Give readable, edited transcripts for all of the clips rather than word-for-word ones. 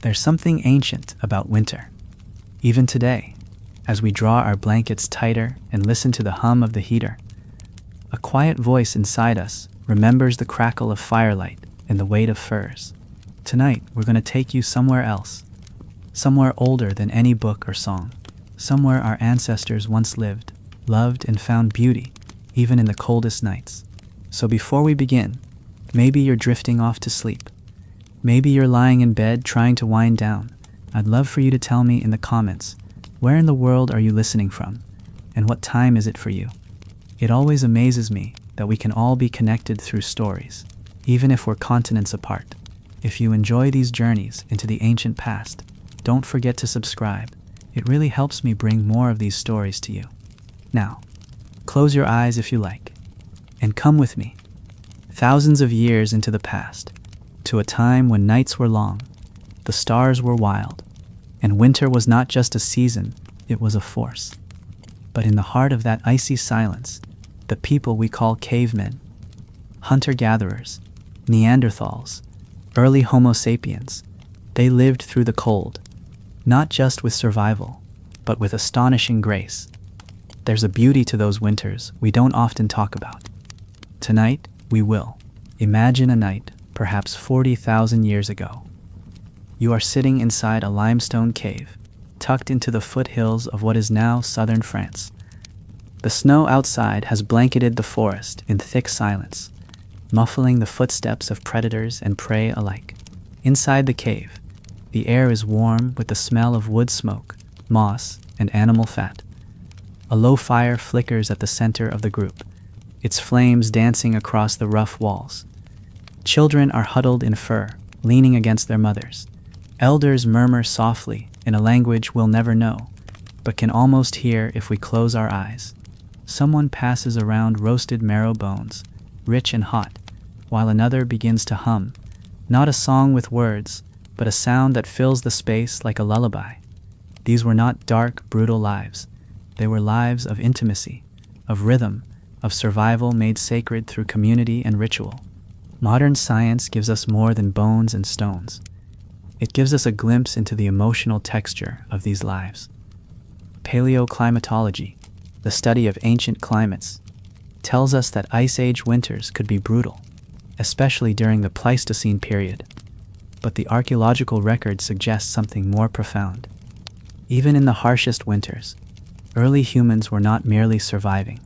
There's something ancient about winter. Even today, as we draw our blankets tighter and listen to the hum of the heater, a quiet voice inside us remembers the crackle of firelight and the weight of furs. Tonight, we're going to take you somewhere else, somewhere older than any book or song, somewhere our ancestors once lived, loved, and found beauty, even in the coldest nights. So before we begin, maybe you're drifting off to sleep. Maybe you're lying in bed trying to wind down. I'd love for you to tell me in the comments, where in the world are you listening from, and what time is it for you? It always amazes me that we can all be connected through stories, even if we're continents apart. If you enjoy these journeys into the ancient past, don't forget to subscribe. It really helps me bring more of these stories to you. Now, close your eyes if you like, and come with me, thousands of years into the past, to a time when nights were long, the stars were wild, and winter was not just a season, it was a force. But in the heart of that icy silence, the people we call cavemen, hunter-gatherers, Neanderthals, early Homo sapiens, they lived through the cold, not just with survival, but with astonishing grace. There's a beauty to those winters we don't often talk about. Tonight, we will. Imagine a night, perhaps 40,000 years ago. You are sitting inside a limestone cave, tucked into the foothills of what is now southern France. The snow outside has blanketed the forest in thick silence, muffling the footsteps of predators and prey alike. Inside the cave, the air is warm with the smell of wood smoke, moss, and animal fat. A low fire flickers at the center of the group, its flames dancing across the rough walls. Children are huddled in fur, leaning against their mothers. Elders murmur softly in a language we'll never know, but can almost hear if we close our eyes. Someone passes around roasted marrow bones, rich and hot, while another begins to hum, not a song with words, but a sound that fills the space like a lullaby. These were not dark, brutal lives. They were lives of intimacy, of rhythm, of survival made sacred through community and ritual. Modern science gives us more than bones and stones. It gives us a glimpse into the emotional texture of these lives. Paleoclimatology, the study of ancient climates, tells us that Ice Age winters could be brutal, especially during the Pleistocene period. But the archaeological record suggests something more profound. Even in the harshest winters, early humans were not merely surviving.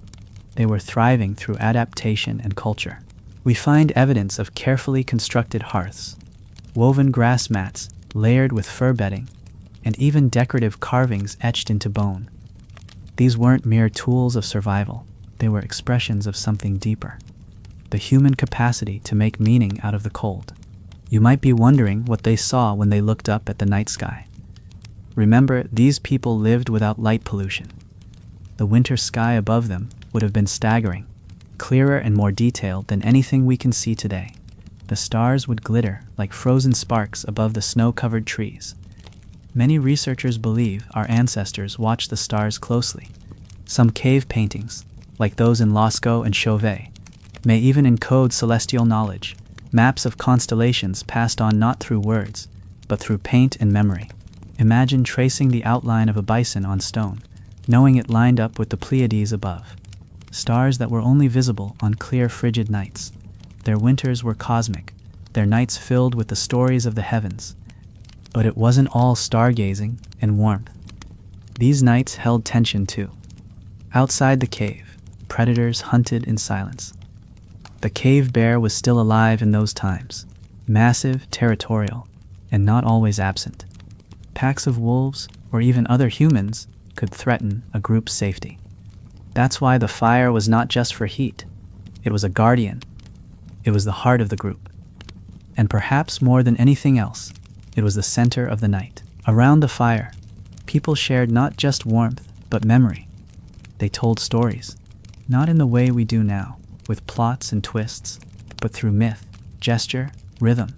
They were thriving through adaptation and culture. We find evidence of carefully constructed hearths, woven grass mats layered with fur bedding, and even decorative carvings etched into bone. These weren't mere tools of survival. They were expressions of something deeper, the human capacity to make meaning out of the cold. You might be wondering what they saw when they looked up at the night sky. Remember, these people lived without light pollution. The winter sky above them would have been staggering, clearer and more detailed than anything we can see today. The stars would glitter like frozen sparks above the snow-covered trees. Many researchers believe our ancestors watched the stars closely. Some cave paintings, like those in Lascaux and Chauvet, may even encode celestial knowledge, maps of constellations passed on not through words, but through paint and memory. Imagine tracing the outline of a bison on stone, knowing it lined up with the Pleiades above. Stars that were only visible on clear, frigid nights. Their winters were cosmic, their nights filled with the stories of the heavens. But it wasn't all stargazing and warmth. These nights held tension too. Outside the cave, predators hunted in silence. The cave bear was still alive in those times, massive, territorial, and not always absent. Packs of wolves, or even other humans, could threaten a group's safety. That's why the fire was not just for heat. It was a guardian. It was the heart of the group. And perhaps more than anything else, it was the center of the night. Around the fire, people shared not just warmth, but memory. They told stories, not in the way we do now, with plots and twists, but through myth, gesture, rhythm.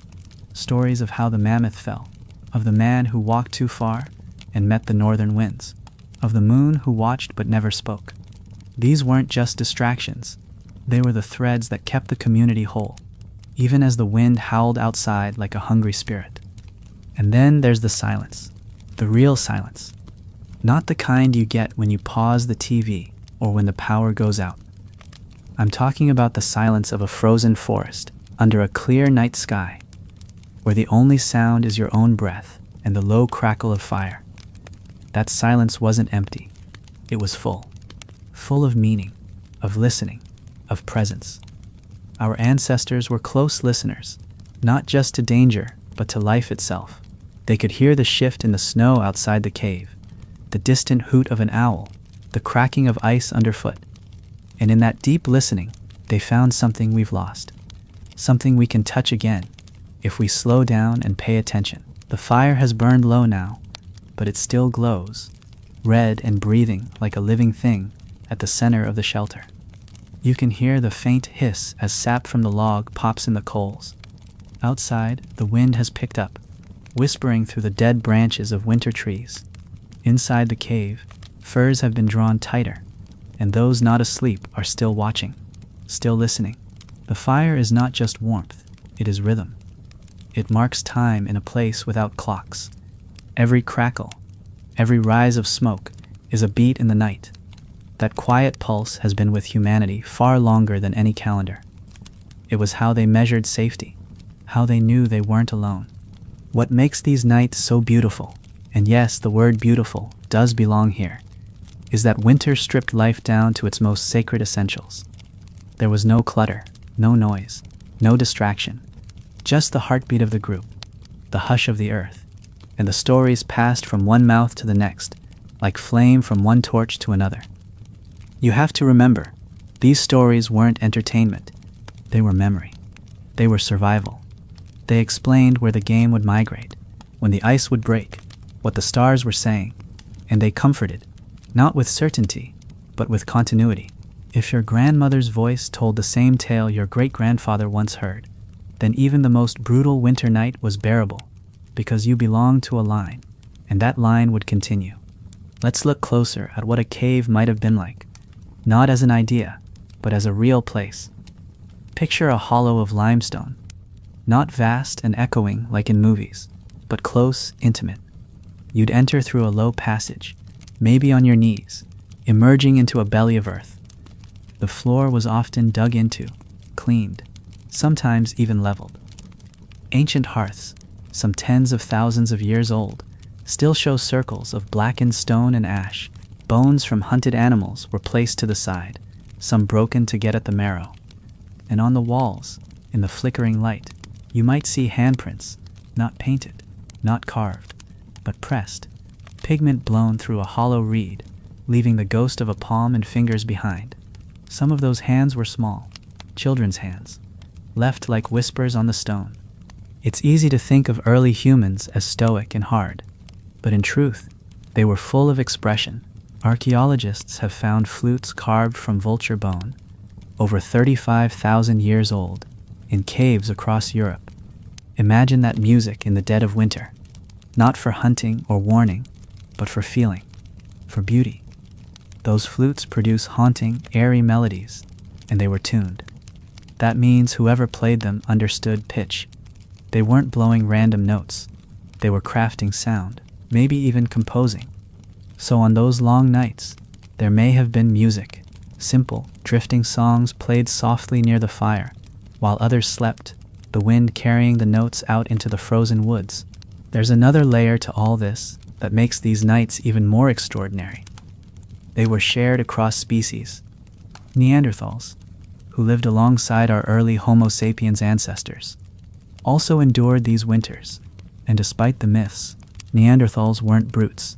Stories of how the mammoth fell, of the man who walked too far and met the northern winds, of the moon who watched but never spoke. These weren't just distractions. They were the threads that kept the community whole, even as the wind howled outside like a hungry spirit. And then there's the silence, the real silence. Not the kind you get when you pause the TV or when the power goes out. I'm talking about the silence of a frozen forest under a clear night sky, where the only sound is your own breath and the low crackle of fire. That silence wasn't empty. It was full of meaning, of listening, of presence. Our ancestors were close listeners, not just to danger, but to life itself. They could hear the shift in the snow outside the cave, the distant hoot of an owl, the cracking of ice underfoot. And in that deep listening, they found something we've lost, something we can touch again if we slow down and pay attention. The fire has burned low now, but it still glows, red and breathing like a living thing at the center of the shelter. You can hear the faint hiss as sap from the log pops in the coals. Outside, the wind has picked up, whispering through the dead branches of winter trees. Inside the cave, furs have been drawn tighter, and those not asleep are still watching, still listening. The fire is not just warmth, it is rhythm. It marks time in a place without clocks. Every crackle, every rise of smoke is a beat in the night. That quiet pulse has been with humanity far longer than any calendar. It was how they measured safety, how they knew they weren't alone. What makes these nights so beautiful, and yes, the word beautiful does belong here, is that winter stripped life down to its most sacred essentials. There was no clutter, no noise, no distraction, just the heartbeat of the group, the hush of the earth, and the stories passed from one mouth to the next, like flame from one torch to another. You have to remember, these stories weren't entertainment. They were memory. They were survival. They explained where the game would migrate, when the ice would break, what the stars were saying, and they comforted, not with certainty, but with continuity. If your grandmother's voice told the same tale your great-grandfather once heard, then even the most brutal winter night was bearable, because you belonged to a line, and that line would continue. Let's look closer at what a cave might have been like, not as an idea, but as a real place. Picture a hollow of limestone, not vast and echoing like in movies, but close, intimate. You'd enter through a low passage, maybe on your knees, emerging into a belly of earth. The floor was often dug into, cleaned, sometimes even leveled. Ancient hearths, some tens of thousands of years old, still show circles of blackened stone and ash. Bones from hunted animals were placed to the side, some broken to get at the marrow. And on the walls, in the flickering light, you might see handprints, not painted, not carved, but pressed, pigment blown through a hollow reed, leaving the ghost of a palm and fingers behind. Some of those hands were small, children's hands, left like whispers on the stone. It's easy to think of early humans as stoic and hard, but in truth, they were full of expression. Archaeologists have found flutes carved from vulture bone, over 35,000 years old, in caves across Europe. Imagine that music in the dead of winter, not for hunting or warning, but for feeling, for beauty. Those flutes produce haunting, airy melodies, and they were tuned. That means whoever played them understood pitch. They weren't blowing random notes. They were crafting sound, maybe even composing. So on those long nights, there may have been music, simple, drifting songs played softly near the fire, while others slept, the wind carrying the notes out into the frozen woods. There's another layer to all this that makes these nights even more extraordinary. They were shared across species. Neanderthals, who lived alongside our early Homo sapiens ancestors, also endured these winters, and despite the myths, Neanderthals weren't brutes.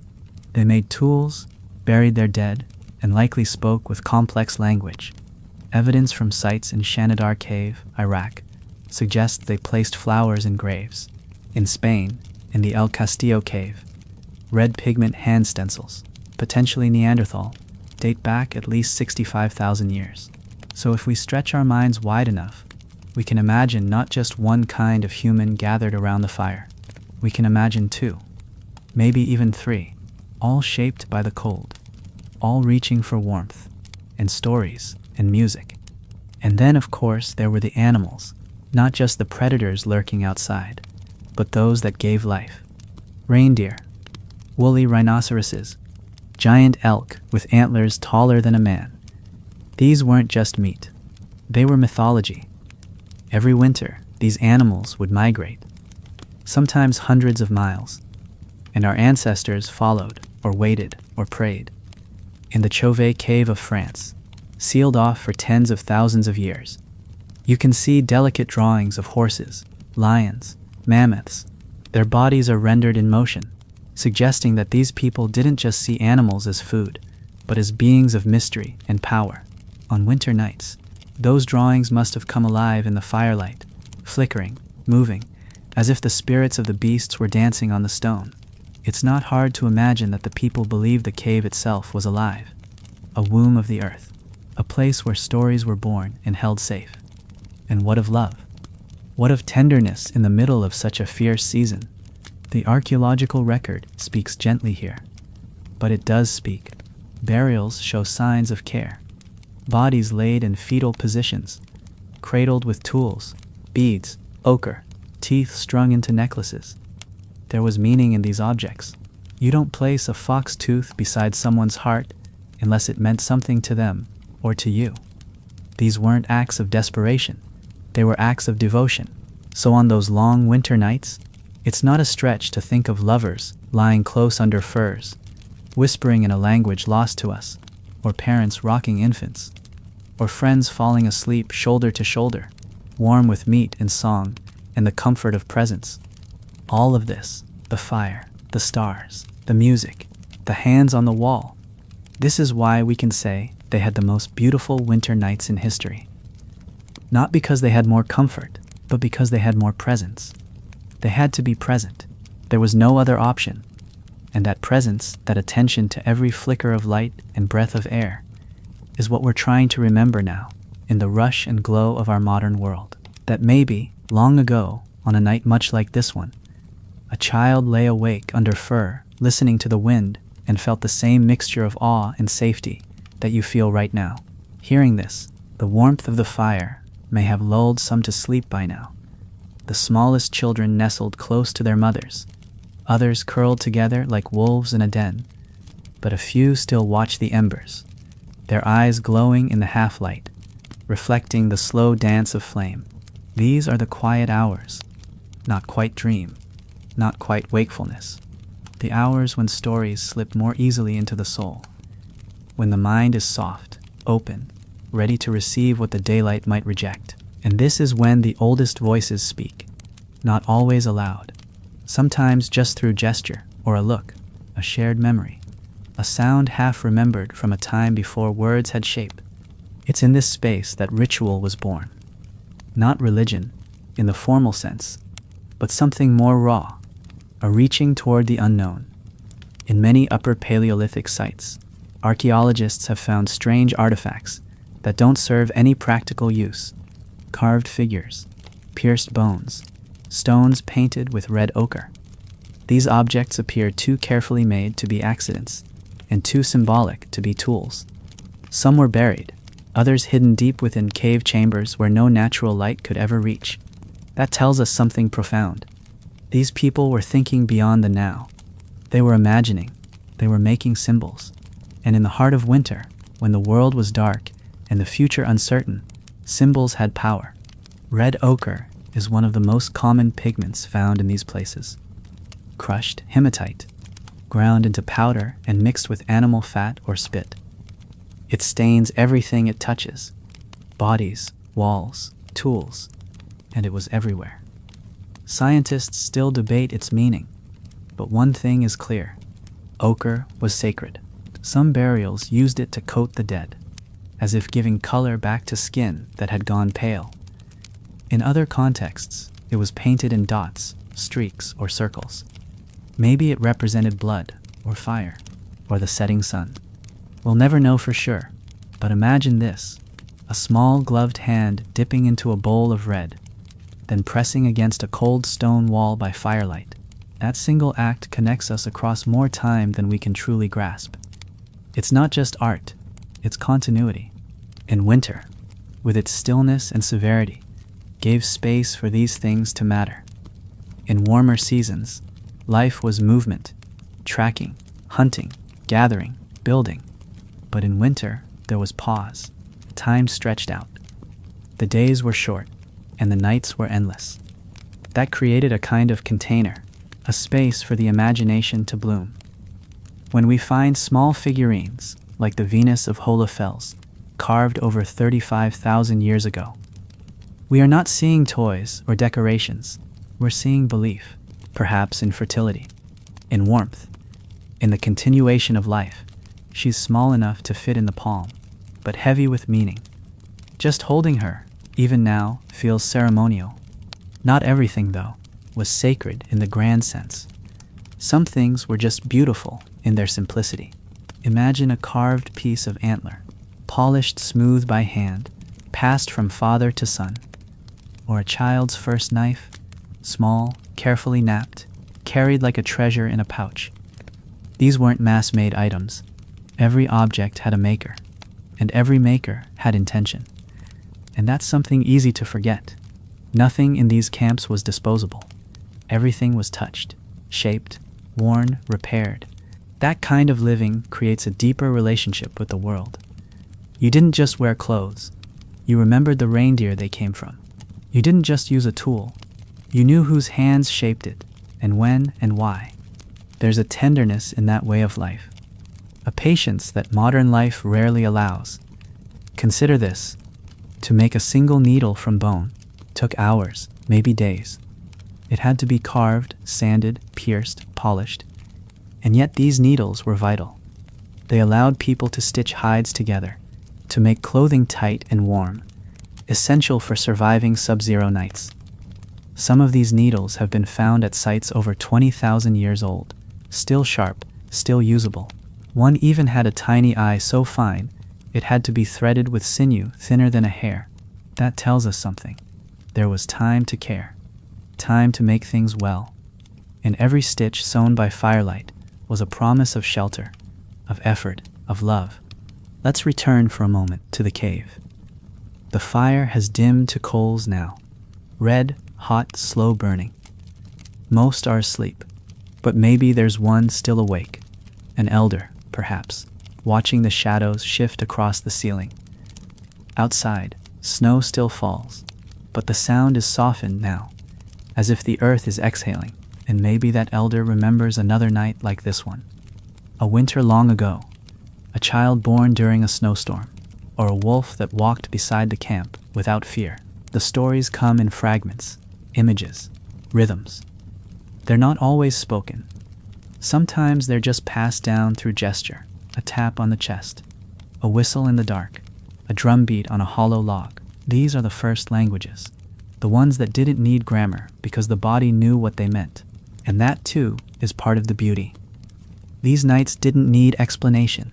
They made tools, buried their dead, and likely spoke with complex language. Evidence from sites in Shanidar Cave, Iraq, suggests they placed flowers in graves. In Spain, in the El Castillo Cave, red pigment hand stencils, potentially Neanderthal, date back at least 65,000 years. So if we stretch our minds wide enough, we can imagine not just one kind of human gathered around the fire. We can imagine two, maybe even three, all shaped by the cold, all reaching for warmth, and stories, and music. And then, of course, there were the animals, not just the predators lurking outside, but those that gave life. reindeer, woolly rhinoceroses, giant elk with antlers taller than a man. These weren't just meat. They were mythology. Every winter, these animals would migrate, sometimes hundreds of miles, and our ancestors followed, or waited, or prayed. In the Chauvet Cave of France, sealed off for tens of thousands of years, you can see delicate drawings of horses, lions, mammoths. Their bodies are rendered in motion, suggesting that these people didn't just see animals as food, but as beings of mystery and power. On winter nights, those drawings must have come alive in the firelight, flickering, moving, as if the spirits of the beasts were dancing on the stone. It's not hard to imagine that the people believed the cave itself was alive, a womb of the earth, a place where stories were born and held safe. And what of love? What of tenderness in the middle of such a fierce season? The archaeological record speaks gently here, but it does speak. Burials show signs of care. Bodies laid in fetal positions, cradled with tools, beads, ochre, teeth strung into necklaces. There was meaning in these objects. You don't place a fox tooth beside someone's heart unless it meant something to them or to you. These weren't acts of desperation. They were acts of devotion. So on those long winter nights, it's not a stretch to think of lovers lying close under firs, whispering in a language lost to us, or parents rocking infants, or friends falling asleep shoulder to shoulder, warm with meat and song and the comfort of presence. All of this, the fire, the stars, the music, the hands on the wall. This is why we can say they had the most beautiful winter nights in history. Not because they had more comfort, but because they had more presence. They had to be present. There was no other option. And that presence, that attention to every flicker of light and breath of air, is what we're trying to remember now, in the rush and glow of our modern world. That maybe, long ago, on a night much like this one, a child lay awake under fir, listening to the wind, and felt the same mixture of awe and safety that you feel right now. Hearing this, the warmth of the fire may have lulled some to sleep by now. The smallest children nestled close to their mothers, others curled together like wolves in a den, but a few still watch the embers, their eyes glowing in the half-light, reflecting the slow dance of flame. These are the quiet hours, not quite dream, not quite wakefulness, the hours when stories slip more easily into the soul, when the mind is soft, open, ready to receive what the daylight might reject. And this is when the oldest voices speak, not always aloud, sometimes just through gesture or a look, a shared memory, a sound half remembered from a time before words had shape. It's in this space that ritual was born. Not religion, in the formal sense, but something more raw, a reaching toward the unknown. In many Upper Paleolithic sites, archaeologists have found strange artifacts that don't serve any practical use. Carved figures, pierced bones, stones painted with red ochre. These objects appear too carefully made to be accidents, and too symbolic to be tools. Some were buried, others hidden deep within cave chambers where no natural light could ever reach. That tells us something profound. These people were thinking beyond the now. They were imagining, they were making symbols. And in the heart of winter, when the world was dark and the future uncertain, symbols had power. Red ochre is one of the most common pigments found in these places. Crushed hematite, ground into powder and mixed with animal fat or spit. It stains everything it touches, bodies, walls, tools, and it was everywhere. Scientists still debate its meaning, but one thing is clear: ochre was sacred. Some burials used it to coat the dead, as if giving color back to skin that had gone pale. In other contexts, it was painted in dots, streaks, or circles. Maybe it represented blood, or fire, or the setting sun. We'll never know for sure, but imagine this: a small gloved hand dipping into a bowl of red, then pressing against a cold stone wall by firelight. That single act connects us across more time than we can truly grasp. It's not just art, it's continuity. In winter, with its stillness and severity, gave space for these things to matter. In warmer seasons, Life was movement, tracking, hunting, gathering, building. But in winter, there was pause. Time stretched out. The days were short, and the nights were endless. That created a kind of container, a space for the imagination to bloom. When we find small figurines, like the Venus of Hohlefels, carved over 35,000 years ago, we are not seeing toys or decorations. We're seeing belief, perhaps in fertility, in warmth, in the continuation of life. She's small enough to fit in the palm, but heavy with meaning. Just holding her, even now, feels ceremonial. Not everything, though, was sacred in the grand sense. Some things were just beautiful in their simplicity. Imagine a carved piece of antler, polished smooth by hand, passed from father to son. Or a child's first knife, small, carefully napped, carried like a treasure in a pouch. These weren't mass-made items. Every object had a maker, and every maker had intention. And that's something easy to forget. Nothing in these camps was disposable. Everything was touched, shaped, worn, repaired. That kind of living creates a deeper relationship with the world. You didn't just wear clothes. You remembered the reindeer they came from. You didn't just use a tool. You knew whose hands shaped it, and when and why. There's a tenderness in that way of life, a patience that modern life rarely allows. Consider this. To make a single needle from bone took hours, maybe days. It had to be carved, sanded, pierced, polished. And yet these needles were vital. They allowed people to stitch hides together, to make clothing tight and warm, essential for surviving sub-zero nights. Some of these needles have been found at sites over 20,000 years old, still sharp, still usable. One even had a tiny eye so fine, it had to be threaded with sinew thinner than a hair. That tells us something. There was time to care, time to make things well. And every stitch sewn by firelight was a promise of shelter, of effort, of love. Let's return for a moment to the cave. The fire has dimmed to coals now, red, hot, slow burning. Most are asleep, but maybe there's one still awake, an elder, perhaps, watching the shadows shift across the ceiling. Outside, snow still falls, but the sound is softened now, as if the earth is exhaling, and maybe that elder remembers another night like this one. A winter long ago, a child born during a snowstorm, or a wolf that walked beside the camp without fear. The stories come in fragments, images, rhythms. They're not always spoken. Sometimes they're just passed down through gesture, a tap on the chest, a whistle in the dark, a drum beat on a hollow log. These are the first languages, the ones that didn't need grammar because the body knew what they meant. And that, too, is part of the beauty. These nights didn't need explanation.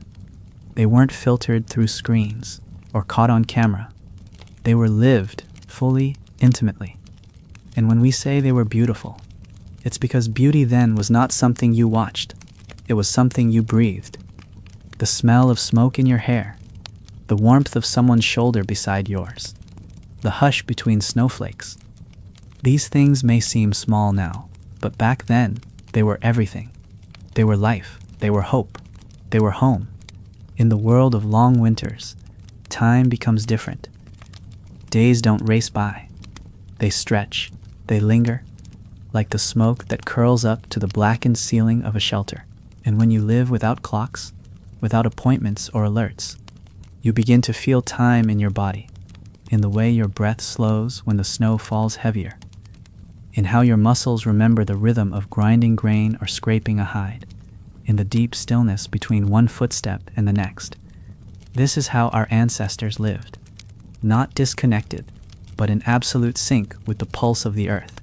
They weren't filtered through screens or caught on camera. They were lived fully, intimately. And when we say they were beautiful, it's because beauty then was not something you watched. It was something you breathed. The smell of smoke in your hair, the warmth of someone's shoulder beside yours, the hush between snowflakes. These things may seem small now, but back then, they were everything. They were life. They were hope. They were home. In the world of long winters, time becomes different. Days don't race by. They stretch. They linger, like the smoke that curls up to the blackened ceiling of a shelter. And when you live without clocks, without appointments or alerts, you begin to feel time in your body, in the way your breath slows when the snow falls heavier, in how your muscles remember the rhythm of grinding grain or scraping a hide, in the deep stillness between one footstep and the next. This is how our ancestors lived, not disconnected, but in absolute sync with the pulse of the earth.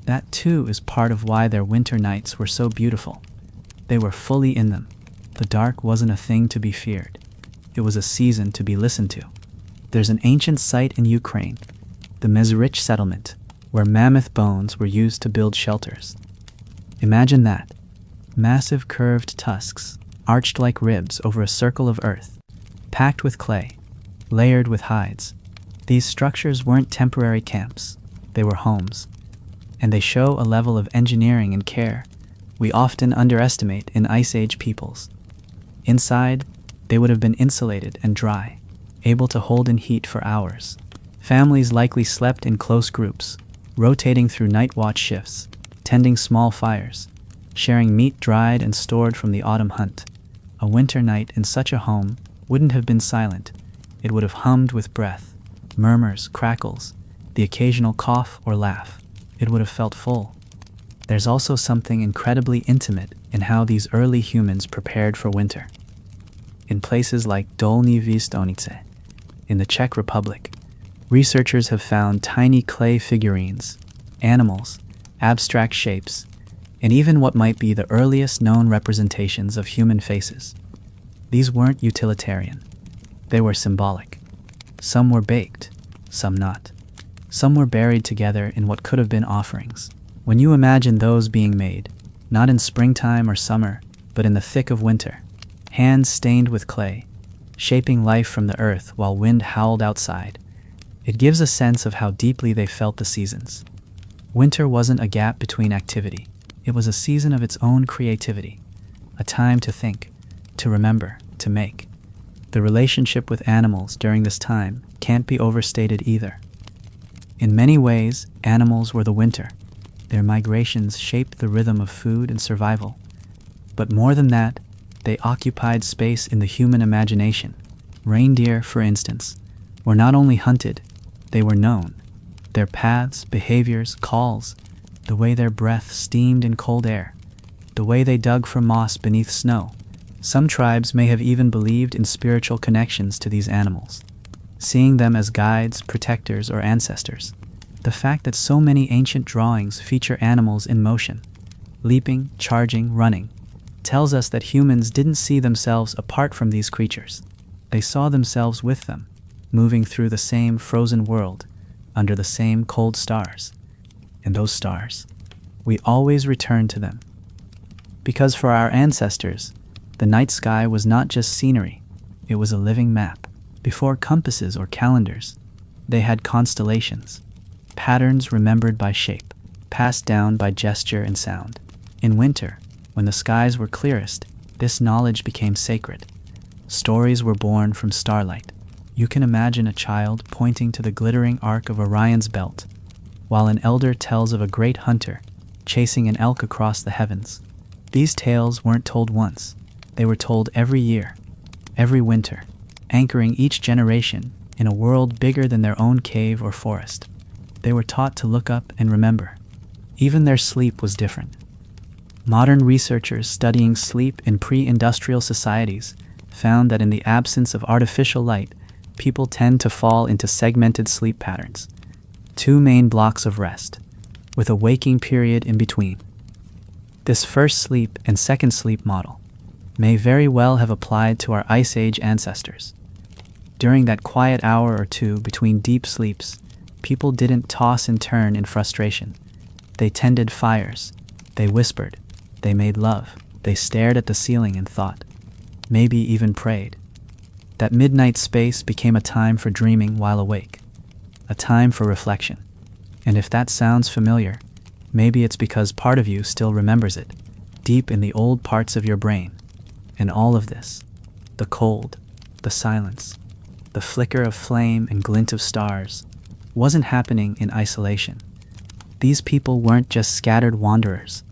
That too is part of why their winter nights were so beautiful. They were fully in them. The dark wasn't a thing to be feared. It was a season to be listened to. There's an ancient site in Ukraine, the Mezrich settlement, where mammoth bones were used to build shelters. Imagine that. Massive curved tusks, arched like ribs over a circle of earth, packed with clay, layered with hides. These structures weren't temporary camps. They were homes. And they show a level of engineering and care we often underestimate in Ice Age peoples. Inside, they would have been insulated and dry, able to hold in heat for hours. Families likely slept in close groups, rotating through night watch shifts, tending small fires, sharing meat dried and stored from the autumn hunt. A winter night in such a home wouldn't have been silent. It would have hummed with breath, murmurs, crackles, the occasional cough or laugh. It would have felt full. There's also something incredibly intimate in how these early humans prepared for winter. In places like Dolní Věstonice, in the Czech Republic, researchers have found tiny clay figurines, animals, abstract shapes, and even what might be the earliest known representations of human faces. These weren't utilitarian. They were symbolic. Some were baked, some not. Some were buried together in what could have been offerings. When you imagine those being made, not in springtime or summer, but in the thick of winter, hands stained with clay, shaping life from the earth while wind howled outside, it gives a sense of how deeply they felt the seasons. Winter wasn't a gap between activity. It was a season of its own creativity, a time to think, to remember, to make. The relationship with animals during this time can't be overstated either. In many ways, animals were the winter. Their migrations shaped the rhythm of food and survival. But more than that, they occupied space in the human imagination. Reindeer, for instance, were not only hunted, they were known. Their paths, behaviors, calls, the way their breath steamed in cold air, the way they dug for moss beneath snow. Some tribes may have even believed in spiritual connections to these animals, seeing them as guides, protectors, or ancestors. The fact that so many ancient drawings feature animals in motion, leaping, charging, running, tells us that humans didn't see themselves apart from these creatures. They saw themselves with them, moving through the same frozen world, under the same cold stars. And those stars, we always return to them. Because for our ancestors, the night sky was not just scenery, it was a living map. Before compasses or calendars, they had constellations, patterns remembered by shape, passed down by gesture and sound. In winter, when the skies were clearest, this knowledge became sacred. Stories were born from starlight. You can imagine a child pointing to the glittering arc of Orion's belt, while an elder tells of a great hunter chasing an elk across the heavens. These tales weren't told once. They were told every year, every winter, anchoring each generation in a world bigger than their own cave or forest. They were taught to look up and remember. Even their sleep was different. Modern researchers studying sleep in pre-industrial societies found that in the absence of artificial light, people tend to fall into segmented sleep patterns. 2 main blocks of rest, with a waking period in between. This first sleep and second sleep model may very well have applied to our Ice Age ancestors. During that quiet hour or two between deep sleeps, people didn't toss and turn in frustration. They tended fires, they whispered, they made love, they stared at the ceiling and thought, maybe even prayed. That midnight space became a time for dreaming while awake, a time for reflection. And if that sounds familiar, maybe it's because part of you still remembers it, deep in the old parts of your brain. And all of this, the cold, the silence, the flicker of flame and glint of stars, wasn't happening in isolation. These people weren't just scattered wanderers.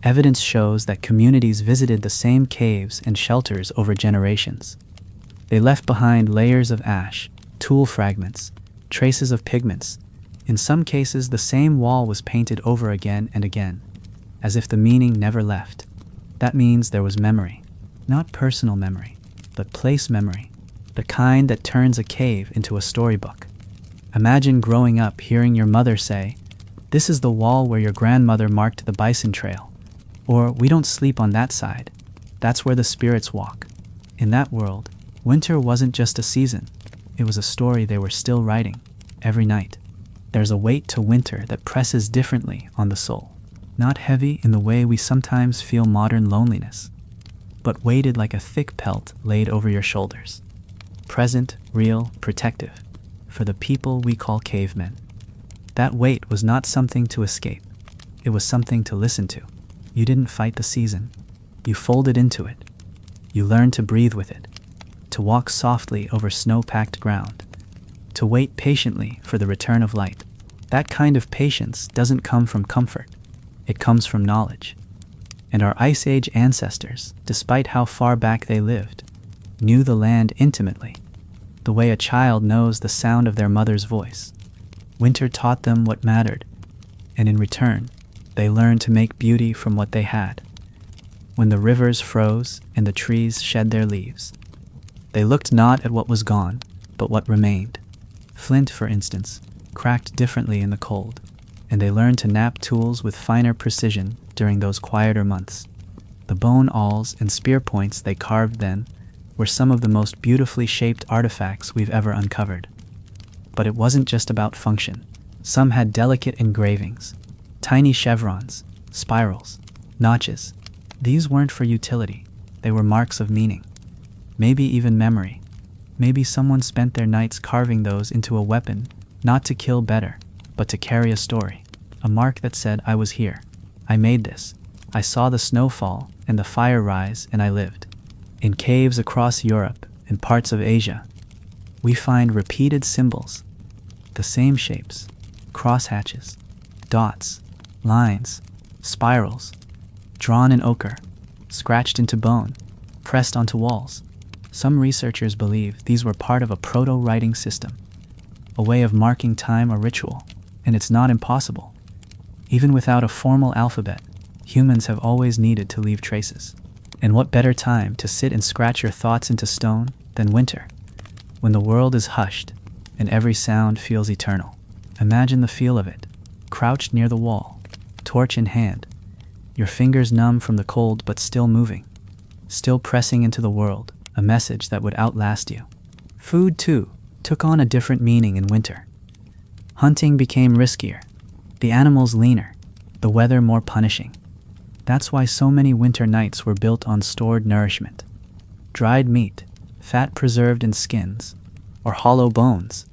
Evidence shows that communities visited the same caves and shelters over generations. They left behind layers of ash, tool fragments, traces of pigments. In some cases, the same wall was painted over again and again, as if the meaning never left. That means there was memory. Not personal memory, but place memory, the kind that turns a cave into a storybook. Imagine growing up hearing your mother say, "This is the wall where your grandmother marked the bison trail," or "We don't sleep on that side. That's where the spirits walk." In that world, winter wasn't just a season. It was a story they were still writing, every night. There's a weight to winter that presses differently on the soul. Not heavy in the way we sometimes feel modern loneliness, but weighted like a thick pelt laid over your shoulders. Present, real, protective, for the people we call cavemen. That weight was not something to escape. It was something to listen to. You didn't fight the season. You folded into it. You learned to breathe with it, to walk softly over snow-packed ground, to wait patiently for the return of light. That kind of patience doesn't come from comfort. It comes from knowledge. And our Ice Age ancestors, despite how far back they lived, knew the land intimately, the way a child knows the sound of their mother's voice. Winter taught them what mattered, and in return, they learned to make beauty from what they had. When the rivers froze and the trees shed their leaves, they looked not at what was gone, but what remained. Flint, for instance, cracked differently in the cold, and they learned to knap tools with finer precision during those quieter months. The bone awls and spear points they carved then were some of the most beautifully shaped artifacts we've ever uncovered. But it wasn't just about function. Some had delicate engravings, tiny chevrons, spirals, notches. These weren't for utility. They were marks of meaning. Maybe even memory. Maybe someone spent their nights carving those into a weapon, not to kill better, but to carry a story. A mark that said, I was here. I made this. I saw the snow fall and the fire rise, and I lived. In caves across Europe and parts of Asia, we find repeated symbols, the same shapes, crosshatches, dots, lines, spirals, drawn in ochre, scratched into bone, pressed onto walls. Some researchers believe these were part of a proto-writing system, a way of marking time or ritual, and it's not impossible. Even without a formal alphabet, humans have always needed to leave traces. And what better time to sit and scratch your thoughts into stone than winter, when the world is hushed and every sound feels eternal. Imagine the feel of it, crouched near the wall, torch in hand, your fingers numb from the cold but still moving, still pressing into the world, a message that would outlast you. Food, too, took on a different meaning in winter. Hunting became riskier, the animals leaner, the weather more punishing. That's why so many winter nights were built on stored nourishment. Dried meat, fat preserved in skins, or hollow bones,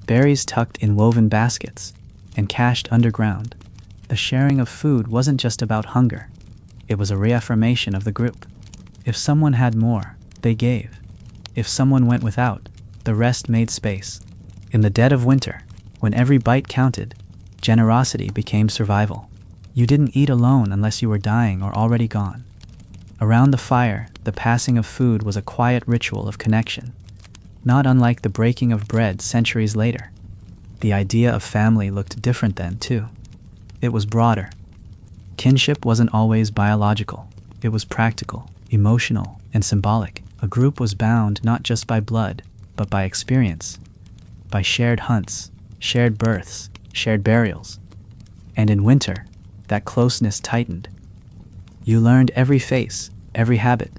berries tucked in woven baskets, and cached underground. The sharing of food wasn't just about hunger. It was a reaffirmation of the group. If someone had more, they gave. If someone went without, the rest made space. In the dead of winter, when every bite counted, generosity became survival. You didn't eat alone unless you were dying or already gone. Around the fire, the passing of food was a quiet ritual of connection, not unlike the breaking of bread centuries later. The idea of family looked different then, too. It was broader. Kinship wasn't always biological. It was practical, emotional, and symbolic. A group was bound not just by blood, but by experience, by shared hunts, shared births, shared burials. And in winter, that closeness tightened. You learned every face, every habit.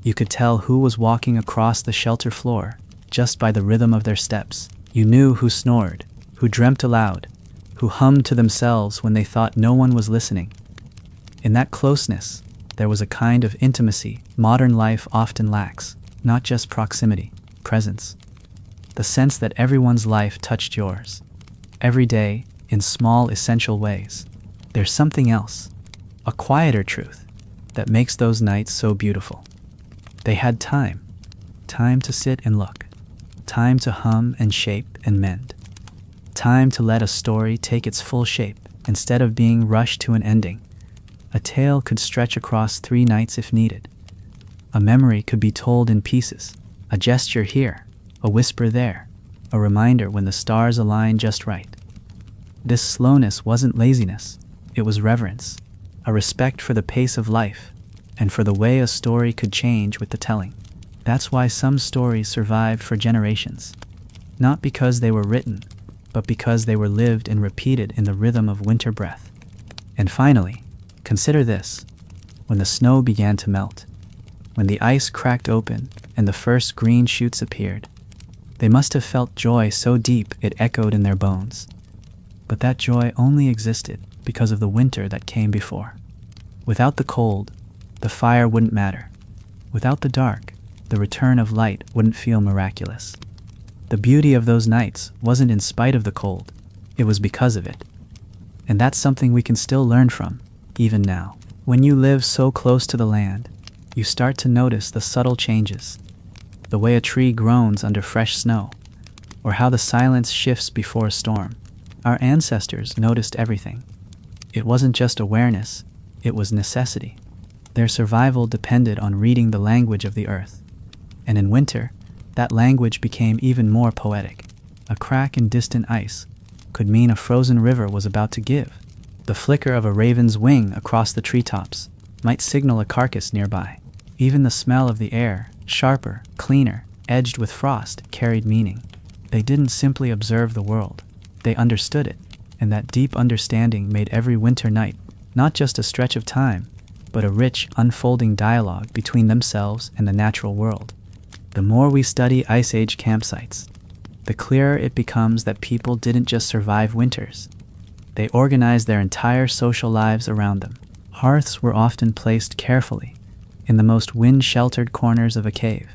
You could tell who was walking across the shelter floor just by the rhythm of their steps. You knew who snored, who dreamt aloud, who hummed to themselves when they thought no one was listening. In that closeness, there was a kind of intimacy modern life often lacks, not just proximity, presence. The sense that everyone's life touched yours, every day, in small, essential ways. There's something else, a quieter truth, that makes those nights so beautiful. They had time to sit and look, time to hum and shape and mend, time to let a story take its full shape instead of being rushed to an ending. A tale could stretch across 3 nights if needed. A memory could be told in pieces, a gesture here, a whisper there, a reminder when the stars align just right. This slowness wasn't laziness. It was reverence, a respect for the pace of life, and for the way a story could change with the telling. That's why some stories survived for generations, not because they were written, but because they were lived and repeated in the rhythm of winter breath. And finally, consider this. When the snow began to melt, when the ice cracked open and the first green shoots appeared, they must have felt joy so deep it echoed in their bones. But that joy only existed because of the winter that came before. Without the cold, the fire wouldn't matter. Without the dark, the return of light wouldn't feel miraculous. The beauty of those nights wasn't in spite of the cold, it was because of it. And that's something we can still learn from, even now. When you live so close to the land, you start to notice the subtle changes. The way a tree groans under fresh snow, or how the silence shifts before a storm. Our ancestors noticed everything. It wasn't just awareness, it was necessity. Their survival depended on reading the language of the earth. And in winter, that language became even more poetic. A crack in distant ice could mean a frozen river was about to give. The flicker of a raven's wing across the treetops might signal a carcass nearby. Even the smell of the air, sharper, cleaner, edged with frost, carried meaning. They didn't simply observe the world. They understood it, and that deep understanding made every winter night not just a stretch of time, but a rich, unfolding dialogue between themselves and the natural world. The more we study Ice Age campsites, the clearer it becomes that people didn't just survive winters. They organized their entire social lives around them. Hearths were often placed carefully in the most wind-sheltered corners of a cave,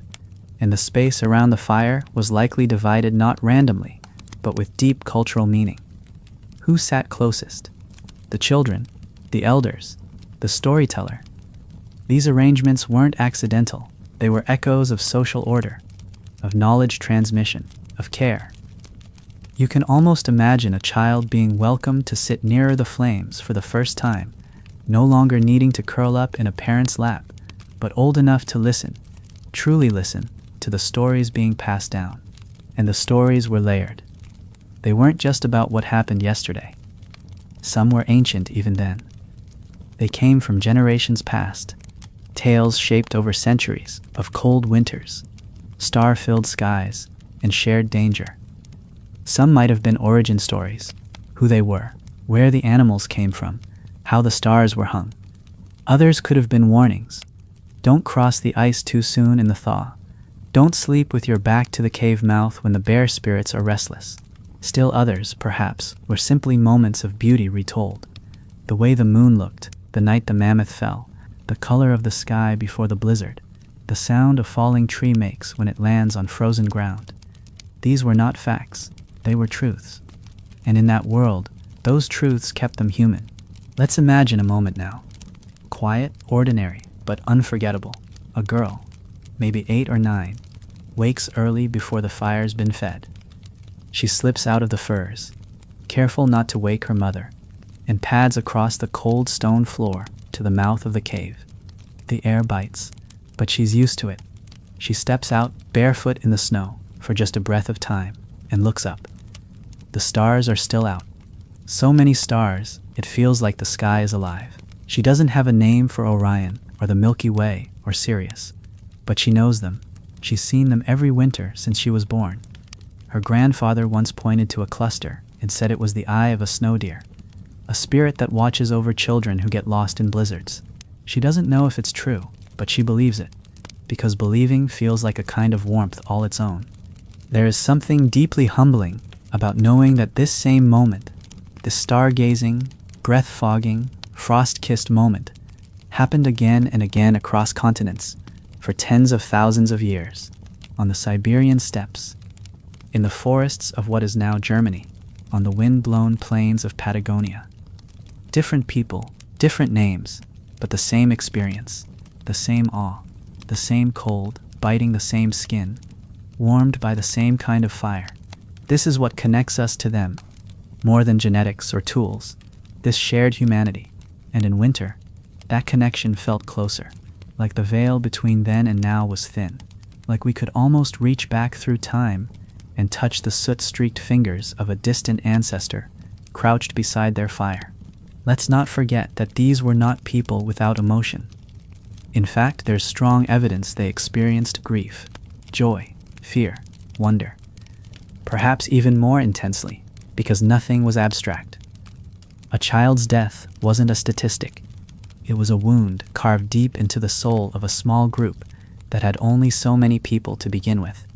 and the space around the fire was likely divided not randomly, but with deep cultural meaning. Who sat closest? The children, the elders, the storyteller. These arrangements weren't accidental. They were echoes of social order, of knowledge transmission, of care. You can almost imagine a child being welcomed to sit nearer the flames for the first time, no longer needing to curl up in a parent's lap, but old enough to listen, truly listen, to the stories being passed down. And the stories were layered. They weren't just about what happened yesterday. Some were ancient even then. They came from generations past, tales shaped over centuries of cold winters, star-filled skies, and shared danger. Some might have been origin stories, who they were, where the animals came from, how the stars were hung. Others could have been warnings. Don't cross the ice too soon in the thaw. Don't sleep with your back to the cave mouth when the bear spirits are restless. Still others, perhaps, were simply moments of beauty retold. The way the moon looked, the night the mammoth fell, the color of the sky before the blizzard, the sound a falling tree makes when it lands on frozen ground. These were not facts, they were truths. And in that world, those truths kept them human. Let's imagine a moment now. Quiet, ordinary, but unforgettable. A girl, maybe 8 or 9, wakes early before the fire's been fed. She slips out of the furs, careful not to wake her mother, and pads across the cold stone floor to the mouth of the cave. The air bites, but she's used to it. She steps out, barefoot in the snow, for just a breath of time, and looks up. The stars are still out. So many stars, it feels like the sky is alive. She doesn't have a name for Orion, or the Milky Way, or Sirius, but she knows them. She's seen them every winter since she was born. Her grandfather once pointed to a cluster and said it was the eye of a snow deer, a spirit that watches over children who get lost in blizzards. She doesn't know if it's true, but she believes it, because believing feels like a kind of warmth all its own. There is something deeply humbling about knowing that this same moment, this stargazing, breath-fogging, frost-kissed moment, happened again and again across continents for tens of thousands of years, on the Siberian steppes, in the forests of what is now Germany, on the wind-blown plains of Patagonia. Different people, different names, but the same experience, the same awe, the same cold, biting the same skin, warmed by the same kind of fire. This is what connects us to them, more than genetics or tools, this shared humanity. And in winter, that connection felt closer, like the veil between then and now was thin, like we could almost reach back through time and touch the soot-streaked fingers of a distant ancestor crouched beside their fire. Let's not forget that these were not people without emotion. In fact, there's strong evidence they experienced grief, joy, fear, wonder. Perhaps even more intensely, because nothing was abstract. A child's death wasn't a statistic. It was a wound carved deep into the soul of a small group that had only so many people to begin with.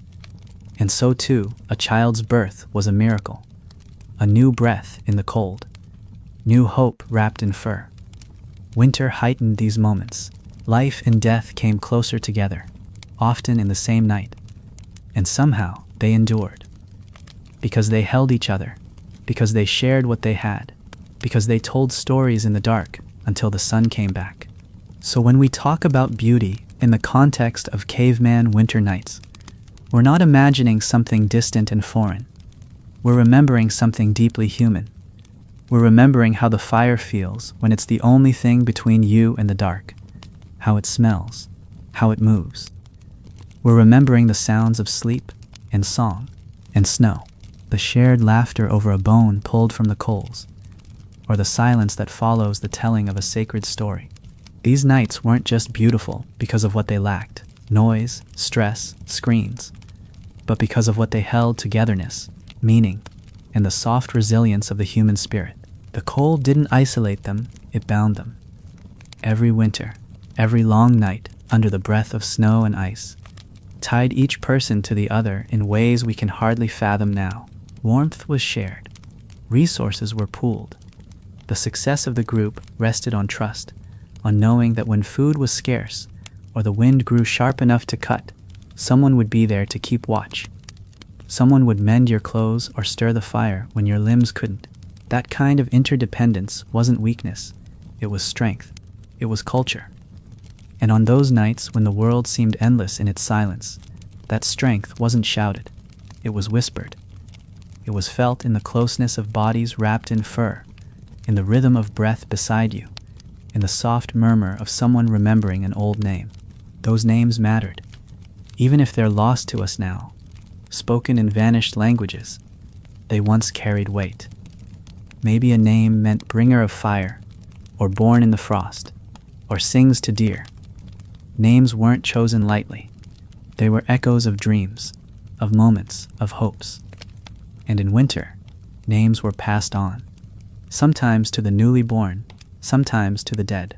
And so too, a child's birth was a miracle. A new breath in the cold. New hope wrapped in fur. Winter heightened these moments. Life and death came closer together, often in the same night. And somehow they endured. Because they held each other, because they shared what they had, because they told stories in the dark until the sun came back. So when we talk about beauty in the context of caveman winter nights, we're not imagining something distant and foreign. We're remembering something deeply human. We're remembering how the fire feels when it's the only thing between you and the dark, how it smells, how it moves. We're remembering the sounds of sleep and song and snow, the shared laughter over a bone pulled from the coals, or the silence that follows the telling of a sacred story. These nights weren't just beautiful because of what they lacked, noise, stress, screens, but because of what they held: togetherness, meaning, and the soft resilience of the human spirit. The cold didn't isolate them, it bound them. Every winter, every long night under the breath of snow and ice, tied each person to the other in ways we can hardly fathom now. Warmth was shared. Resources were pooled. The success of the group rested on trust, on knowing that when food was scarce or the wind grew sharp enough to cut, someone would be there to keep watch. Someone would mend your clothes or stir the fire when your limbs couldn't. That kind of interdependence wasn't weakness. It was strength. It was culture. And on those nights when the world seemed endless in its silence, that strength wasn't shouted. It was whispered. It was felt in the closeness of bodies wrapped in fur, in the rhythm of breath beside you, in the soft murmur of someone remembering an old name. Those names mattered, even if they're lost to us now, spoken in vanished languages. They once carried weight. Maybe a name meant bringer of fire, or born in the frost, or sings to deer. Names weren't chosen lightly. They were echoes of dreams, of moments, of hopes. And in winter, names were passed on, sometimes to the newly born, sometimes to the dead.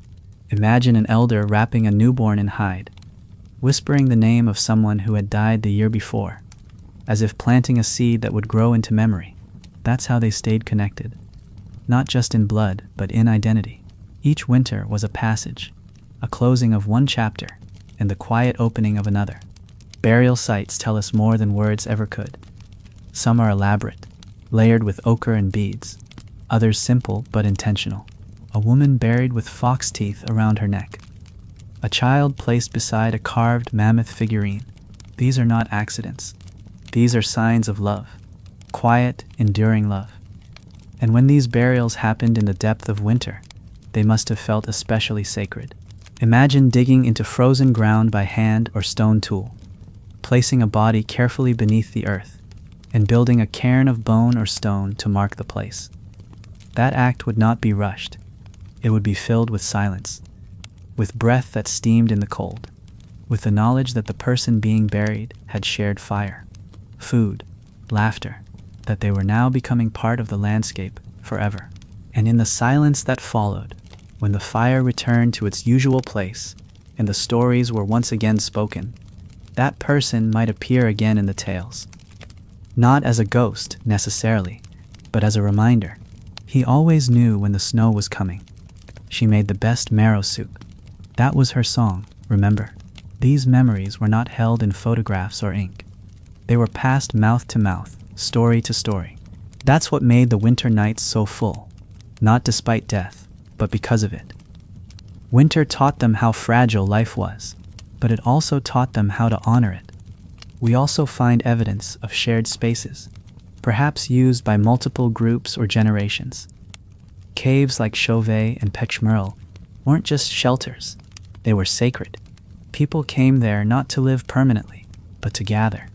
Imagine an elder wrapping a newborn in hide, whispering the name of someone who had died the year before, as if planting a seed that would grow into memory. That's how they stayed connected, not just in blood, but in identity. Each winter was a passage, a closing of one chapter, and the quiet opening of another. Burial sites tell us more than words ever could. Some are elaborate, layered with ochre and beads, others simple but intentional. A woman buried with fox teeth around her neck. A child placed beside a carved mammoth figurine. These are not accidents. These are signs of love, quiet, enduring love. And when these burials happened in the depth of winter, they must have felt especially sacred. Imagine digging into frozen ground by hand or stone tool, placing a body carefully beneath the earth, and building a cairn of bone or stone to mark the place. That act would not be rushed. It would be filled with silence, with breath that steamed in the cold, with the knowledge that the person being buried had shared fire, food, laughter, that they were now becoming part of the landscape forever. And in the silence that followed, when the fire returned to its usual place and the stories were once again spoken, that person might appear again in the tales. Not as a ghost, necessarily, but as a reminder. He always knew when the snow was coming. She made the best marrow soup. That was her song, remember? These memories were not held in photographs or ink. They were passed mouth to mouth, story to story. That's what made the winter nights so full, not despite death, but because of it. Winter taught them how fragile life was, but it also taught them how to honor it. We also find evidence of shared spaces, perhaps used by multiple groups or generations. Caves like Chauvet and Pechmerle weren't just shelters, they were sacred. People came there not to live permanently, but to gather,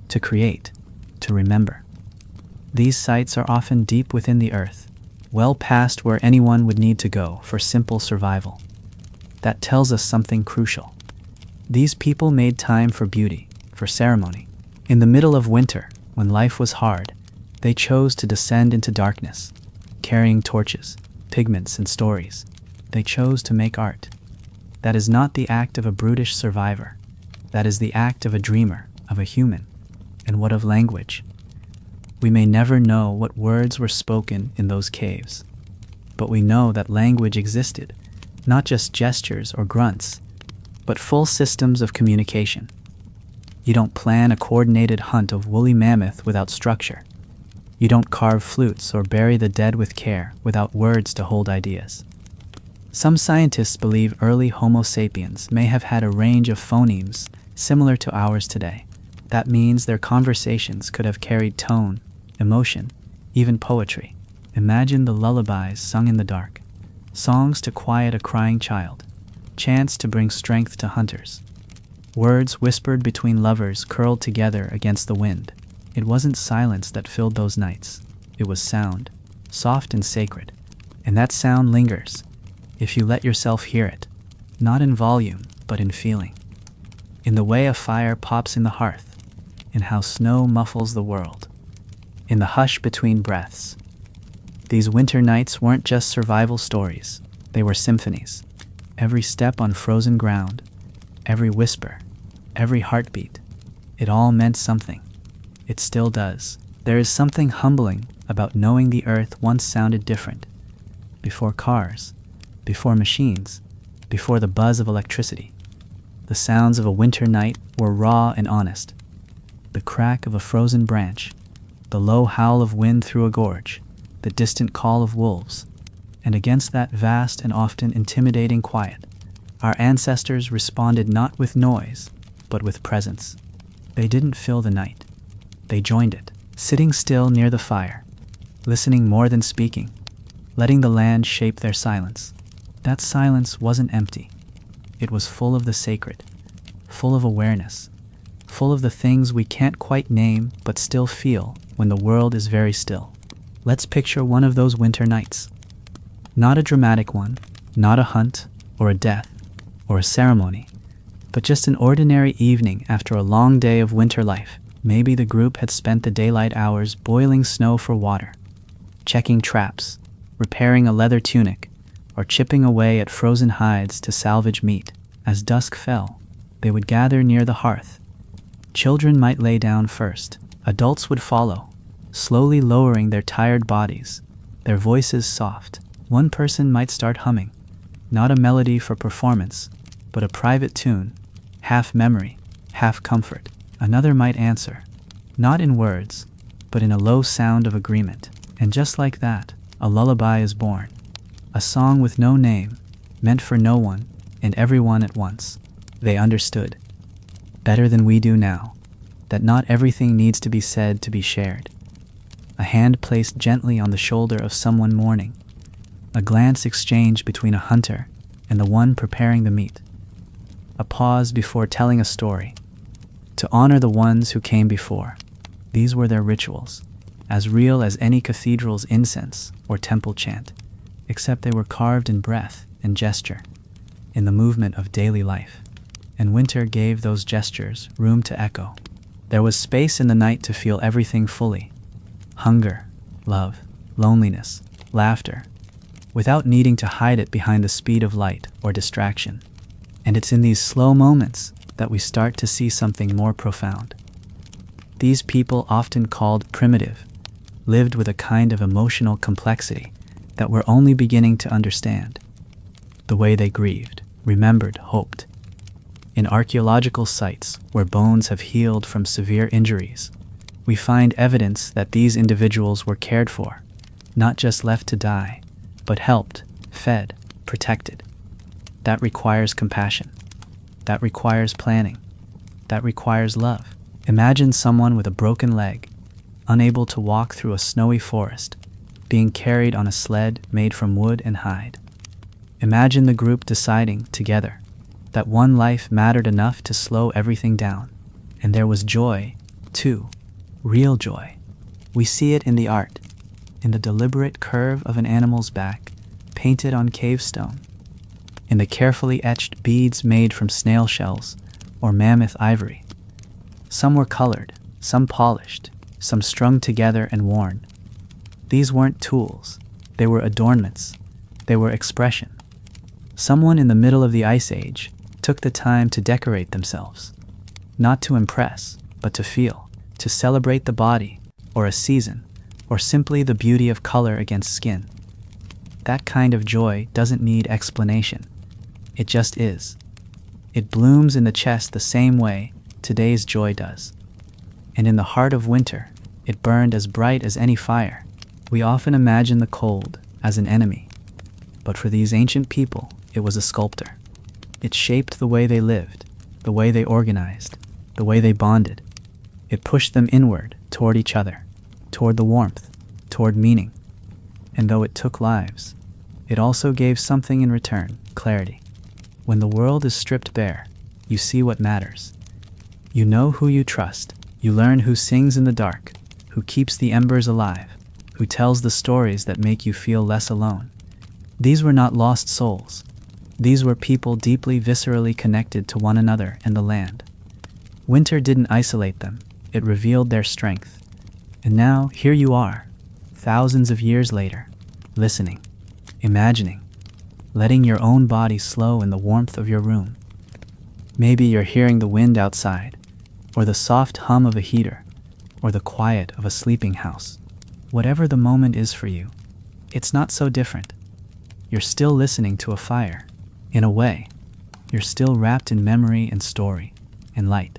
to create, to remember. These sites are often deep within the earth, well past where anyone would need to go for simple survival. That tells us something crucial. These people made time for beauty, for ceremony. In the middle of winter, when life was hard, they chose to descend into darkness, carrying torches, pigments, and stories. They chose to make art. That is not the act of a brutish survivor. That is the act of a dreamer, of a human. And what of language? We may never know what words were spoken in those caves, but we know that language existed, not just gestures or grunts, but full systems of communication. You don't plan a coordinated hunt of woolly mammoth without structure. You don't carve flutes or bury the dead with care without words to hold ideas. Some scientists believe early Homo sapiens may have had a range of phonemes similar to ours today. That means their conversations could have carried tone, emotion, even poetry. Imagine the lullabies sung in the dark, songs to quiet a crying child, chants to bring strength to hunters, words whispered between lovers curled together against the wind. It wasn't silence that filled those nights. It was sound, soft and sacred. And that sound lingers, if you let yourself hear it, not in volume, but in feeling. In the way a fire pops in the hearth, in how snow muffles the world, in the hush between breaths. These winter nights weren't just survival stories, they were symphonies. Every step on frozen ground, every whisper, every heartbeat, it all meant something. It still does. There is something humbling about knowing the earth once sounded different. Before cars, before machines, before the buzz of electricity. The sounds of a winter night were raw and honest. The crack of a frozen branch, the low howl of wind through a gorge, the distant call of wolves. And against that vast and often intimidating quiet, our ancestors responded not with noise, but with presence. They didn't fill the night. They joined it, sitting still near the fire, listening more than speaking, letting the land shape their silence. That silence wasn't empty. It was full of the sacred, full of awareness, full of the things we can't quite name but still feel when the world is very still. Let's picture one of those winter nights. Not a dramatic one, not a hunt, or a death, or a ceremony, but just an ordinary evening after a long day of winter life. Maybe the group had spent the daylight hours boiling snow for water, checking traps, repairing a leather tunic, or chipping away at frozen hides to salvage meat. As dusk fell, they would gather near the hearth. Children might lay down first. Adults would follow, slowly lowering their tired bodies, their voices soft. One person might start humming, not a melody for performance, but a private tune, half memory, half comfort. Another might answer, not in words, but in a low sound of agreement. And just like that, a lullaby is born. A song with no name, meant for no one and everyone at once. They understood, better than we do now, that not everything needs to be said to be shared. A hand placed gently on the shoulder of someone mourning, a glance exchanged between a hunter and the one preparing the meat, a pause before telling a story, to honor the ones who came before. These were their rituals, as real as any cathedral's incense or temple chant, except they were carved in breath and gesture, in the movement of daily life. And winter gave those gestures room to echo. There was space in the night to feel everything fully: hunger, love, loneliness, laughter, without needing to hide it behind the speed of light or distraction. And it's in these slow moments that we start to see something more profound. These people, often called primitive, lived with a kind of emotional complexity that we're only beginning to understand. The way they grieved, remembered, hoped. In archaeological sites where bones have healed from severe injuries, we find evidence that these individuals were cared for, not just left to die, but helped, fed, protected. That requires compassion. That requires planning. That requires love. Imagine someone with a broken leg, unable to walk through a snowy forest, being carried on a sled made from wood and hide. Imagine the group deciding, together, that one life mattered enough to slow everything down. And there was joy, too. Real joy. We see it in the art, in the deliberate curve of an animal's back, painted on cave stone, in the carefully etched beads made from snail shells or mammoth ivory. Some were colored, some polished, some strung together and worn. These weren't tools. They were adornments. They were expression. Someone in the middle of the Ice Age took the time to decorate themselves, not to impress, but to feel, to celebrate the body, or a season, or simply the beauty of color against skin. That kind of joy doesn't need explanation. It just is. It blooms in the chest the same way today's joy does. And in the heart of winter, it burned as bright as any fire. We often imagine the cold as an enemy, But for these ancient people, it was a sculptor. It shaped the way they lived, the way they organized, the way they bonded. It pushed them inward, toward each other, toward the warmth, toward meaning. And though it took lives, it also gave something in return: clarity. When the world is stripped bare, you see what matters. You know who you trust. You learn who sings in the dark, who keeps the embers alive, who tells the stories that make you feel less alone. These were not lost souls. These were people deeply, viscerally connected to one another and the land. Winter didn't isolate them. It revealed their strength. And now, here you are, thousands of years later, listening, imagining, letting your own body slow in the warmth of your room. Maybe you're hearing the wind outside, or the soft hum of a heater, or the quiet of a sleeping house. Whatever the moment is for you, it's not so different. You're still listening to a fire. In a way, you're still wrapped in memory and story and light.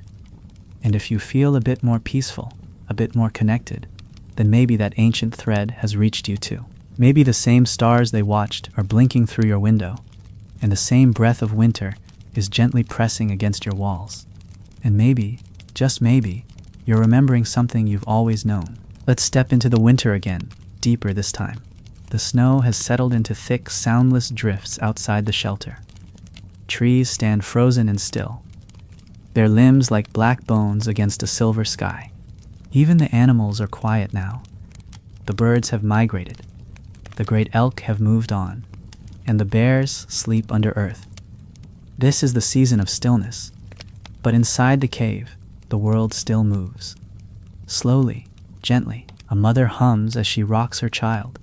And if you feel a bit more peaceful, a bit more connected, then maybe that ancient thread has reached you too. Maybe the same stars they watched are blinking through your window, and the same breath of winter is gently pressing against your walls. And maybe, just maybe, you're remembering something you've always known. Let's step into the winter again, deeper this time. The snow has settled into thick, soundless drifts outside the shelter. Trees stand frozen and still, their limbs like black bones against a silver sky. Even the animals are quiet now. The birds have migrated. The great elk have moved on, and the bears sleep under earth. This is the season of stillness. But inside the cave, the world still moves. Slowly, gently, a mother hums as she rocks her child.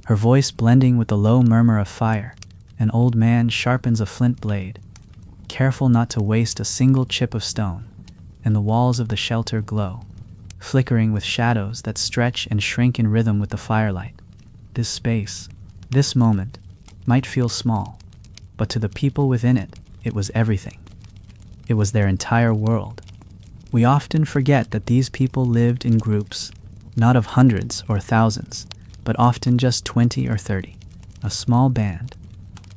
Her voice blending with the low murmur of fire, an old man sharpens a flint blade, careful not to waste a single chip of stone, and the walls of the shelter glow, flickering with shadows that stretch and shrink in rhythm with the firelight. This space, this moment, might feel small, but to the people within it, it was everything. It was their entire world. We often forget that these people lived in groups, not of hundreds or thousands, but often just 20 or 30, a small band,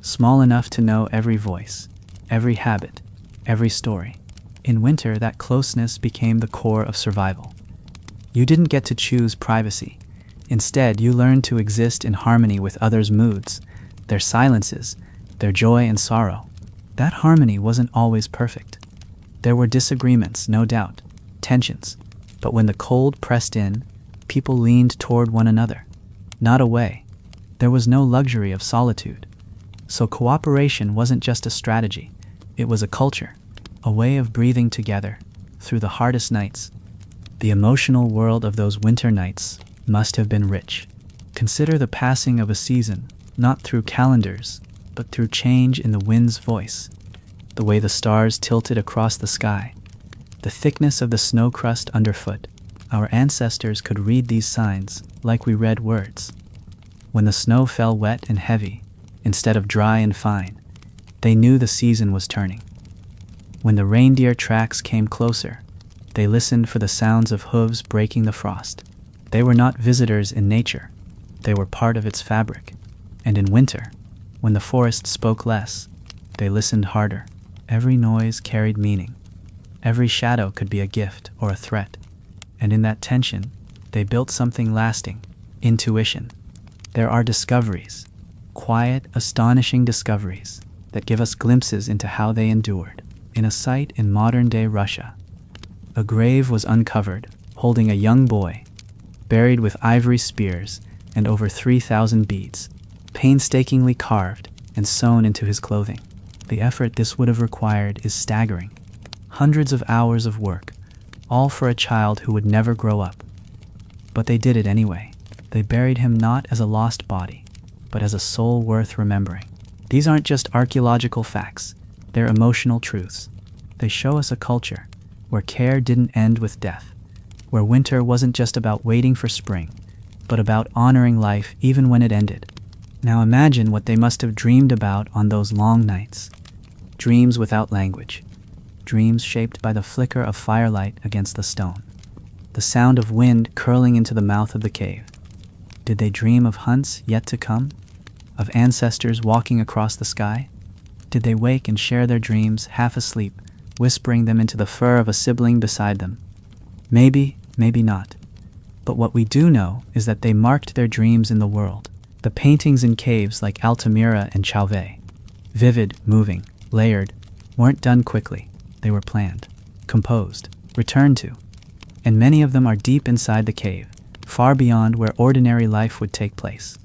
small enough to know every voice, every habit, every story. In winter, that closeness became the core of survival. You didn't get to choose privacy. Instead, you learned to exist in harmony with others' moods, their silences, their joy and sorrow. That harmony wasn't always perfect. There were disagreements, no doubt, tensions, but when the cold pressed in, people leaned toward one another, not away. There was no luxury of solitude. So cooperation wasn't just a strategy, it was a culture, a way of breathing together through the hardest nights. The emotional world of those winter nights must have been rich. Consider the passing of a season, not through calendars, but through change in the wind's voice, the way the stars tilted across the sky, the thickness of the snow crust underfoot. Our ancestors could read these signs like we read words. When the snow fell wet and heavy, instead of dry and fine, they knew the season was turning. When the reindeer tracks came closer, they listened for the sounds of hooves breaking the frost. They were not visitors in nature, they were part of its fabric. And in winter, when the forest spoke less, they listened harder. Every noise carried meaning. Every shadow could be a gift or a threat. And in that tension, they built something lasting: intuition. There are discoveries, quiet, astonishing discoveries, that give us glimpses into how they endured. In a site in modern-day Russia, a grave was uncovered, holding a young boy, buried with ivory spears and over 3,000 beads, painstakingly carved and sewn into his clothing. The effort this would have required is staggering. Hundreds of hours of work, all for a child who would never grow up. But they did it anyway. They buried him not as a lost body, but as a soul worth remembering. These aren't just archaeological facts, they're emotional truths. They show us a culture where care didn't end with death, where winter wasn't just about waiting for spring, but about honoring life even when it ended. Now imagine what they must have dreamed about on those long nights. Dreams without language. Dreams shaped by the flicker of firelight against the stone. The sound of wind curling into the mouth of the cave. Did they dream of hunts yet to come? of ancestors walking across the sky? Did they wake and share their dreams, half asleep, whispering them into the fur of a sibling beside them? Maybe, maybe not. But what we do know is that they marked their dreams in the world. The paintings in caves like Altamira and Chauvet, vivid, moving, layered, weren't done quickly. They were planned, composed, returned to. And many of them are deep inside the cave, far beyond where ordinary life would take place.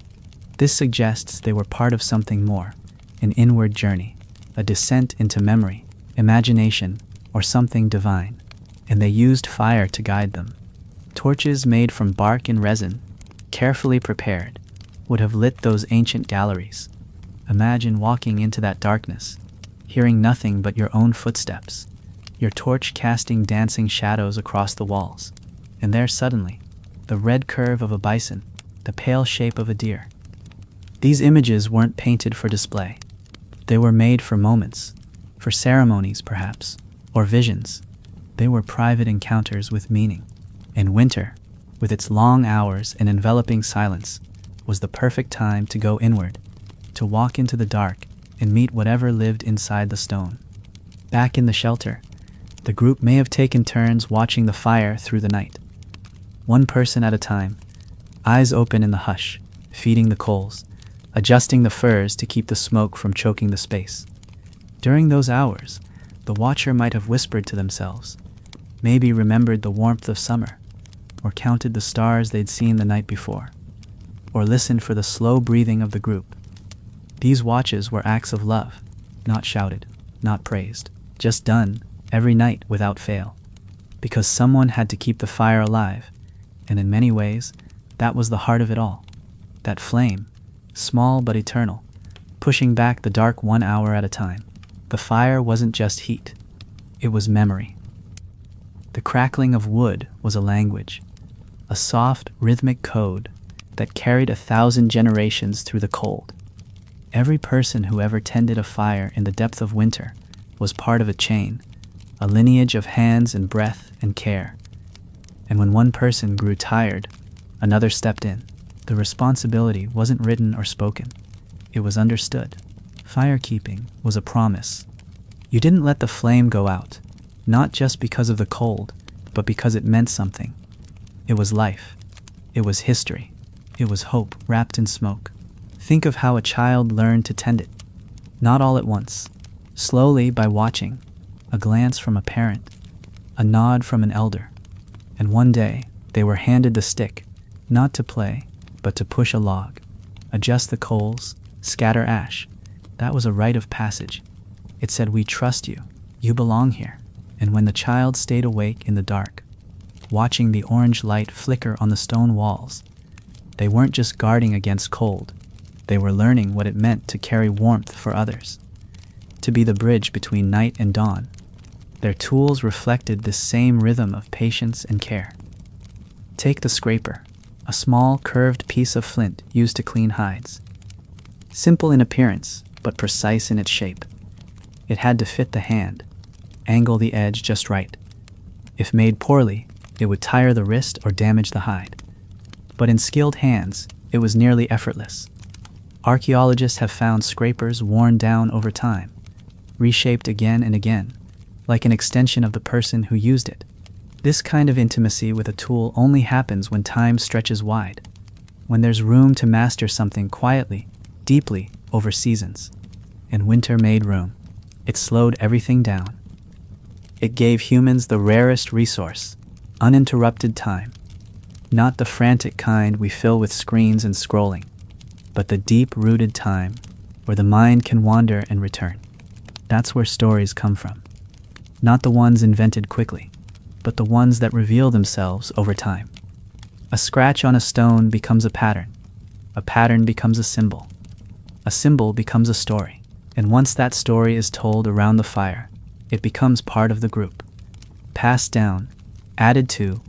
This suggests they were part of something more, an inward journey, a descent into memory, imagination, or something divine, and they used fire to guide them. Torches made from bark and resin, carefully prepared, would have lit those ancient galleries. Imagine walking into that darkness, hearing nothing but your own footsteps, your torch casting dancing shadows across the walls, and there suddenly, the red curve of a bison, the pale shape of a deer. These images weren't painted for display. They were made for moments, for ceremonies perhaps, or visions. They were private encounters with meaning. And winter, with its long hours and enveloping silence, was the perfect time to go inward, to walk into the dark and meet whatever lived inside the stone. Back in the shelter, the group may have taken turns watching the fire through the night. One person at a time, eyes open in the hush, feeding the coals, adjusting the furs to keep the smoke from choking the space. During those hours, the watcher might have whispered to themselves, maybe remembered the warmth of summer, or counted the stars they'd seen the night before, or listened for the slow breathing of the group. These watches were acts of love, not shouted, not praised, just done every night without fail, because someone had to keep the fire alive, and in many ways, that was the heart of it all. That flame, small but eternal, pushing back the dark 1 hour at a time. The fire wasn't just heat, it was memory. The crackling of wood was a language, a soft, rhythmic code that carried 1,000 generations through the cold. Every person who ever tended a fire in the depth of winter was part of a chain, a lineage of hands and breath and care. And when one person grew tired, another stepped in. The responsibility wasn't written or spoken. It was understood. Firekeeping was a promise. You didn't let the flame go out, not just because of the cold, but because it meant something. It was life. It was history. It was hope wrapped in smoke. Think of how a child learned to tend it. Not all at once. Slowly by watching, a glance from a parent, a nod from an elder. And one day, they were handed the stick, not to play, but to push a log, adjust the coals, scatter ash. That was a rite of passage. It said, "We trust you. You belong here." And when the child stayed awake in the dark, watching the orange light flicker on the stone walls, they weren't just guarding against cold. They were learning what it meant to carry warmth for others, to be the bridge between night and dawn. Their tools reflected this same rhythm of patience and care. Take the scraper, a small curved piece of flint used to clean hides. Simple in appearance, but precise in its shape. It had to fit the hand, angle the edge just right. If made poorly, it would tire the wrist or damage the hide. But in skilled hands, it was nearly effortless. Archaeologists have found scrapers worn down over time, reshaped again and again, like an extension of the person who used it. This kind of intimacy with a tool only happens when time stretches wide, when there's room to master something quietly, deeply, over seasons. And winter made room. It slowed everything down. It gave humans the rarest resource, uninterrupted time. Not the frantic kind we fill with screens and scrolling, but the deep-rooted time where the mind can wander and return. That's where stories come from. Not the ones invented quickly, but the ones that reveal themselves over time. A scratch on a stone becomes a pattern becomes a symbol becomes a story. And once that story is told around the fire, it becomes part of the group. Passed down, added to,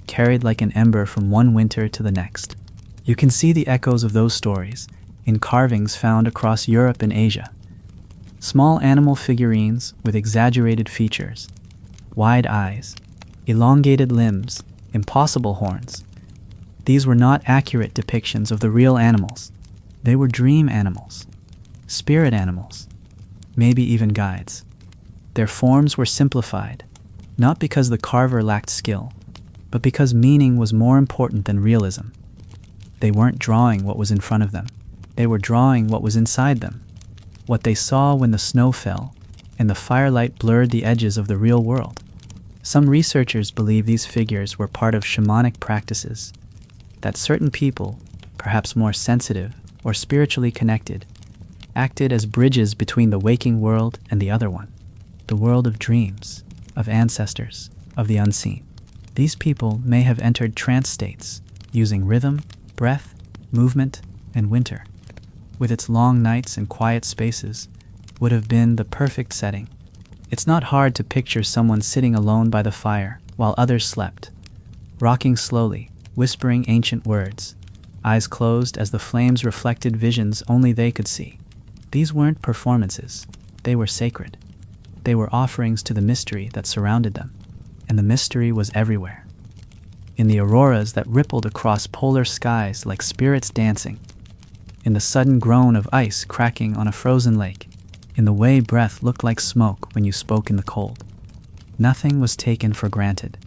carried like an ember from one winter to the next. You can see the echoes of those stories in carvings found across Europe and Asia. Small animal figurines with exaggerated features, wide eyes, elongated limbs, impossible horns. These were not accurate depictions of the real animals. They were dream animals, spirit animals, maybe even guides. Their forms were simplified, not because the carver lacked skill, but because meaning was more important than realism. They weren't drawing what was in front of them. They were drawing what was inside them, what they saw when the snow fell and the firelight blurred the edges of the real world. Some researchers believe these figures were part of shamanic practices, that certain people, perhaps more sensitive or spiritually connected, acted as bridges between the waking world and the other one, the world of dreams, of ancestors, of the unseen. These people may have entered trance states, using rhythm, breath, movement, and winter, with its long nights and quiet spaces, would have been the perfect setting. It's not hard to picture someone sitting alone by the fire while others slept, rocking slowly, whispering ancient words, eyes closed as the flames reflected visions only they could see. These weren't performances, they were sacred. They were offerings to the mystery that surrounded them, and the mystery was everywhere. In the auroras that rippled across polar skies like spirits dancing, in the sudden groan of ice cracking on a frozen lake, in the way breath looked like smoke when you spoke in the cold. Nothing was taken for granted.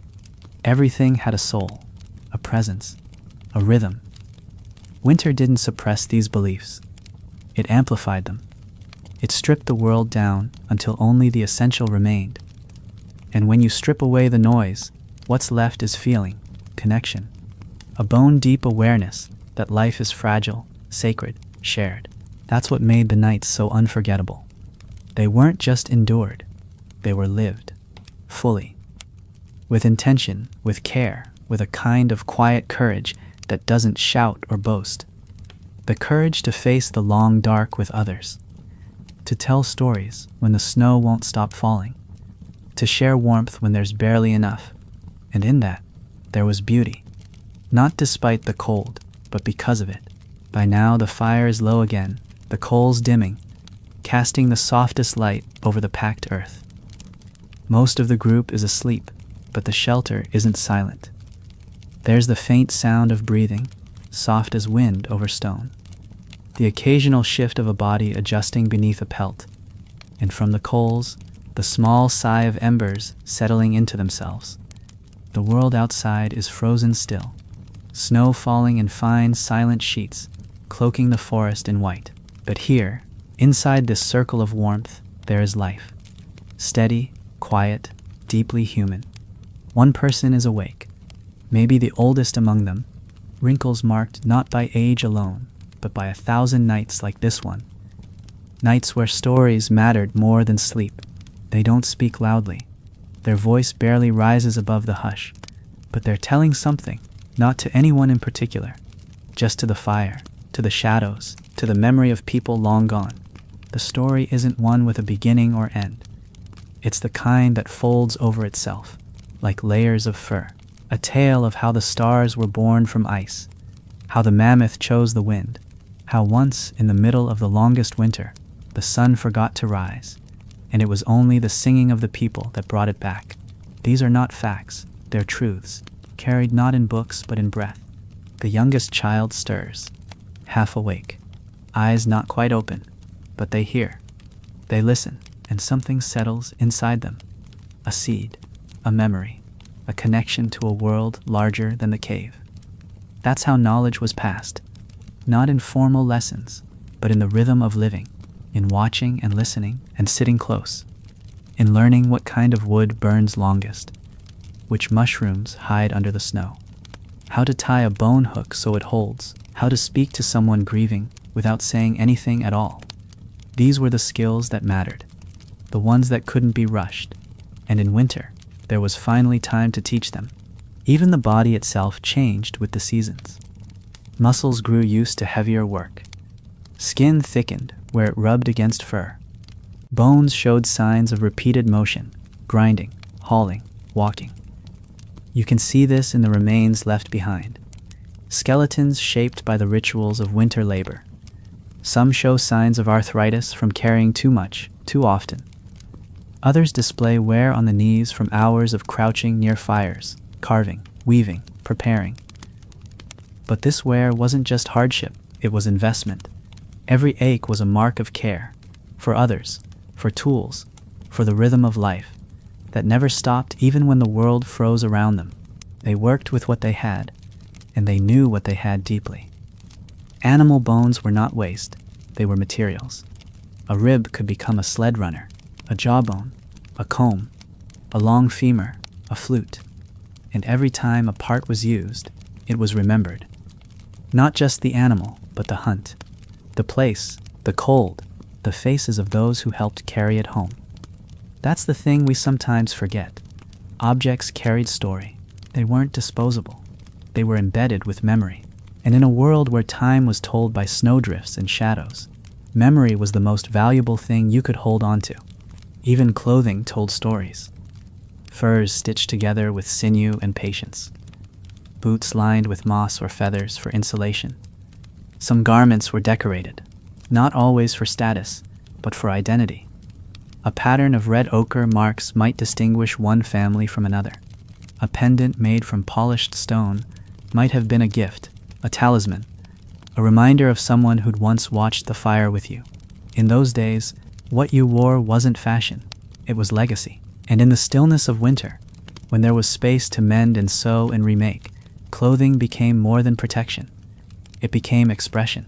Everything had a soul, a presence, a rhythm. Winter didn't suppress these beliefs. It amplified them. It stripped the world down until only the essential remained. And when you strip away the noise, what's left is feeling, connection, a bone-deep awareness that life is fragile, sacred, shared. That's what made the nights so unforgettable. They weren't just endured, they were lived, fully, with intention, with care, with a kind of quiet courage that doesn't shout or boast. The courage to face the long dark with others, to tell stories when the snow won't stop falling, to share warmth when there's barely enough, and in that, there was beauty, not despite the cold, but because of it. By now the fire is low again, the coals dimming, casting the softest light over the packed earth. Most of the group is asleep, but the shelter isn't silent. There's the faint sound of breathing, soft as wind over stone, the occasional shift of a body adjusting beneath a pelt, and from the coals, the small sigh of embers settling into themselves. The world outside is frozen still, snow falling in fine, silent sheets, cloaking the forest in white. But here, inside this circle of warmth, there is life. Steady, quiet, deeply human. One person is awake, maybe the oldest among them, wrinkles marked not by age alone, but by 1,000 nights like this one. Nights where stories mattered more than sleep. They don't speak loudly. Their voice barely rises above the hush, but they're telling something, not to anyone in particular, just to the fire, to the shadows, to the memory of people long gone. The story isn't one with a beginning or end. It's the kind that folds over itself, like layers of fur. A tale of how the stars were born from ice, how the mammoth chose the wind, how once, in the middle of the longest winter, the sun forgot to rise, and it was only the singing of the people that brought it back. These are not facts, they're truths, carried not in books but in breath. The youngest child stirs, half awake, eyes not quite open, but they hear, they listen, and something settles inside them. A seed, a memory, a connection to a world larger than the cave. That's how knowledge was passed, not in formal lessons, but in the rhythm of living, in watching and listening and sitting close, in learning what kind of wood burns longest, which mushrooms hide under the snow, how to tie a bone hook so it holds, how to speak to someone grieving without saying anything at all. These were the skills that mattered, the ones that couldn't be rushed, and in winter, there was finally time to teach them. Even the body itself changed with the seasons. Muscles grew used to heavier work. Skin thickened where it rubbed against fur. Bones showed signs of repeated motion, grinding, hauling, walking. You can see this in the remains left behind. Skeletons shaped by the rituals of winter labor. Some show signs of arthritis from carrying too much, too often. Others display wear on the knees from hours of crouching near fires, carving, weaving, preparing. But this wear wasn't just hardship, it was investment. Every ache was a mark of care, for others, for tools, for the rhythm of life, that never stopped even when the world froze around them. They worked with what they had, and they knew what they had deeply. Animal bones were not waste, they were materials. A rib could become a sled runner, a jawbone, a comb, a long femur, a flute. And every time a part was used, it was remembered. Not just the animal, but the hunt, the place, the cold, the faces of those who helped carry it home. That's the thing we sometimes forget. Objects carried story. They weren't disposable. They were embedded with memory. And in a world where time was told by snowdrifts and shadows, memory was the most valuable thing you could hold on to. Even clothing told stories. Furs stitched together with sinew and patience. Boots lined with moss or feathers for insulation. Some garments were decorated, not always for status, but for identity. A pattern of red ochre marks might distinguish one family from another. A pendant made from polished stone might have been a gift, a talisman, a reminder of someone who'd once watched the fire with you. In those days, what you wore wasn't fashion, it was legacy. And in the stillness of winter, when there was space to mend and sew and remake, clothing became more than protection. It became expression,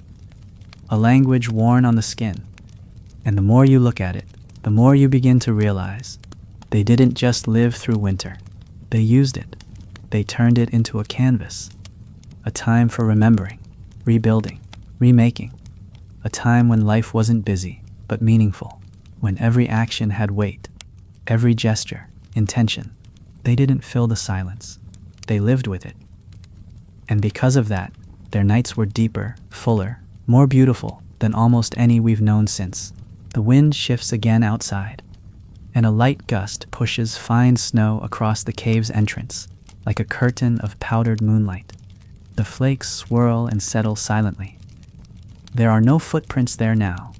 a language worn on the skin. And the more you look at it, the more you begin to realize they didn't just live through winter. They used it. They turned it into a canvas, a time for remembering, rebuilding, remaking, a time when life wasn't busy, but meaningful, when every action had weight. Every gesture, intention. They didn't fill the silence. They lived with it. And because of that, their nights were deeper, fuller, more beautiful than almost any we've known since. The wind shifts again outside, and a light gust pushes fine snow across the cave's entrance, like a curtain of powdered moonlight. The flakes swirl and settle silently. There are no footprints there now.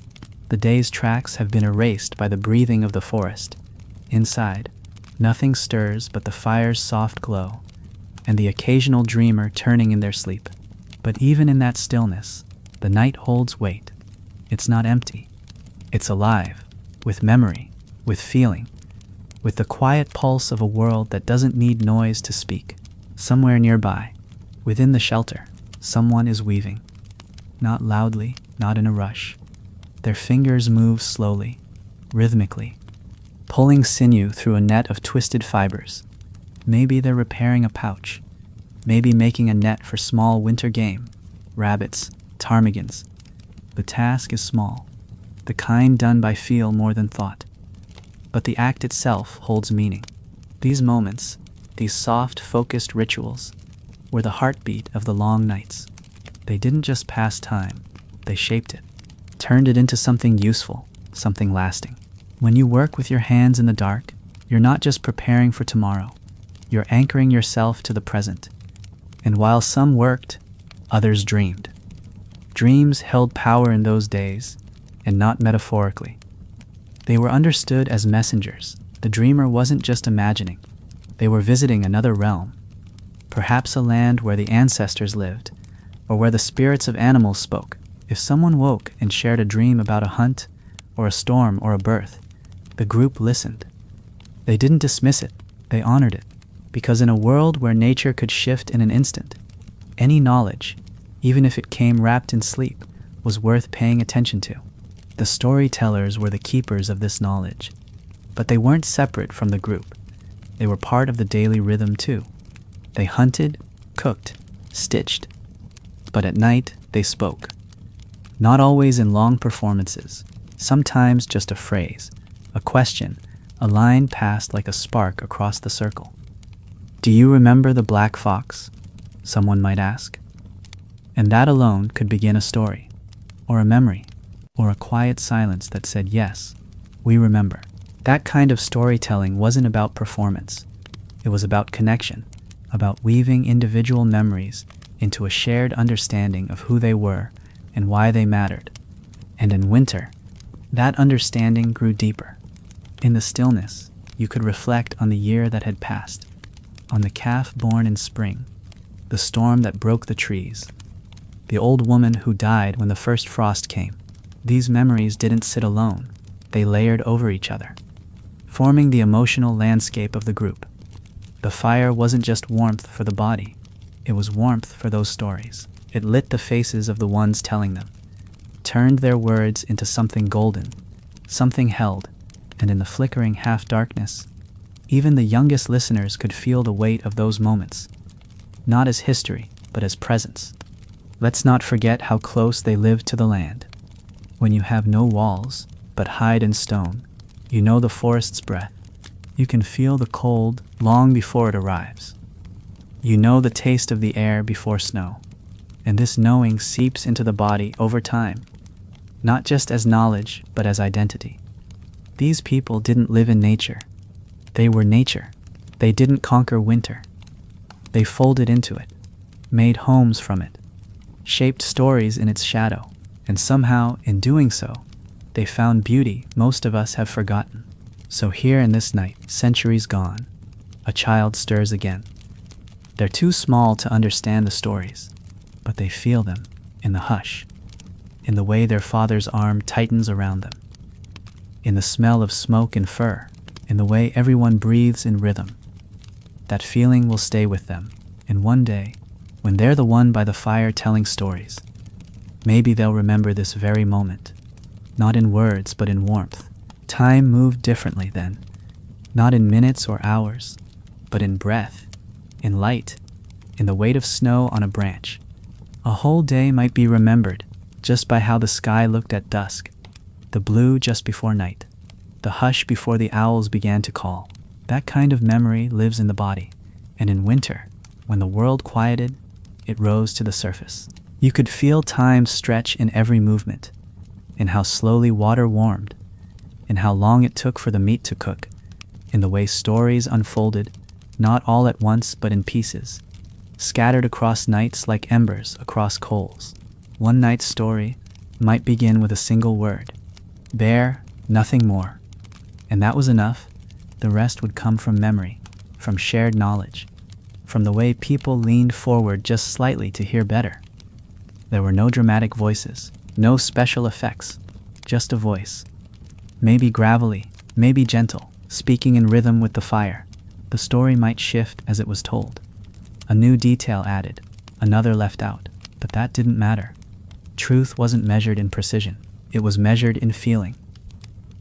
The day's tracks have been erased by the breathing of the forest. Inside, nothing stirs but the fire's soft glow, and the occasional dreamer turning in their sleep. But even in that stillness, the night holds weight. It's not empty. It's alive, with memory, with feeling, with the quiet pulse of a world that doesn't need noise to speak. Somewhere nearby, within the shelter, someone is weaving. Not loudly, not in a rush. Their fingers move slowly, rhythmically, pulling sinew through a net of twisted fibers. Maybe they're repairing a pouch. Maybe making a net for small winter game, rabbits, ptarmigans. The task is small, the kind done by feel more than thought. But the act itself holds meaning. These moments, these soft, focused rituals, were the heartbeat of the long nights. They didn't just pass time, they shaped it, turned it into something useful, something lasting. When you work with your hands in the dark, you're not just preparing for tomorrow, you're anchoring yourself to the present. And while some worked, others dreamed. Dreams held power in those days, and not metaphorically. They were understood as messengers. The dreamer wasn't just imagining, they were visiting another realm, perhaps a land where the ancestors lived, or where the spirits of animals spoke. If someone woke and shared a dream about a hunt, or a storm, or a birth, the group listened. They didn't dismiss it, they honored it, because in a world where nature could shift in an instant, any knowledge, even if it came wrapped in sleep, was worth paying attention to. The storytellers were the keepers of this knowledge, but they weren't separate from the group. They were part of the daily rhythm too. They hunted, cooked, stitched, but at night they spoke. Not always in long performances, sometimes just a phrase, a question, a line passed like a spark across the circle. "Do you remember the black fox?" someone might ask. And that alone could begin a story, or a memory, or a quiet silence that said, "Yes, we remember." That kind of storytelling wasn't about performance. It was about connection, about weaving individual memories into a shared understanding of who they were and why they mattered. And in winter, that understanding grew deeper. In the stillness, you could reflect on the year that had passed, on the calf born in spring, the storm that broke the trees, the old woman who died when the first frost came. These memories didn't sit alone, they layered over each other, forming the emotional landscape of the group. The fire wasn't just warmth for the body, it was warmth for those stories. It lit the faces of the ones telling them, turned their words into something golden, something held, and in the flickering half-darkness, even the youngest listeners could feel the weight of those moments, not as history, but as presence. Let's not forget how close they lived to the land. When you have no walls, but hide in stone, you know the forest's breath. You can feel the cold long before it arrives. You know the taste of the air before snow. And this knowing seeps into the body over time, not just as knowledge, but as identity. These people didn't live in nature. They were nature. They didn't conquer winter. They folded into it, made homes from it, shaped stories in its shadow, and somehow, in doing so, they found beauty most of us have forgotten. So here in this night, centuries gone, a child stirs again. They're too small to understand the stories, but they feel them in the hush, in the way their father's arm tightens around them, in the smell of smoke and fur, in the way everyone breathes in rhythm. That feeling will stay with them, and one day, when they're the one by the fire telling stories, maybe they'll remember this very moment, not in words but in warmth. Time moved differently then, not in minutes or hours, but in breath, in light, in the weight of snow on a branch. A whole day might be remembered just by how the sky looked at dusk, the blue just before night, the hush before the owls began to call. That kind of memory lives in the body, and in winter, when the world quieted, it rose to the surface. You could feel time stretch in every movement, in how slowly water warmed, in how long it took for the meat to cook, in the way stories unfolded, not all at once but in pieces, scattered across nights like embers across coals. One night's story might begin with a single word, bear, nothing more. And that was enough. The rest would come from memory, from shared knowledge, from the way people leaned forward just slightly to hear better. There were no dramatic voices, no special effects, just a voice. Maybe gravelly, maybe gentle, speaking in rhythm with the fire. The story might shift as it was told. A new detail added, another left out, but that didn't matter. Truth wasn't measured in precision, it was measured in feeling.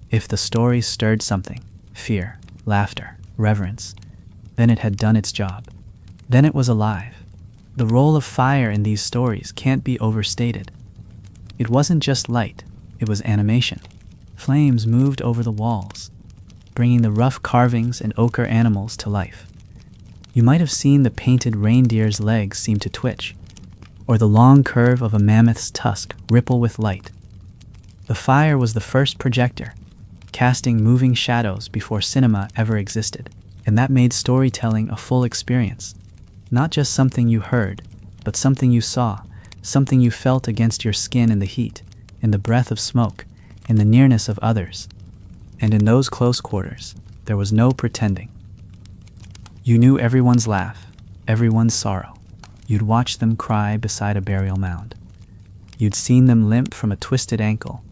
If the story stirred something, fear, laughter, reverence, then it had done its job. Then it was alive. The role of fire in these stories can't be overstated. It wasn't just light, it was animation. Flames moved over the walls, bringing the rough carvings and ochre animals to life. You might have seen the painted reindeer's legs seem to twitch, or the long curve of a mammoth's tusk ripple with light. The fire was the first projector, casting moving shadows before cinema ever existed, and that made storytelling a full experience. Not just something you heard, but something you saw, something you felt against your skin in the heat, in the breath of smoke, in the nearness of others. And in those close quarters, there was no pretending. You knew everyone's laugh, everyone's sorrow. You'd watched them cry beside a burial mound. You'd seen them limp from a twisted ankle.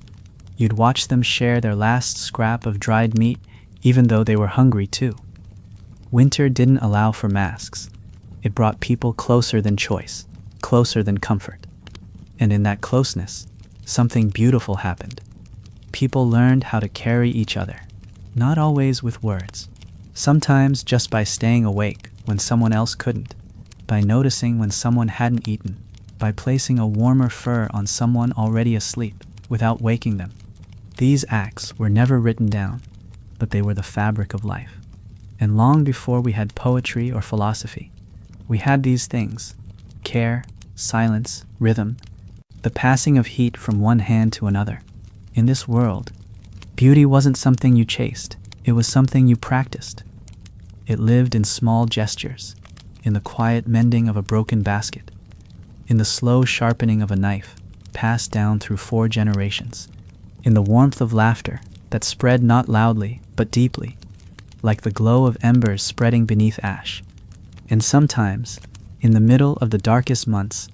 You'd watched them share their last scrap of dried meat, even though they were hungry too. Winter didn't allow for masks. It brought people closer than choice, closer than comfort. And in that closeness, something beautiful happened. People learned how to carry each other, not always with words. Sometimes just by staying awake when someone else couldn't, by noticing when someone hadn't eaten, by placing a warmer fur on someone already asleep without waking them. These acts were never written down, but they were the fabric of life. And long before we had poetry or philosophy, we had these things: care, silence, rhythm, the passing of heat from one hand to another. In this world, beauty wasn't something you chased, it was something you practiced. It lived in small gestures, in the quiet mending of a broken basket, in the slow sharpening of a knife passed down through 4 generations, in the warmth of laughter that spread not loudly but deeply, like the glow of embers spreading beneath ash. And sometimes, in the middle of the darkest months,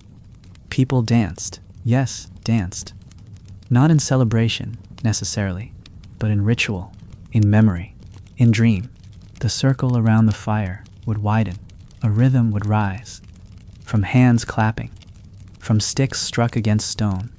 people danced, yes, danced. Not in celebration, necessarily, but in ritual, in memory, in dream. The circle around the fire would widen, a rhythm would rise, from hands clapping, from sticks struck against stone,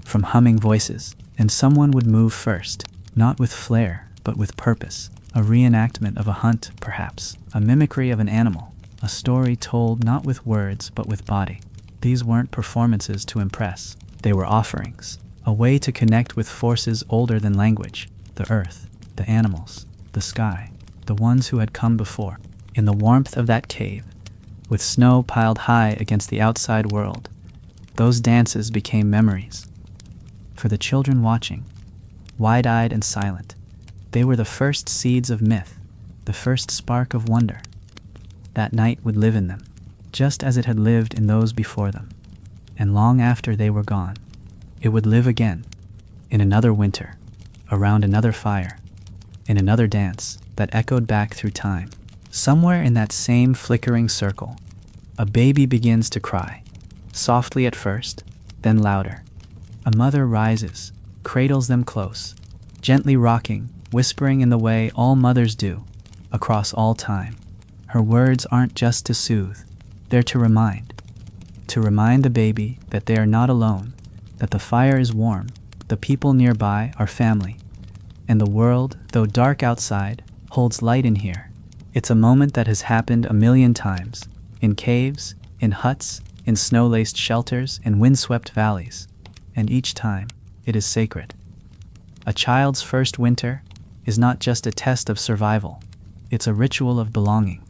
from humming voices, and someone would move first, not with flair, but with purpose. A reenactment of a hunt, perhaps, a mimicry of an animal, a story told not with words, but with body. These weren't performances to impress, they were offerings, a way to connect with forces older than language, the earth, the animals, the sky, the ones who had come before. In the warmth of that cave, with snow piled high against the outside world, those dances became memories. For the children watching, wide-eyed and silent, they were the first seeds of myth, the first spark of wonder. That night would live in them, just as it had lived in those before them. And long after they were gone, it would live again, in another winter, around another fire, in another dance that echoed back through time. Somewhere in that same flickering circle, a baby begins to cry, softly at first, then louder. A mother rises, cradles them close, gently rocking, whispering in the way all mothers do, across all time. Her words aren't just to soothe, they're to remind the baby that they are not alone, that the fire is warm, the people nearby are family, and the world, though dark outside, holds light in here. It's a moment that has happened a million times, in caves, in huts, in snow-laced shelters, in windswept valleys, and each time it is sacred. A child's first winter is not just a test of survival, it's a ritual of belonging.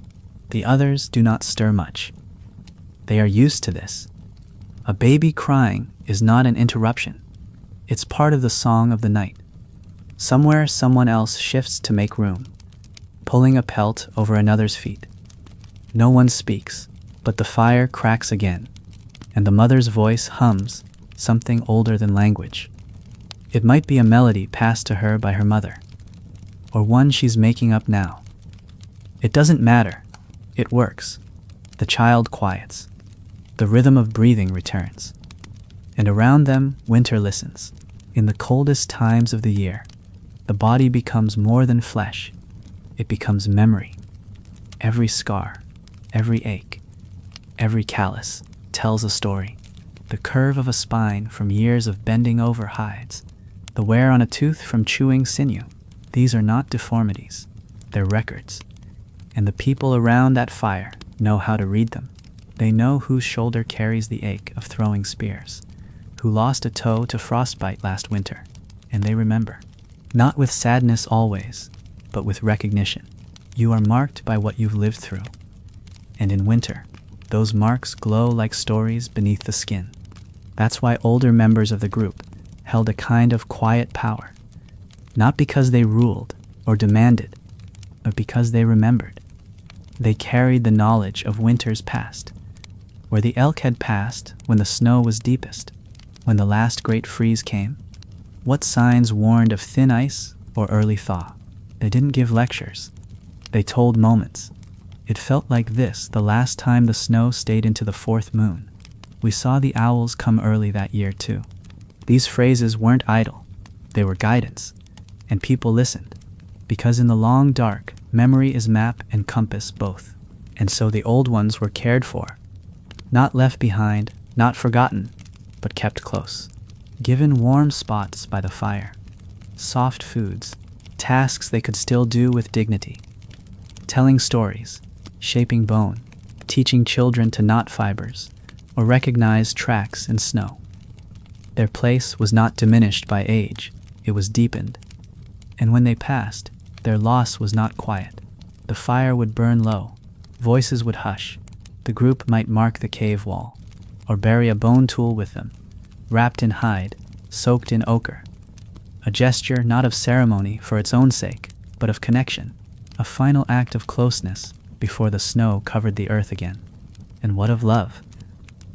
The others do not stir much. They are used to this. A baby crying is not an interruption. It's part of the song of the night. Somewhere someone else shifts to make room, pulling a pelt over another's feet. No one speaks, but the fire cracks again, and the mother's voice hums something older than language. It might be a melody passed to her by her mother, or one she's making up now. It doesn't matter. It works. The child quiets. The rhythm of breathing returns. And around them, winter listens. In the coldest times of the year, the body becomes more than flesh. It becomes memory. Every scar, every ache, every callus tells a story. The curve of a spine from years of bending over hides. The wear on a tooth from chewing sinew. These are not deformities. They're records. And the people around that fire know how to read them. They know whose shoulder carries the ache of throwing spears, who lost a toe to frostbite last winter, and they remember. Not with sadness always, but with recognition. You are marked by what you've lived through. And in winter, those marks glow like stories beneath the skin. That's why older members of the group held a kind of quiet power, not because they ruled or demanded, but because they remembered. They carried the knowledge of winters past, where the elk had passed when the snow was deepest, when the last great freeze came. What signs warned of thin ice or early thaw? They didn't give lectures. They told moments. It felt like this the last time the snow stayed into the fourth moon. We saw the owls come early that year too. These phrases weren't idle. They were guidance. And people listened. Because in the long dark, memory is map and compass both. And so the old ones were cared for. Not left behind, not forgotten, but kept close. Given warm spots by the fire. Soft foods. Tasks they could still do with dignity. Telling stories. Shaping bone. Teaching children to knot fibers. Or recognize tracks in snow. Their place was not diminished by age. It was deepened. And when they passed, their loss was not quiet. The fire would burn low. Voices would hush. The group might mark the cave wall, or bury a bone tool with them, wrapped in hide, soaked in ochre. A gesture not of ceremony for its own sake, but of connection, a final act of closeness before the snow covered the earth again. And what of love?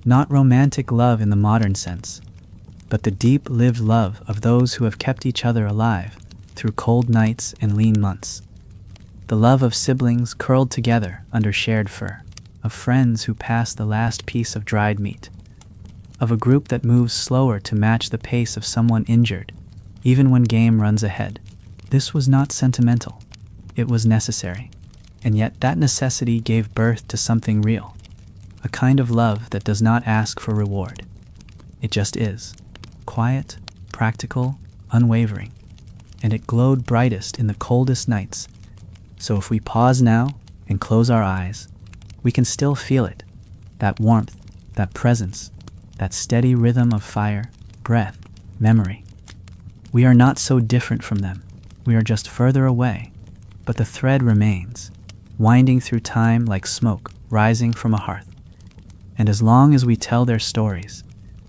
Not romantic love in the modern sense, but the deep-lived love of those who have kept each other alive through cold nights and lean months. The love of siblings curled together under shared fur, of friends who passed the last piece of dried meat. of a group that moves slower to match the pace of someone injured, even when game runs ahead. This was not sentimental. It was necessary. And yet that necessity gave birth to something real. A kind of love that does not ask for reward. It just is. Quiet, practical, unwavering. And it glowed brightest in the coldest nights. So if we pause now and close our eyes, we can still feel it. That warmth, that presence, that steady rhythm of fire, breath, memory. We are not so different from them. We are just further away. But the thread remains, winding through time like smoke rising from a hearth. And as long as we tell their stories,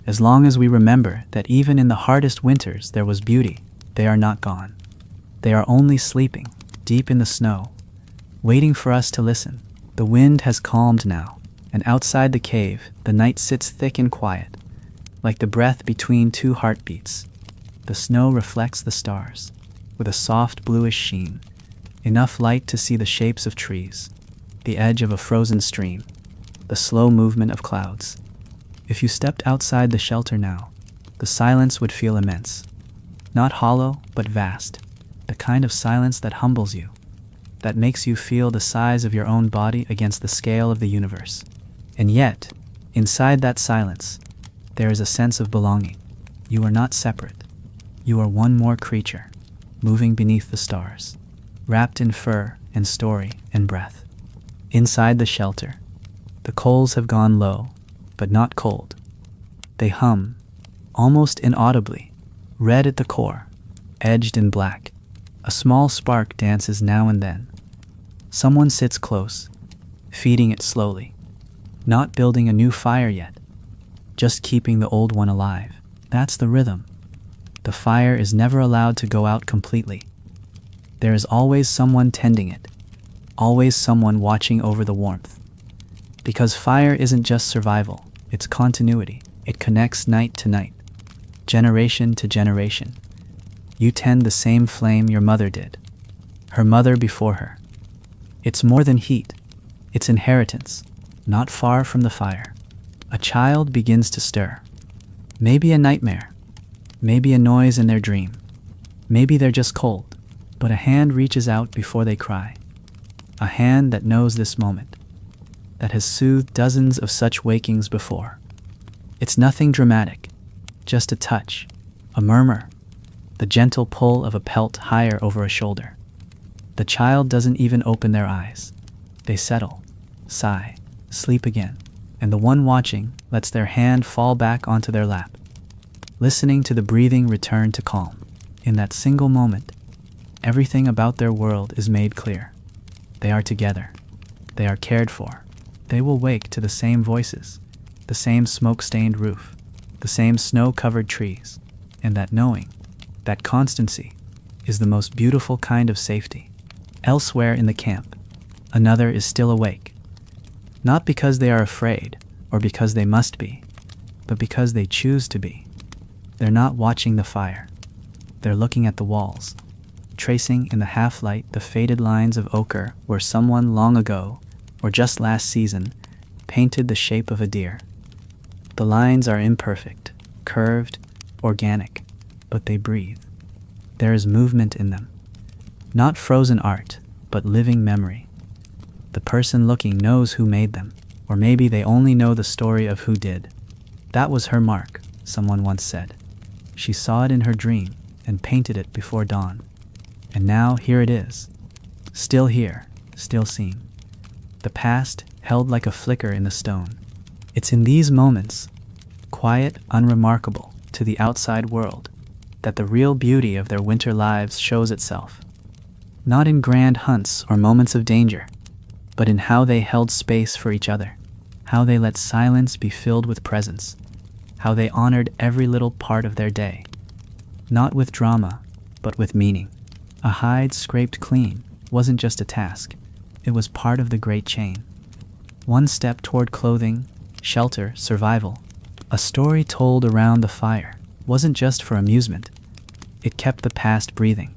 as long as we remember that even in the hardest winters there was beauty, they are not gone. They are only sleeping, deep in the snow, waiting for us to listen. The wind has calmed now, and outside the cave, the night sits thick and quiet, like the breath between two heartbeats. The snow reflects the stars, with a soft bluish sheen, enough light to see the shapes of trees, the edge of a frozen stream, the slow movement of clouds. If you stepped outside the shelter now, the silence would feel immense. Not hollow, but vast. The kind of silence that humbles you, that makes you feel the size of your own body against the scale of the universe. And yet, inside that silence, there is a sense of belonging. You are not separate. You are one more creature, moving beneath the stars, wrapped in fur and story and breath. Inside the shelter, the coals have gone low, but not cold. They hum, almost inaudibly, red at the core, edged in black. A small spark dances now and then. Someone sits close, feeding it slowly, not building a new fire yet, just keeping the old one alive. That's the rhythm. The fire is never allowed to go out completely. There is always someone tending it, always someone watching over the warmth. Because fire isn't just survival, it's continuity. It connects night to night, generation to generation. You tend the same flame your mother did, her mother before her. It's more than heat, it's inheritance. Not far from the fire, a child begins to stir. Maybe a nightmare, maybe a noise in their dream, maybe they're just cold, but a hand reaches out before they cry. A hand that knows this moment, that has soothed dozens of such wakings before. It's nothing dramatic, just a touch, a murmur, the gentle pull of a pelt higher over a shoulder. The child doesn't even open their eyes. They settle, sigh, sleep again, and the one watching lets their hand fall back onto their lap, listening to the breathing return to calm. In that single moment, everything about their world is made clear. They are together. They are cared for. They will wake to the same voices, the same smoke-stained roof, the same snow-covered trees, and that knowing, that constancy, is the most beautiful kind of safety. Elsewhere in the camp, another is still awake, not because they are afraid or because they must be, but because they choose to be. They're not watching the fire. They're looking at the walls, tracing in the half-light the faded lines of ochre where someone long ago, or just last season, painted the shape of a deer. The lines are imperfect, curved, organic, but they breathe. There is movement in them. Not frozen art, but living memory. The person looking knows who made them, or maybe they only know the story of who did. That was her mark, someone once said. She saw it in her dream and painted it before dawn. And now here it is, still here, still seen. The past held like a flicker in the stone. It's in these moments, quiet, unremarkable to the outside world, that the real beauty of their winter lives shows itself. Not in grand hunts or moments of danger, but in how they held space for each other, how they let silence be filled with presence, how they honored every little part of their day, not with drama, but with meaning. A hide scraped clean wasn't just a task, it was part of the great chain. One step toward clothing, shelter, survival. A story told around the fire wasn't just for amusement, it kept the past breathing.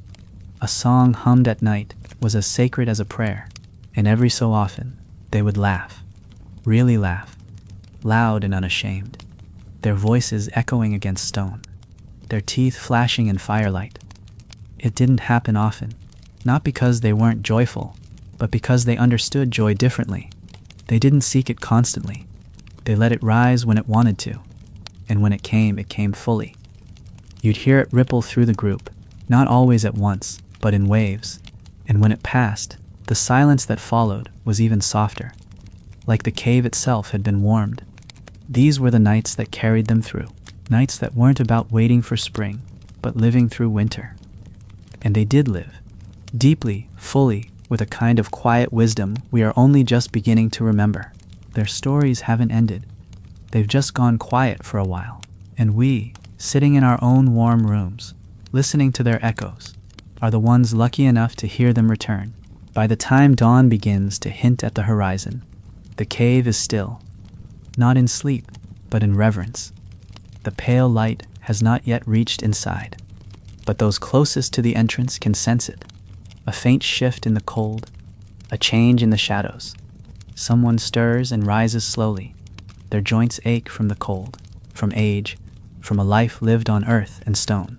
A song hummed at night was as sacred as a prayer, and every so often they would laugh, really laugh, loud and unashamed. their voices echoing against stone, their teeth flashing in firelight. It didn't happen often, not because they weren't joyful, but because they understood joy differently. They didn't seek it constantly. They let it rise when it wanted to, and when it came fully. You'd hear it ripple through the group, not always at once, but in waves, and when it passed, the silence that followed was even softer, like the cave itself had been warmed. These were the nights that carried them through, nights that weren't about waiting for spring, but living through winter. And they did live, deeply, fully, with a kind of quiet wisdom we are only just beginning to remember. Their stories haven't ended. They've just gone quiet for a while, and we, sitting in our own warm rooms, listening to their echoes, are the ones lucky enough to hear them return. By the time dawn begins to hint at the horizon, the cave is still, not in sleep, but in reverence. The pale light has not yet reached inside, but those closest to the entrance can sense it. A faint shift in the cold, a change in the shadows. Someone stirs and rises slowly. Their joints ache from the cold, from age, from a life lived on earth and stone.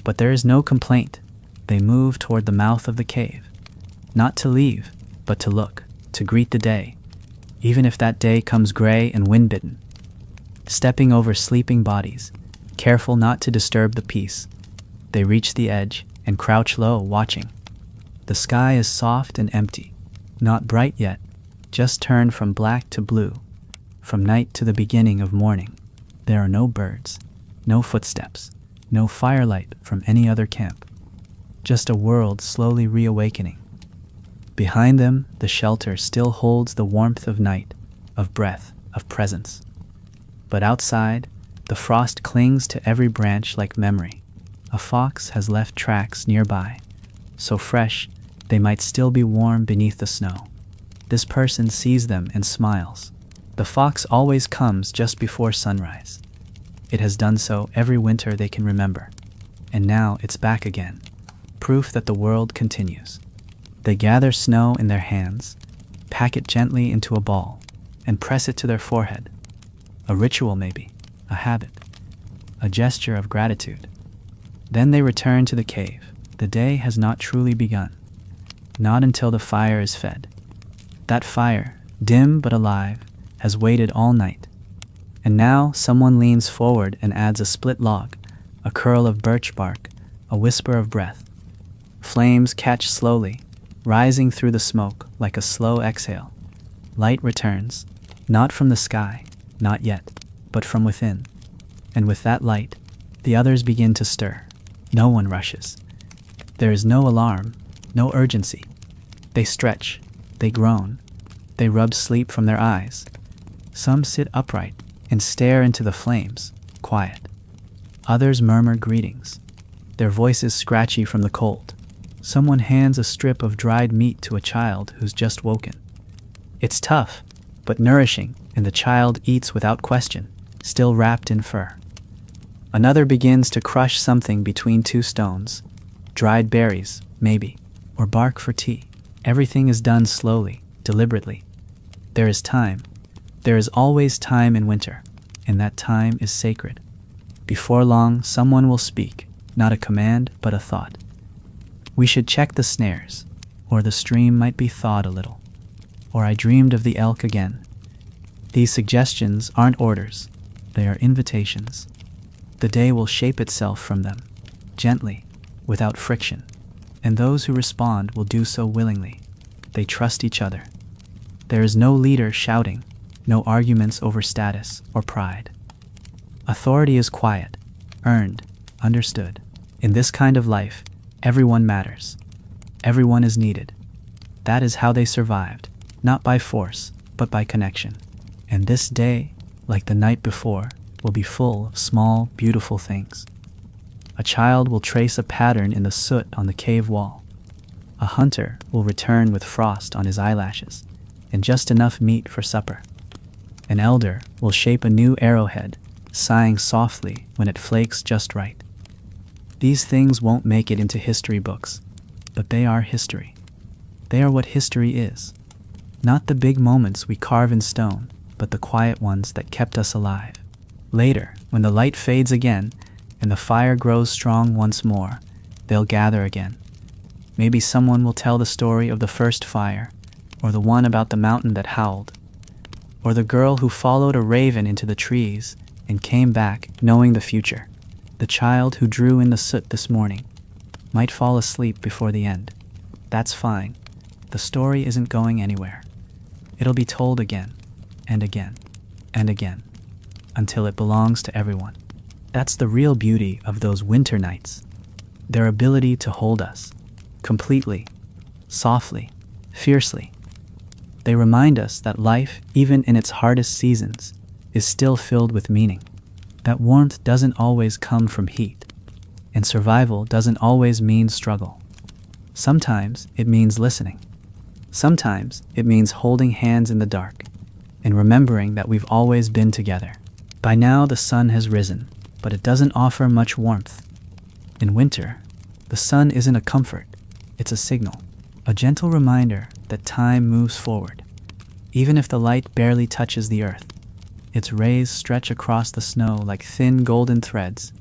But there is no complaint. They move toward the mouth of the cave, not to leave, but to look, to greet the day, even if that day comes gray and wind-bitten. Stepping over sleeping bodies, careful not to disturb the peace, they reach the edge and crouch low, watching. The sky is soft and empty, not bright yet, just turned from black to blue, from night to the beginning of morning. There are no birds, no footsteps, no firelight from any other camp, just a world slowly reawakening. Behind them, the shelter still holds the warmth of night, of breath, of presence. But outside, the frost clings to every branch like memory. A fox has left tracks nearby, so fresh they might still be warm beneath the snow. This person sees them and smiles. The fox always comes just before sunrise. It has done so every winter they can remember, and now it's back again, proof that the world continues. They gather snow in their hands, pack it gently into a ball, and press it to their forehead. A ritual maybe, a habit, a gesture of gratitude. Then they return to the cave. The day has not truly begun, not until the fire is fed. That fire, dim but alive, has waited all night. And now someone leans forward and adds a split log, a curl of birch bark, a whisper of breath. Flames catch slowly, rising through the smoke like a slow exhale. Light returns, not from the sky, not yet, but from within. And with that light, the others begin to stir. No one rushes. There is no alarm, no urgency. They stretch, they groan, they rub sleep from their eyes. Some sit upright and stare into the flames, quiet. Others murmur greetings, their voices scratchy from the cold. Someone hands a strip of dried meat to a child who's just woken. It's tough, but nourishing, and the child eats without question, still wrapped in fur. Another begins to crush something between two stones, dried berries, maybe, or bark for tea. Everything is done slowly, deliberately. There is time. There is always time in winter, and that time is sacred. Before long, someone will speak, not a command, but a thought. We should check the snares, or the stream might be thawed a little, or I dreamed of the elk again. These suggestions aren't orders, they are invitations. The day will shape itself from them, gently, without friction, and those who respond will do so willingly. They trust each other. There is no leader shouting, no arguments over status or pride. Authority is quiet, earned, understood. In this kind of life, everyone matters. Everyone is needed. That is how they survived, not by force, but by connection. And this day, like the night before, will be full of small, beautiful things. A child will trace a pattern in the soot on the cave wall. A hunter will return with frost on his eyelashes and just enough meat for supper. An elder will shape a new arrowhead, sighing softly when it flakes just right. These things won't make it into history books, but they are history. They are what history is. Not the big moments we carve in stone, but the quiet ones that kept us alive. Later, when the light fades again and the fire grows strong once more, they'll gather again. Maybe someone will tell the story of the first fire, or the one about the mountain that howled, or the girl who followed a raven into the trees and came back knowing the future. The child who drew in the soot this morning might fall asleep before the end. That's fine. The story isn't going anywhere. It'll be told again, and again, and again, until it belongs to everyone. That's the real beauty of those winter nights. Their ability to hold us, completely, softly, fiercely. They remind us that life, even in its hardest seasons, is still filled with meaning. That warmth doesn't always come from heat, and survival doesn't always mean struggle. Sometimes it means listening. Sometimes it means holding hands in the dark and remembering that we've always been together. By now the sun has risen, but it doesn't offer much warmth. In winter, the sun isn't a comfort, it's a signal, a gentle reminder that time moves forward. Even if the light barely touches the earth, its rays stretch across the snow like thin golden threads,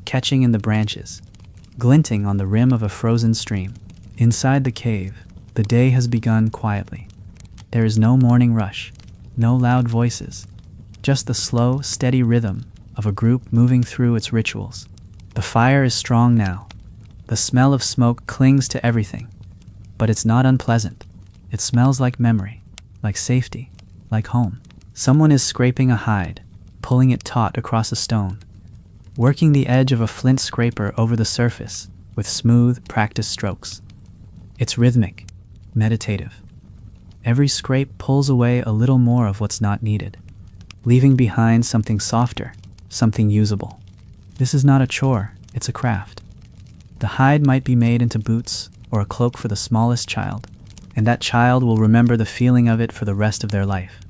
catching in the branches, glinting on the rim of a frozen stream. Inside the cave, the day has begun quietly. There is no morning rush, no loud voices, just the slow, steady rhythm of a group moving through its rituals. The fire is strong now. The smell of smoke clings to everything, but it's not unpleasant. It smells like memory, like safety, like home. Someone is scraping a hide, pulling it taut across a stone, working the edge of a flint scraper over the surface with smooth, practiced strokes. It's rhythmic, meditative. Every scrape pulls away a little more of what's not needed, leaving behind something softer, something usable. This is not a chore, it's a craft. The hide might be made into boots or a cloak for the smallest child, and that child will remember the feeling of it for the rest of their life.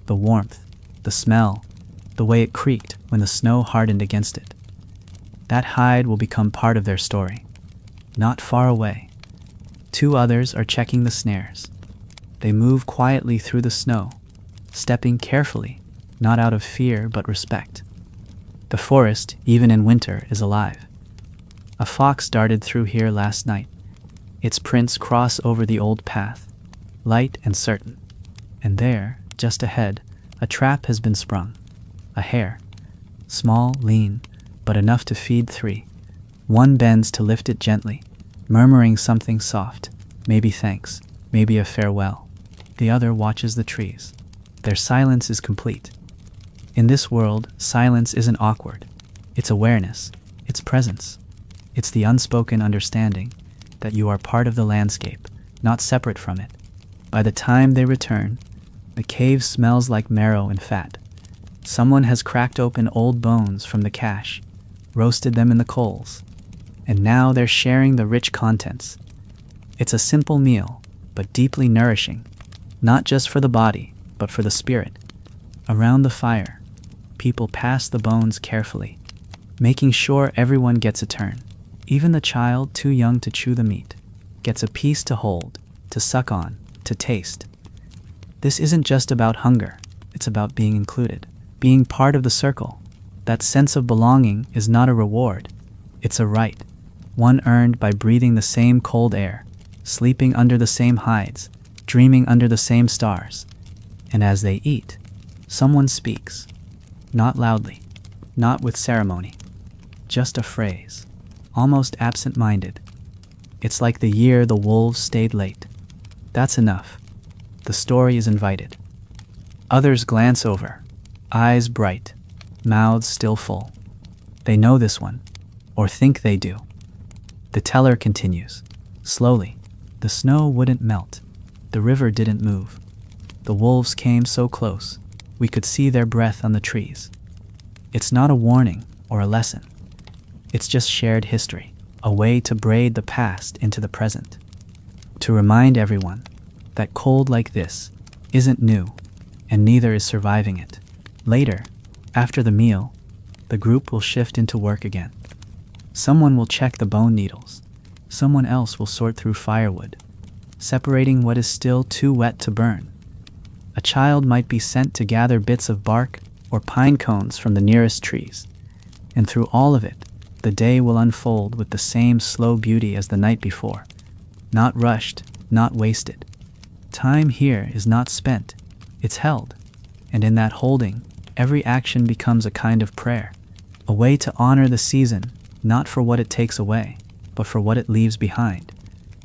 The warmth, the smell, the way it creaked when the snow hardened against it. That hide will become part of their story. Not far away, two others are checking the snares. They move quietly through the snow, stepping carefully, not out of fear but respect. The forest, even in winter, is alive. A fox darted through here last night. Its prints cross over the old path, light and certain. And there, just ahead, a trap has been sprung. A hare, small, lean, but enough to feed three. One bends to lift it gently, murmuring something soft, maybe thanks, maybe a farewell. The other watches the trees. Their silence is complete. In this world, silence isn't awkward. It's awareness, it's presence. It's the unspoken understanding that you are part of the landscape, not separate from it. By the time they return, the cave smells like marrow and fat. Someone has cracked open old bones from the cache, roasted them in the coals, and now they're sharing the rich contents. It's a simple meal, but deeply nourishing, not just for the body, but for the spirit. Around the fire, people pass the bones carefully, making sure everyone gets a turn. Even the child too young to chew the meat gets a piece to hold, to suck on, to taste. This isn't just about hunger, it's about being included, being part of the circle. That sense of belonging is not a reward, it's a right, one earned by breathing the same cold air, sleeping under the same hides, dreaming under the same stars. And as they eat, someone speaks, not loudly, not with ceremony, just a phrase, almost absent-minded. It's like the year the wolves stayed late. That's enough. The story is invited. Others glance over, eyes bright, mouths still full. They know this one, or think they do. The teller continues. Slowly, the snow wouldn't melt. The river didn't move. The wolves came so close, we could see their breath on the trees. It's not a warning or a lesson. It's just shared history, a way to braid the past into the present. To remind everyone that cold like this isn't new, and neither is surviving it. Later, after the meal, the group will shift into work again. Someone will check the bone needles. Someone else will sort through firewood, separating what is still too wet to burn. A child might be sent to gather bits of bark or pine cones from the nearest trees. And through all of it, the day will unfold with the same slow beauty as the night before. Not rushed, not wasted. Time here is not spent, it's held. And in that holding, every action becomes a kind of prayer, a way to honor the season, not for what it takes away, but for what it leaves behind.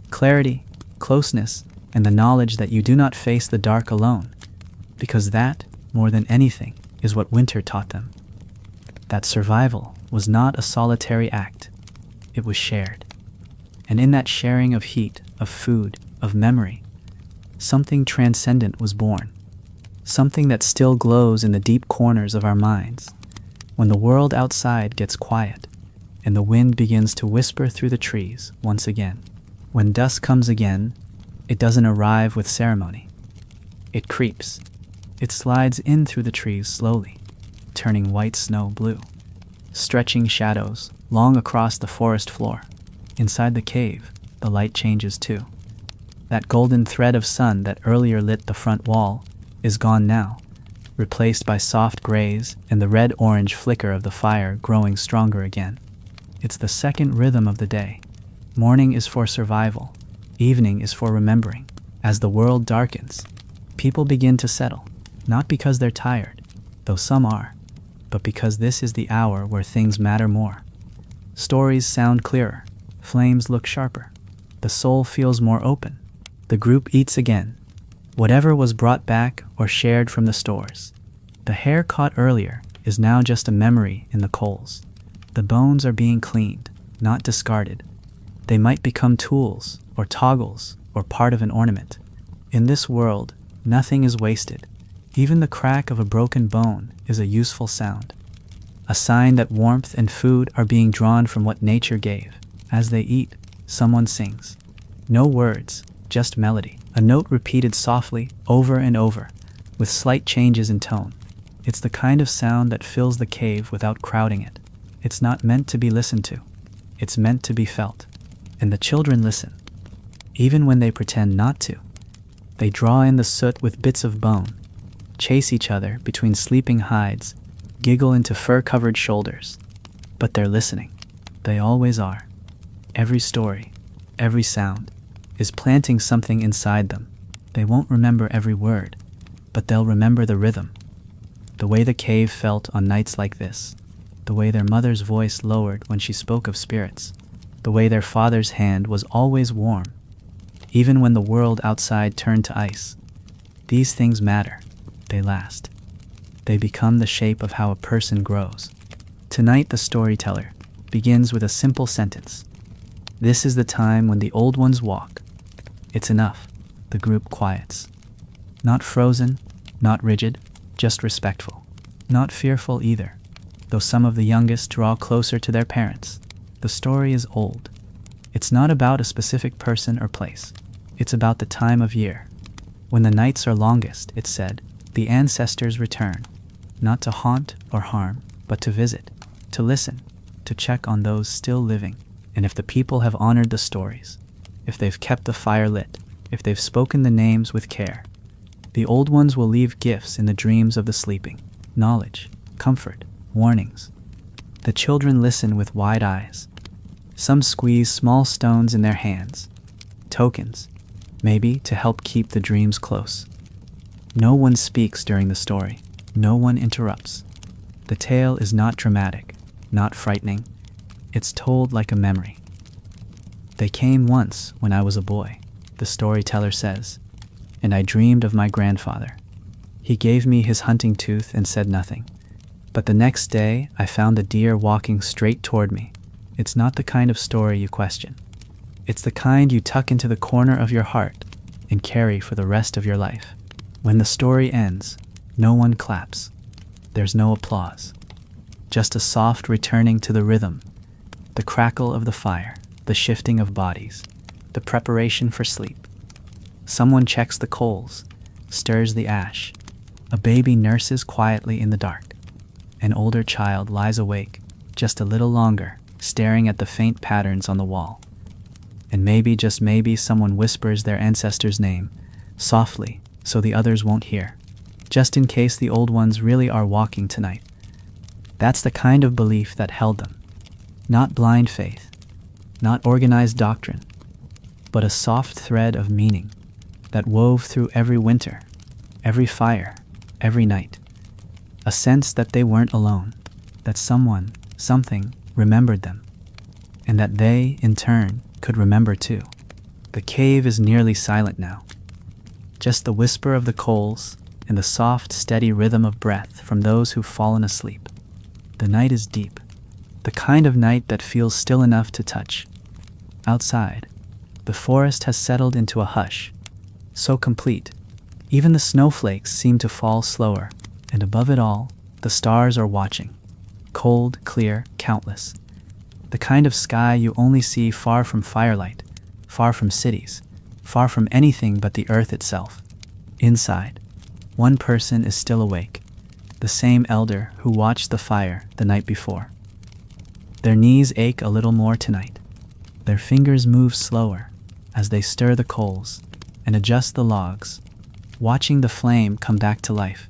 Clarity, closeness, and the knowledge that you do not face the dark alone, because that, more than anything, is what winter taught them. That survival was not a solitary act, it was shared. And in that sharing of heat, of food, of memory, something transcendent was born. Something that still glows in the deep corners of our minds. When the world outside gets quiet, and the wind begins to whisper through the trees once again. When dusk comes again, it doesn't arrive with ceremony. It creeps. It slides in through the trees slowly, turning white snow blue, stretching shadows long across the forest floor. Inside the cave, the light changes too. That golden thread of sun that earlier lit the front wall is gone now, replaced by soft grays and the red-orange flicker of the fire growing stronger again. It's the second rhythm of the day. Morning is for survival, evening is for remembering. As the world darkens, people begin to settle, not because they're tired, though some are, but because this is the hour where things matter more. Stories sound clearer, flames look sharper, the soul feels more open. The group eats again, whatever was brought back or shared from the stores. The hair caught earlier is now just a memory in the coals. The bones are being cleaned, not discarded. They might become tools, or toggles, or part of an ornament. In this world, nothing is wasted. Even the crack of a broken bone is a useful sound. A sign that warmth and food are being drawn from what nature gave. As they eat, someone sings. No words, just melody. A note repeated softly, over and over, with slight changes in tone. It's the kind of sound that fills the cave without crowding it. It's not meant to be listened to. It's meant to be felt. And the children listen. Even when they pretend not to. They draw in the soot with bits of bone, chase each other between sleeping hides, giggle into fur-covered shoulders. But they're listening. They always are. Every story, every sound, is planting something inside them. They won't remember every word, but they'll remember the rhythm. The way the cave felt on nights like this. The way their mother's voice lowered when she spoke of spirits. The way their father's hand was always warm, even when the world outside turned to ice. These things matter. They last. They become the shape of how a person grows. Tonight, the storyteller begins with a simple sentence. This is the time when the old ones walk. It's enough. The group quiets. Not frozen, not rigid, just respectful. Not fearful either, though some of the youngest draw closer to their parents. The story is old. It's not about a specific person or place. It's about the time of year. When the nights are longest, it said, the ancestors return, not to haunt or harm, but to visit, to listen, to check on those still living. And if the people have honored the stories, if they've kept the fire lit, if they've spoken the names with care, the old ones will leave gifts in the dreams of the sleeping, knowledge, comfort, warnings. The children listen with wide eyes. Some squeeze small stones in their hands, tokens, maybe to help keep the dreams close. No one speaks during the story. No one interrupts. The tale is not dramatic, not frightening. It's told like a memory. They came once when I was a boy, the storyteller says, and I dreamed of my grandfather. He gave me his hunting tooth and said nothing. But the next day, I found the deer walking straight toward me. It's not the kind of story you question. It's the kind you tuck into the corner of your heart and carry for the rest of your life. When the story ends, no one claps. There's no applause. Just a soft returning to the rhythm, the crackle of the fire, the shifting of bodies, the preparation for sleep. Someone checks the coals, stirs the ash. A baby nurses quietly in the dark. An older child lies awake, just a little longer, staring at the faint patterns on the wall. And maybe, just maybe, someone whispers their ancestor's name, softly, so the others won't hear. just in case the old ones really are walking tonight. That's the kind of belief that held them. Not blind faith, not organized doctrine, but a soft thread of meaning that wove through every winter, every fire, every night. A sense that they weren't alone, that someone, something, remembered them, and that they, in turn, could remember too. The cave is nearly silent now. Just the whisper of the coals and the soft, steady rhythm of breath from those who've fallen asleep. The night is deep, the kind of night that feels still enough to touch. Outside, the forest has settled into a hush, so complete, even the snowflakes seem to fall slower, and above it all, the stars are watching. Cold, clear, countless. The kind of sky you only see far from firelight, far from cities, far from anything but the earth itself. Inside, one person is still awake, the same elder who watched the fire the night before. Their knees ache a little more tonight. Their fingers move slower as they stir the coals and adjust the logs, watching the flame come back to life.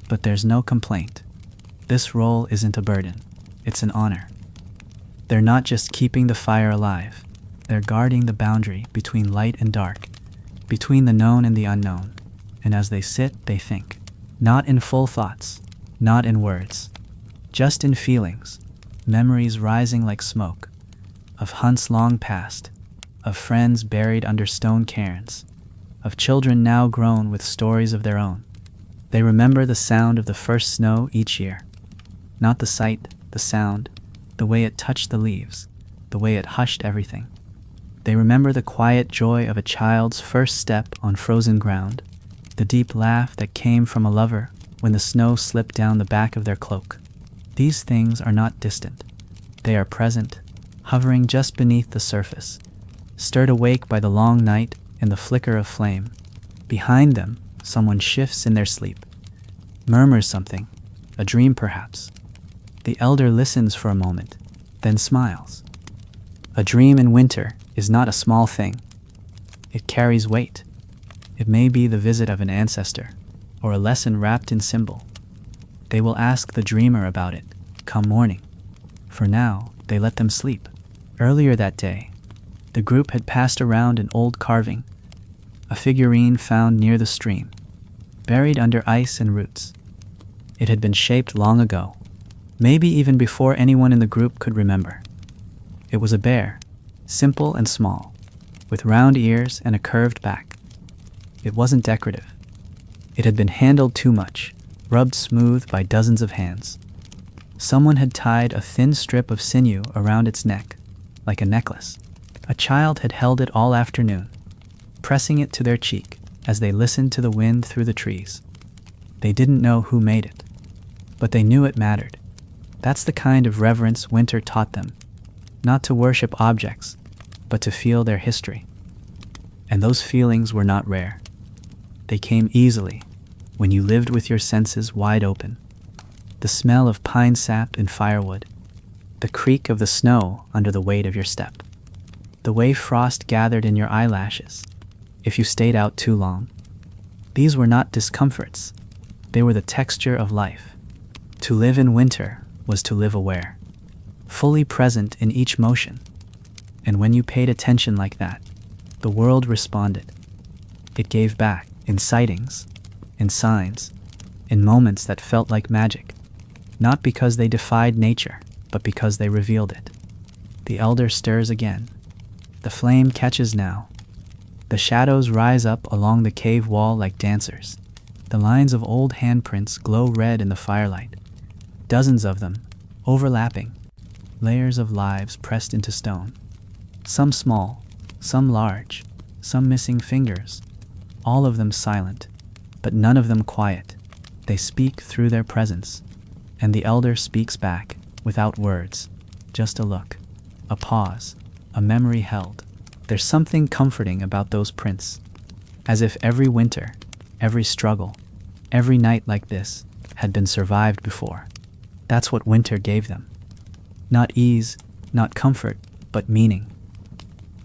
But there's no complaint. This role isn't a burden, it's an honor. They're not just keeping the fire alive, they're guarding the boundary between light and dark, between the known and the unknown. And as they sit, they think. Not in full thoughts, not in words, just in feelings, memories rising like smoke, of hunts long past, of friends buried under stone cairns, of children now grown with stories of their own. They remember the sound of the first snow each year. Not the sight, the sound, the way it touched the leaves, the way it hushed everything. They remember the quiet joy of a child's first step on frozen ground, the deep laugh that came from a lover when the snow slipped down the back of their cloak. These things are not distant. They are present, hovering just beneath the surface, stirred awake by the long night and the flicker of flame. Behind them, someone shifts in their sleep, murmurs something, a dream perhaps. The elder listens for a moment, then smiles. A dream in winter is not a small thing. It carries weight. It may be the visit of an ancestor, or a lesson wrapped in symbol. They will ask the dreamer about it, come morning. For now, they let them sleep. Earlier that day, the group had passed around an old carving, a figurine found near the stream, buried under ice and roots. It had been shaped long ago, maybe even before anyone in the group could remember. It was a bear, simple and small, with round ears and a curved back. It wasn't decorative. It had been handled too much, rubbed smooth by dozens of hands. Someone had tied a thin strip of sinew around its neck, like a necklace. A child had held it all afternoon, pressing it to their cheek as they listened to the wind through the trees. They didn't know who made it, but they knew it mattered. That's the kind of reverence winter taught them, not to worship objects, but to feel their history. And those feelings were not rare. They came easily, when you lived with your senses wide open. The smell of pine sap and firewood, the creak of the snow under the weight of your step, the way frost gathered in your eyelashes if you stayed out too long. These were not discomforts, they were the texture of life. To live in winter was to live aware, fully present in each motion. And when you paid attention like that, the world responded. It gave back in sightings, in signs, in moments that felt like magic, not because they defied nature, but because they revealed it. The elder stirs again. The flame catches now. The shadows rise up along the cave wall like dancers. The lines of old handprints glow red in the firelight. Dozens of them, overlapping, layers of lives pressed into stone. Some small, some large, some missing fingers, all of them silent, but none of them quiet. They speak through their presence, and the elder speaks back, without words, just a look, a pause, a memory held. There's something comforting about those prints, as if every winter, every struggle, every night like this had been survived before. That's what winter gave them. Not ease, not comfort, but meaning.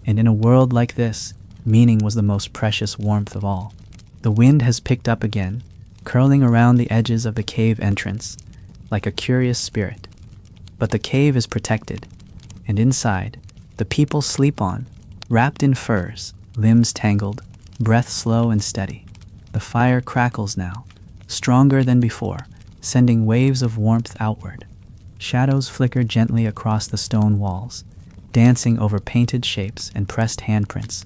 And in a world like this, meaning was the most precious warmth of all. The wind has picked up again, curling around the edges of the cave entrance like a curious spirit. But the cave is protected, and inside, the people sleep on, wrapped in furs, limbs tangled, breath slow and steady. The fire crackles now, stronger than before, sending waves of warmth outward. Shadows flicker gently across the stone walls, dancing over painted shapes and pressed handprints,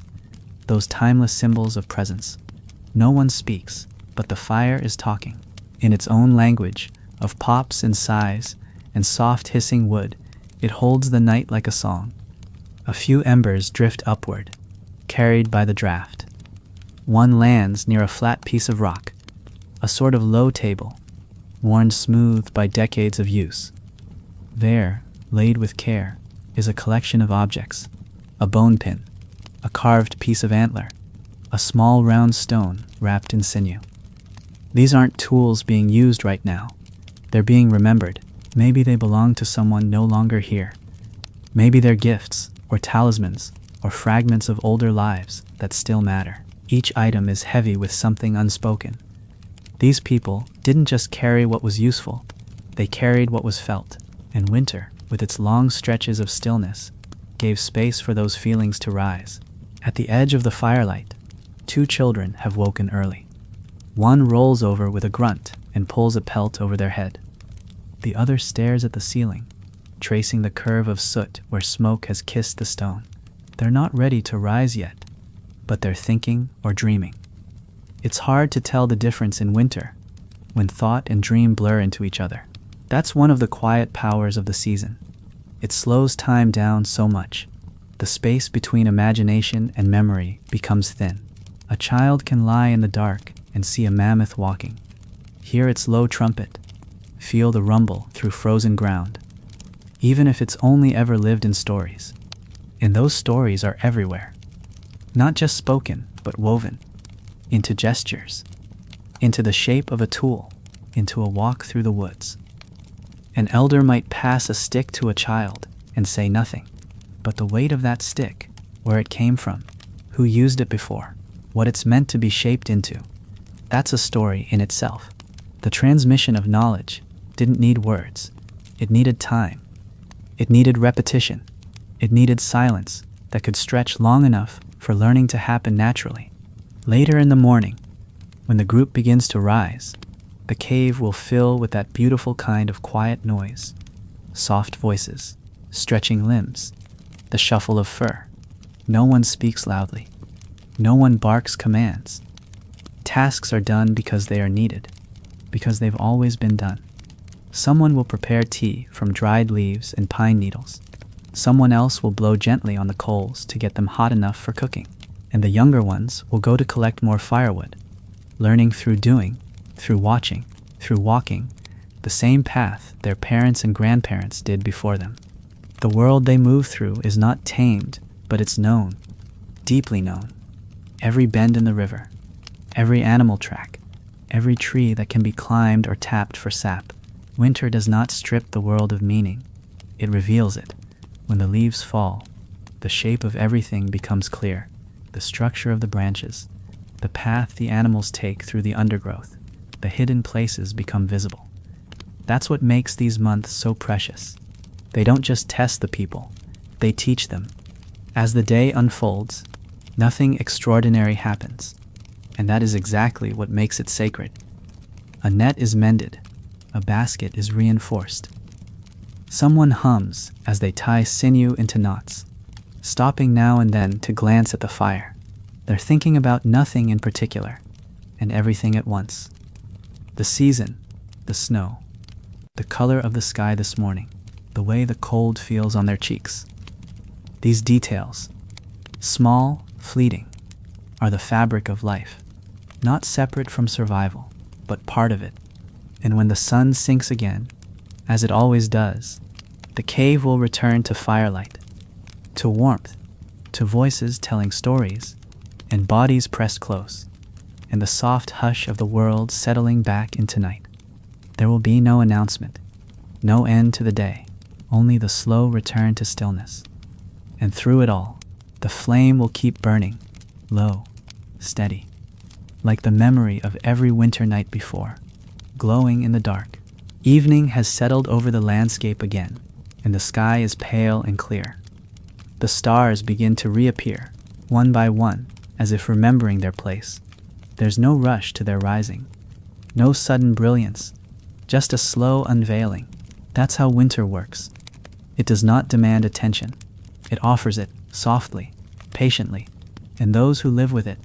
those timeless symbols of presence. No one speaks, but the fire is talking, in its own language, of pops and sighs and soft hissing wood. It holds the night like a song. A few embers drift upward, carried by the draft. One lands near a flat piece of rock, a sort of low table, worn smooth by decades of use. There, laid with care, is a collection of objects: a bone pin, a carved piece of antler, a small round stone wrapped in sinew. These aren't tools being used right now. They're being remembered. Maybe they belong to someone no longer here. Maybe they're gifts, or talismans, or fragments of older lives that still matter. Each item is heavy with something unspoken. These people didn't just carry what was useful, they carried what was felt. And winter, with its long stretches of stillness, gave space for those feelings to rise. At the edge of the firelight, two children have woken early. One rolls over with a grunt and pulls a pelt over their head. The other stares at the ceiling, tracing the curve of soot where smoke has kissed the stone. They're not ready to rise yet, but they're thinking or dreaming. It's hard to tell the difference in winter, when thought and dream blur into each other. That's one of the quiet powers of the season. It slows time down so much. The space between imagination and memory becomes thin. A child can lie in the dark and see a mammoth walking. Hear its low trumpet. Feel the rumble through frozen ground. Even if it's only ever lived in stories. And those stories are everywhere. Not just spoken, but woven. Into gestures. Into the shape of a tool. Into a walk through the woods. An elder might pass a stick to a child and say nothing. But the weight of that stick, where it came from, who used it before, what it's meant to be shaped into, that's a story in itself. The transmission of knowledge didn't need words. It needed time. It needed repetition. It needed silence that could stretch long enough for learning to happen naturally. Later in the morning, when the group begins to rise, the cave will fill with that beautiful kind of quiet noise. Soft voices, stretching limbs, the shuffle of fur. No one speaks loudly. No one barks commands. Tasks are done because they are needed, because they've always been done. Someone will prepare tea from dried leaves and pine needles. Someone else will blow gently on the coals to get them hot enough for cooking. And the younger ones will go to collect more firewood, learning through doing, through watching, through walking, the same path their parents and grandparents did before them. The world they move through is not tamed, but it's known, deeply known. Every bend in the river, every animal track, every tree that can be climbed or tapped for sap. Winter does not strip the world of meaning. It reveals it. When the leaves fall, the shape of everything becomes clear. The structure of the branches, the path the animals take through the undergrowth, the hidden places become visible. That's what makes these months so precious. They don't just test the people, they teach them. As the day unfolds, nothing extraordinary happens, and that is exactly what makes it sacred. A net is mended, a basket is reinforced. Someone hums as they tie sinew into knots, stopping now and then to glance at the fire. They're thinking about nothing in particular, and everything at once. The season, the snow, the color of the sky this morning, the way the cold feels on their cheeks. These details, small, fleeting, are the fabric of life, not separate from survival, but part of it. And when the sun sinks again, as it always does, the cave will return to firelight, to warmth, to voices telling stories, and bodies pressed close, and the soft hush of the world settling back into night. There will be no announcement, no end to the day, only the slow return to stillness. And through it all, the flame will keep burning, low, steady. like the memory of every winter night before, glowing in the dark. Evening has settled over the landscape again, and the sky is pale and clear. The stars begin to reappear, one by one, as if remembering their place. There's no rush to their rising, no sudden brilliance, just a slow unveiling. That's how winter works. It does not demand attention. It offers it softly, patiently, and those who live with it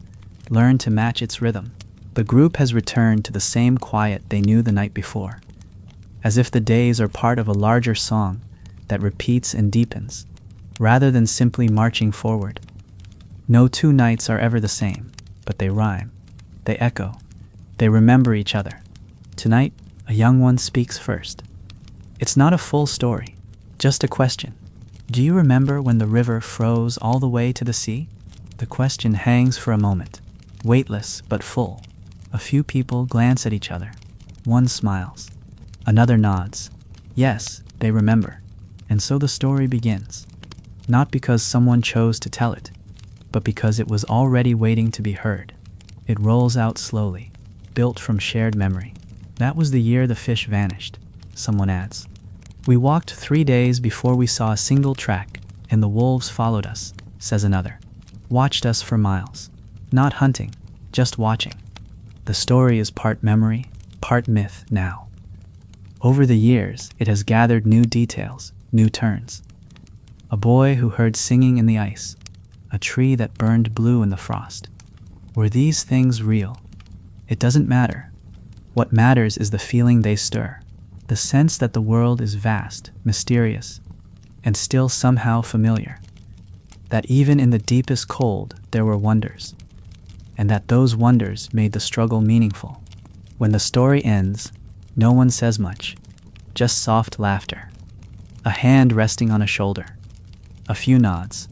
learn to match its rhythm. The group has returned to the same quiet they knew the night before, as if the days are part of a larger song that repeats and deepens, rather than simply marching forward. No two nights are ever the same, but they rhyme, they echo, they remember each other. Tonight, a young one speaks first. It's not a full story, just a question. Do you remember when the river froze all the way to the sea? The question hangs for a moment, weightless but full. A few people glance at each other. One smiles. Another nods. Yes, they remember. And so the story begins. Not because someone chose to tell it, but because it was already waiting to be heard. It rolls out slowly, built from shared memory. That was the year the fish vanished, someone adds. We walked 3 days before we saw a single track, and the wolves followed us, says another. Watched us for miles. Not hunting, just watching. The story is part memory, part myth now. Over the years, it has gathered new details, new turns. A boy who heard singing in the ice, a tree that burned blue in the frost. Were these things real? It doesn't matter. What matters is the feeling they stir, the sense that the world is vast, mysterious, and still somehow familiar. That even in the deepest cold, there were wonders, and that those wonders made the struggle meaningful. When the story ends, no one says much, just soft laughter, a hand resting on a shoulder, a few nods.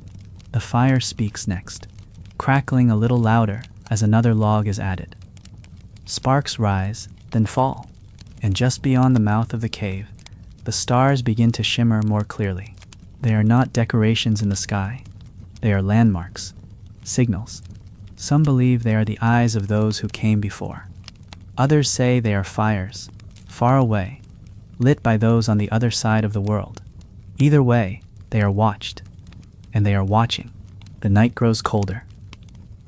The fire speaks next, crackling a little louder as another log is added. Sparks rise, then fall, and just beyond the mouth of the cave, the stars begin to shimmer more clearly. They are not decorations in the sky, they are landmarks, signals. Some believe they are the eyes of those who came before. Others say they are fires, far away, lit by those on the other side of the world. Either way, they are watched, and they are watching. The night grows colder.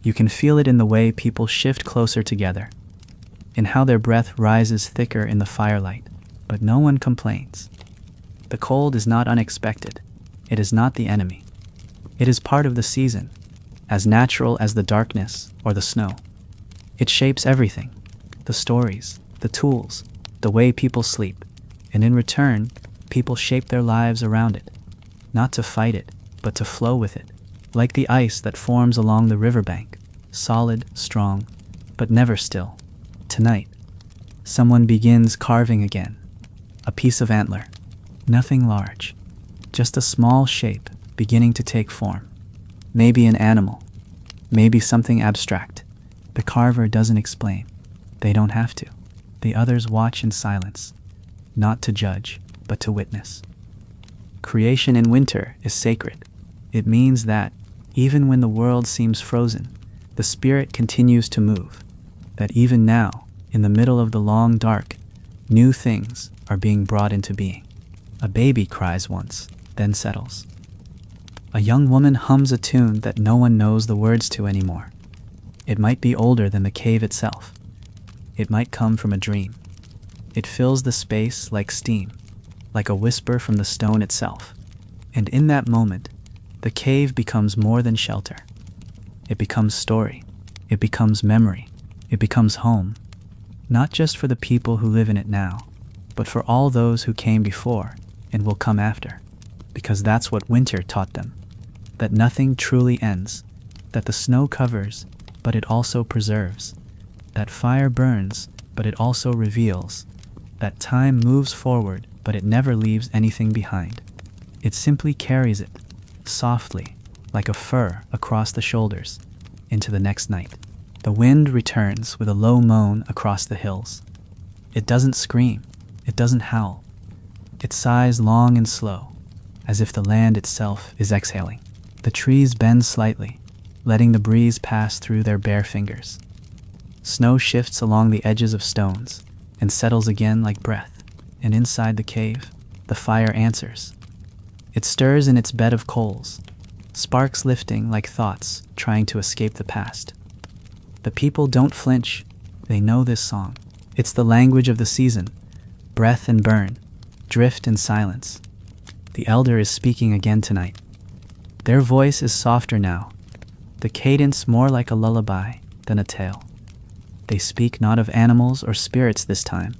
You can feel it in the way people shift closer together, in how their breath rises thicker in the firelight, but no one complains. The cold is not unexpected. It is not the enemy. It is part of the season, as natural as the darkness or the snow. It shapes everything, the stories, the tools, the way people sleep, and in return, people shape their lives around it, not to fight it, but to flow with it, like the ice that forms along the riverbank, solid, strong, but never still. Tonight, someone begins carving again, a piece of antler, nothing large, just a small shape beginning to take form. Maybe an animal, maybe something abstract. The carver doesn't explain. They don't have to. The others watch in silence, not to judge, but to witness. Creation in winter is sacred. It means that, even when the world seems frozen, the spirit continues to move. That even now, in the middle of the long dark, new things are being brought into being. A baby cries once, then settles. A young woman hums a tune that no one knows the words to anymore. It might be older than the cave itself. It might come from a dream. It fills the space like steam, like a whisper from the stone itself. And in that moment, the cave becomes more than shelter. It becomes story. It becomes memory. It becomes home. Not just for the people who live in it now, but for all those who came before and will come after. Because that's what winter taught them. That nothing truly ends. That the snow covers, but it also preserves. That fire burns, but it also reveals. That time moves forward, but it never leaves anything behind. It simply carries it, softly, like a fur across the shoulders, into the next night. The wind returns with a low moan across the hills. It doesn't scream. It doesn't howl. It sighs long and slow, as if the land itself is exhaling. The trees bend slightly, letting the breeze pass through their bare fingers. Snow shifts along the edges of stones and settles again like breath. And inside the cave, the fire answers. It stirs in its bed of coals, sparks lifting like thoughts trying to escape the past. The people don't flinch. They know this song. It's the language of the season. Breath and burn, drift and silence. The elder is speaking again tonight. Their voice is softer now, the cadence more like a lullaby than a tale. They speak not of animals or spirits this time,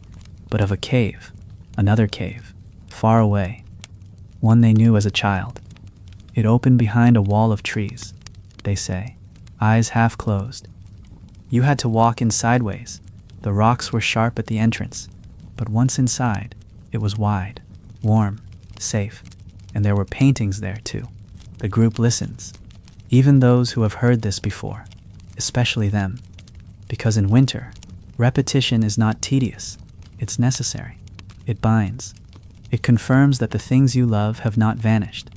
but of a cave, another cave, far away, one they knew as a child. It opened behind a wall of trees, they say, eyes half closed. You had to walk in sideways. The rocks were sharp at the entrance, but once inside, it was wide, warm, safe, and there were paintings there too. The group listens, even those who have heard this before, especially them, because in winter, repetition is not tedious, it's necessary. It binds. It confirms that the things you love have not vanished,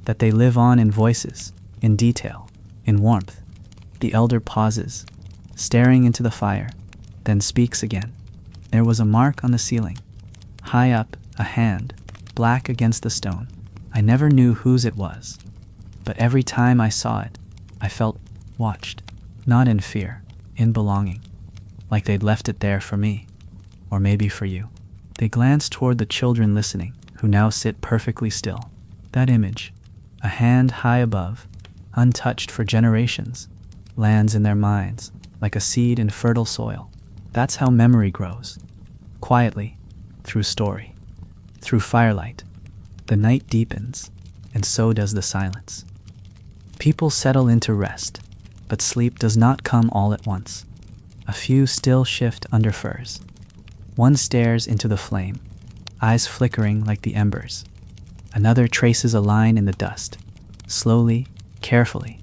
that they live on in voices, in detail, in warmth. The elder pauses, staring into the fire, then speaks again. There was a mark on the ceiling. High up, a hand, black against the stone. I never knew whose it was, but every time I saw it, I felt watched, not in fear, in belonging, like they'd left it there for me, or maybe for you. They glanced toward the children listening, who now sit perfectly still. That image, a hand high above, untouched for generations, lands in their minds like a seed in fertile soil. That's how memory grows, quietly, through story, through firelight. The night deepens, and so does the silence. People settle into rest, but sleep does not come all at once. A few still shift under furs. One stares into the flame, eyes flickering like the embers. Another traces a line in the dust, slowly, carefully,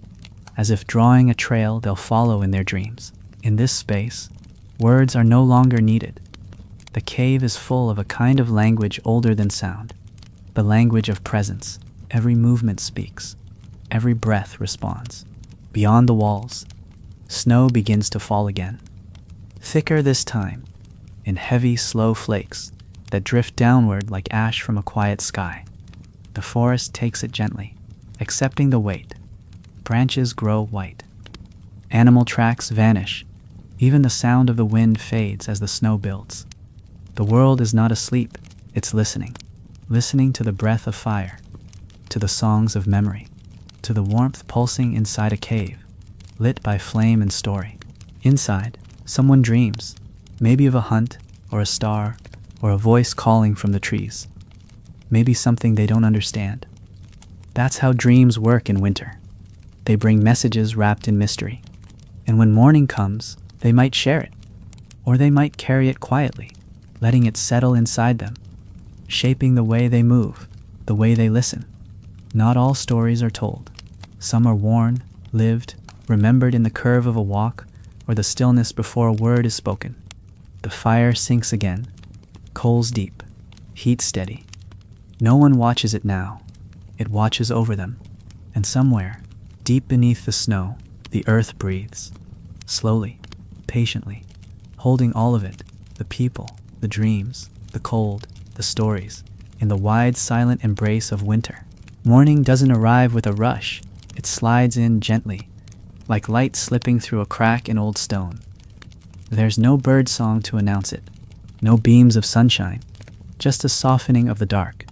as if drawing a trail they'll follow in their dreams. In this space, words are no longer needed. The cave is full of a kind of language older than sound, the language of presence. Every movement speaks, every breath responds. Beyond the walls, snow begins to fall again. Thicker this time, in heavy, slow flakes that drift downward like ash from a quiet sky. The forest takes it gently, accepting the weight. Branches grow white. Animal tracks vanish. Even the sound of the wind fades as the snow builds. The world is not asleep, it's listening. Listening to the breath of fire, to the songs of memory, to the warmth pulsing inside a cave, lit by flame and story. Inside, someone dreams, maybe of a hunt, or a star, or a voice calling from the trees. Maybe something they don't understand. That's how dreams work in winter. They bring messages wrapped in mystery. And when morning comes, they might share it, or they might carry it quietly, letting it settle inside them, shaping the way they move, the way they listen. Not all stories are told. Some are worn, lived, remembered in the curve of a walk or the stillness before a word is spoken. The fire sinks again, coals deep, heat steady. No one watches it now. It watches over them. And somewhere, deep beneath the snow, the earth breathes. Slowly, patiently, holding all of it, the people, the dreams, the cold, the stories, in the wide silent embrace of winter. Morning doesn't arrive with a rush. It slides in gently, like light slipping through a crack in old stone. There's no bird song to announce it, no beams of sunshine, just a softening of the dark.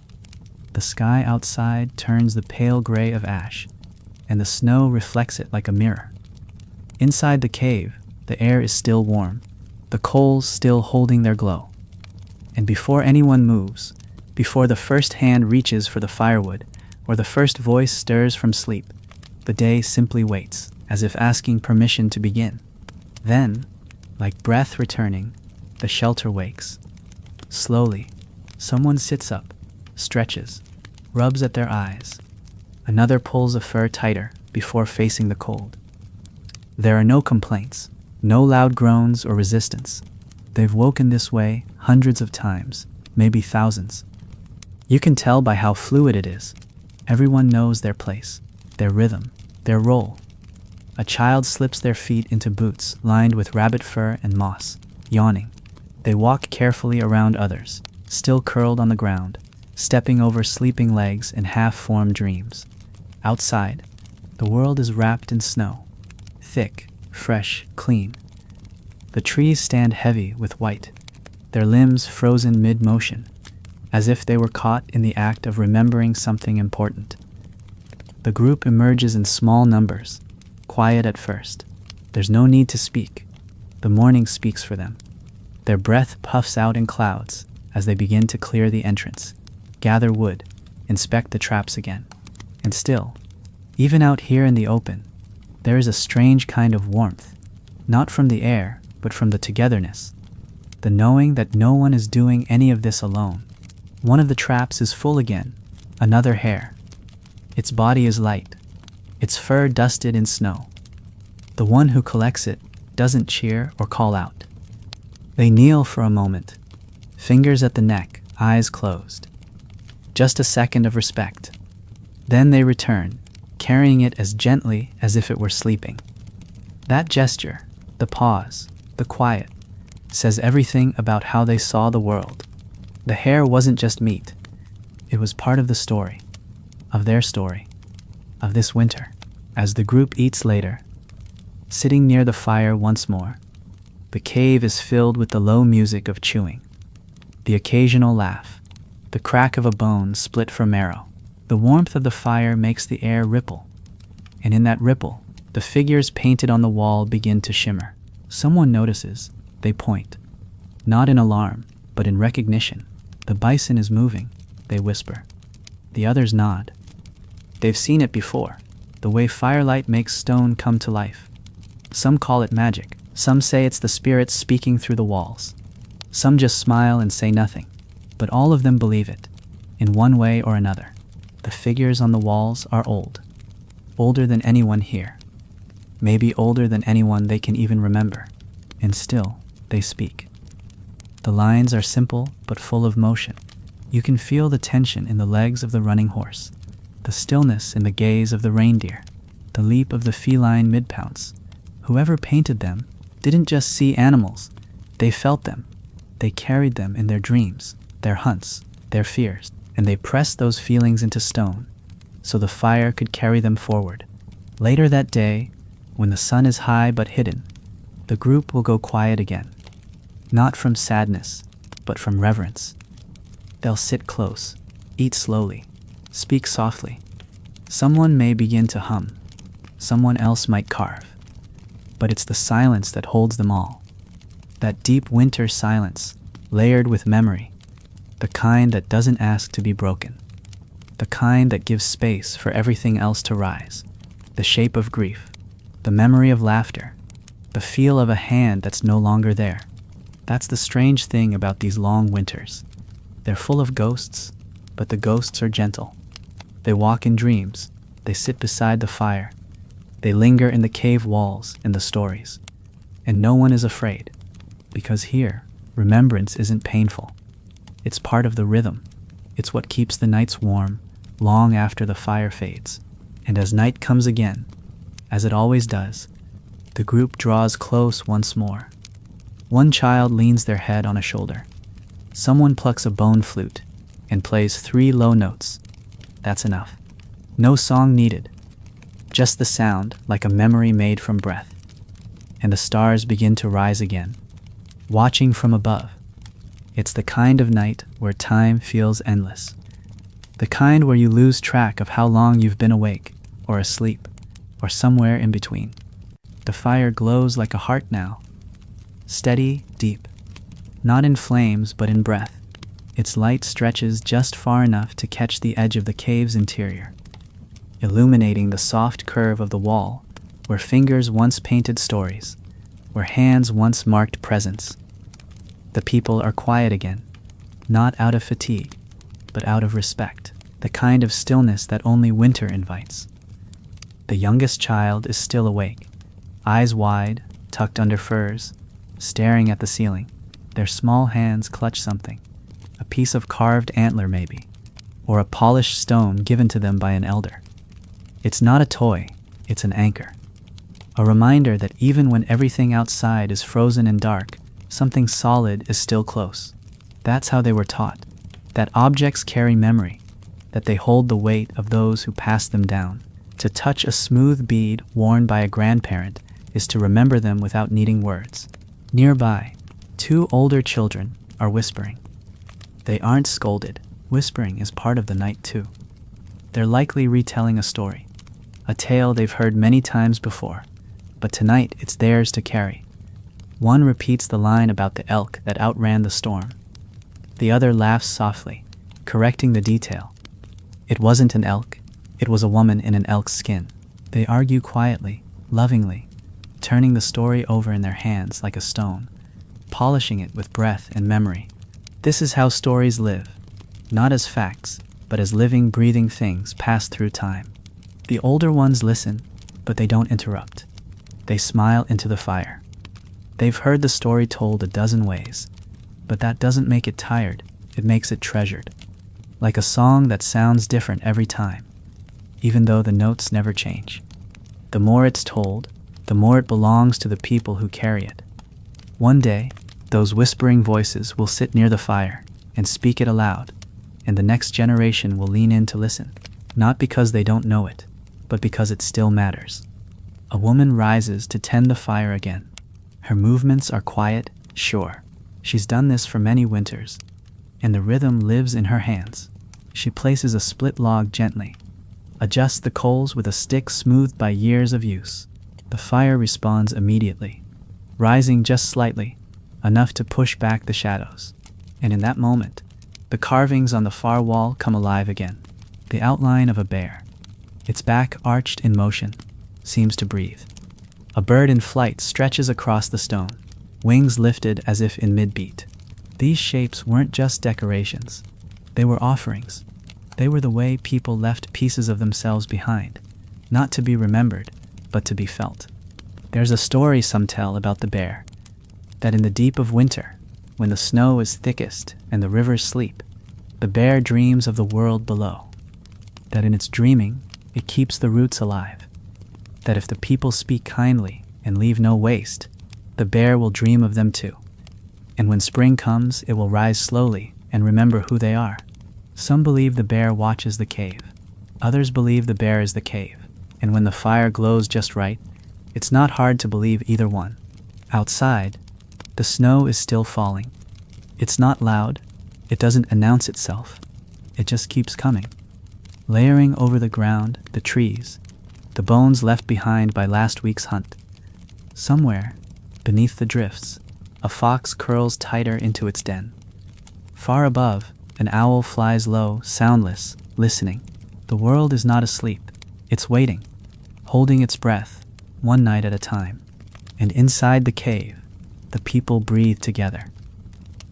The sky outside turns the pale gray of ash, and the snow reflects it like a mirror. Inside the cave, the air is still warm, the coals still holding their glow. And before anyone moves, before the first hand reaches for the firewood, or the first voice stirs from sleep, the day simply waits, as if asking permission to begin. Then, like breath returning, the shelter wakes. Slowly, someone sits up, stretches, rubs at their eyes. Another pulls a fur tighter before facing the cold. There are no complaints, no loud groans or resistance. They've woken this way hundreds of times, maybe thousands. You can tell by how fluid it is. Everyone knows their place, their rhythm, their role. A child slips their feet into boots lined with rabbit fur and moss. Yawning, they walk carefully around others, still curled on the ground, stepping over sleeping legs in half-formed dreams. Outside, the world is wrapped in snow. Thick, fresh, clean. The trees stand heavy with white, their limbs frozen mid-motion, as if they were caught in the act of remembering something important. The group emerges in small numbers, quiet at first. There's no need to speak. The morning speaks for them. Their breath puffs out in clouds as they begin to clear the entrance, gather wood, inspect the traps again. And still, even out here in the open, there is a strange kind of warmth, not from the air, but from the togetherness. The knowing that no one is doing any of this alone. One of the traps is full again, another hare. Its body is light, its fur dusted in snow. The one who collects it doesn't cheer or call out. They kneel for a moment, fingers at the neck, eyes closed. Just a second of respect. Then they return, carrying it as gently as if it were sleeping. That gesture, the pause, the quiet, says everything about how they saw the world. The hare wasn't just meat. It was part of the story, of their story, of this winter. As the group eats later, sitting near the fire once more, the cave is filled with the low music of chewing, the occasional laugh, the crack of a bone split for marrow. The warmth of the fire makes the air ripple, and in that ripple, the figures painted on the wall begin to shimmer. Someone notices. They point. Not in alarm, but in recognition. The bison is moving, they whisper. The others nod. They've seen it before, the way firelight makes stone come to life. Some call it magic. Some say it's the spirits speaking through the walls. Some just smile and say nothing. But all of them believe it, in one way or another. The figures on the walls are old. Older than anyone here. Maybe older than anyone they can even remember. And still, they speak. The lines are simple but full of motion. You can feel the tension in the legs of the running horse, the stillness in the gaze of the reindeer, the leap of the feline mid-pounce. Whoever painted them didn't just see animals, they felt them. They carried them in their dreams, their hunts, their fears, and they pressed those feelings into stone so the fire could carry them forward. Later that day, when the sun is high but hidden, the group will go quiet again. Not from sadness, but from reverence. They'll sit close, eat slowly, speak softly. Someone may begin to hum, someone else might carve. But it's the silence that holds them all. That deep winter silence, layered with memory, the kind that doesn't ask to be broken, the kind that gives space for everything else to rise, the shape of grief, the memory of laughter, the feel of a hand that's no longer there. That's the strange thing about these long winters. They're full of ghosts, but the ghosts are gentle. They walk in dreams, they sit beside the fire, they linger in the cave walls and the stories. And no one is afraid, because here, remembrance isn't painful. It's part of the rhythm. It's what keeps the nights warm, long after the fire fades. And as night comes again, as it always does, the group draws close once more. One child leans their head on a shoulder. Someone plucks a bone flute and plays 3 low notes. That's enough. No song needed. Just the sound, like a memory made from breath. And the stars begin to rise again, watching from above. It's the kind of night where time feels endless. The kind where you lose track of how long you've been awake, or asleep, or somewhere in between. The fire glows like a heart now. Steady, deep. Not in flames, but in breath. Its light stretches just far enough to catch the edge of the cave's interior, illuminating the soft curve of the wall, where fingers once painted stories, where hands once marked presence. The people are quiet again, not out of fatigue, but out of respect, the kind of stillness that only winter invites. The youngest child is still awake, eyes wide, tucked under furs, staring at the ceiling. Their small hands clutch something, a piece of carved antler maybe, or a polished stone given to them by an elder. It's not a toy, it's an anchor. A reminder that even when everything outside is frozen and dark, something solid is still close. That's how they were taught. That objects carry memory, that they hold the weight of those who passed them down. To touch a smooth bead worn by a grandparent is to remember them without needing words. Nearby, two older children are whispering. They aren't scolded. Whispering is part of the night too. They're likely retelling a story, a tale they've heard many times before, but tonight it's theirs to carry. One repeats the line about the elk that outran the storm. The other laughs softly, correcting the detail. It wasn't an elk, it was a woman in an elk's skin. They argue quietly, lovingly, turning the story over in their hands like a stone, polishing it with breath and memory. This is how stories live, not as facts, but as living, breathing things passed through time. The older ones listen, but they don't interrupt. They smile into the fire. They've heard the story told a dozen ways, but that doesn't make it tired, it makes it treasured. Like a song that sounds different every time, even though the notes never change. The more it's told, the more it belongs to the people who carry it. One day, those whispering voices will sit near the fire and speak it aloud, and the next generation will lean in to listen, not because they don't know it, but because it still matters. A woman rises to tend the fire again. Her movements are quiet, sure. She's done this for many winters, and the rhythm lives in her hands. She places a split log gently, adjusts the coals with a stick smoothed by years of use. The fire responds immediately, rising just slightly, enough to push back the shadows. And in that moment, the carvings on the far wall come alive again. The outline of a bear, its back arched in motion, seems to breathe. A bird in flight stretches across the stone, wings lifted as if in mid-beat. These shapes weren't just decorations. They were offerings. They were the way people left pieces of themselves behind, not to be remembered, but to be felt. There's a story some tell about the bear, that in the deep of winter, when the snow is thickest and the rivers sleep, the bear dreams of the world below. That in its dreaming, it keeps the roots alive. That if the people speak kindly and leave no waste, the bear will dream of them too. And when spring comes, it will rise slowly and remember who they are. Some believe the bear watches the cave. Others believe the bear is the cave. And when the fire glows just right, it's not hard to believe either one. Outside, the snow is still falling. It's not loud. It doesn't announce itself. It just keeps coming. Layering over the ground, the trees, the bones left behind by last week's hunt. Somewhere, beneath the drifts, a fox curls tighter into its den. Far above, an owl flies low, soundless, listening. The world is not asleep. It's waiting, holding its breath, one night at a time. And inside the cave, the people breathe together.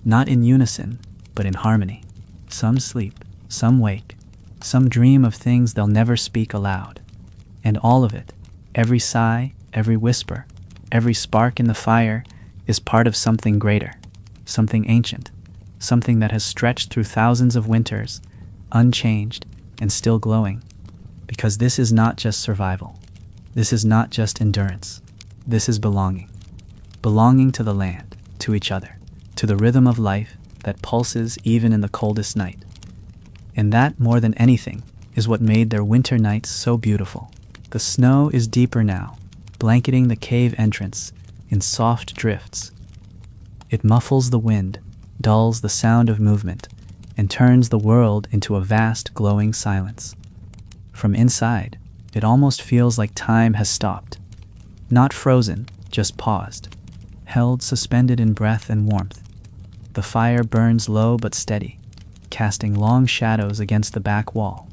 Not in unison, but in harmony. Some sleep, some wake, some dream of things they'll never speak aloud. And all of it, every sigh, every whisper, every spark in the fire, is part of something greater, something ancient, something that has stretched through thousands of winters, unchanged and still glowing. Because this is not just survival. This is not just endurance. This is belonging. Belonging to the land, to each other, to the rhythm of life that pulses even in the coldest night. And that, more than anything, is what made their winter nights so beautiful. The snow is deeper now, blanketing the cave entrance in soft drifts. It muffles the wind, dulls the sound of movement, and turns the world into a vast glowing silence. From inside, it almost feels like time has stopped. Not frozen, just paused, held suspended in breath and warmth. The fire burns low but steady, casting long shadows against the back wall.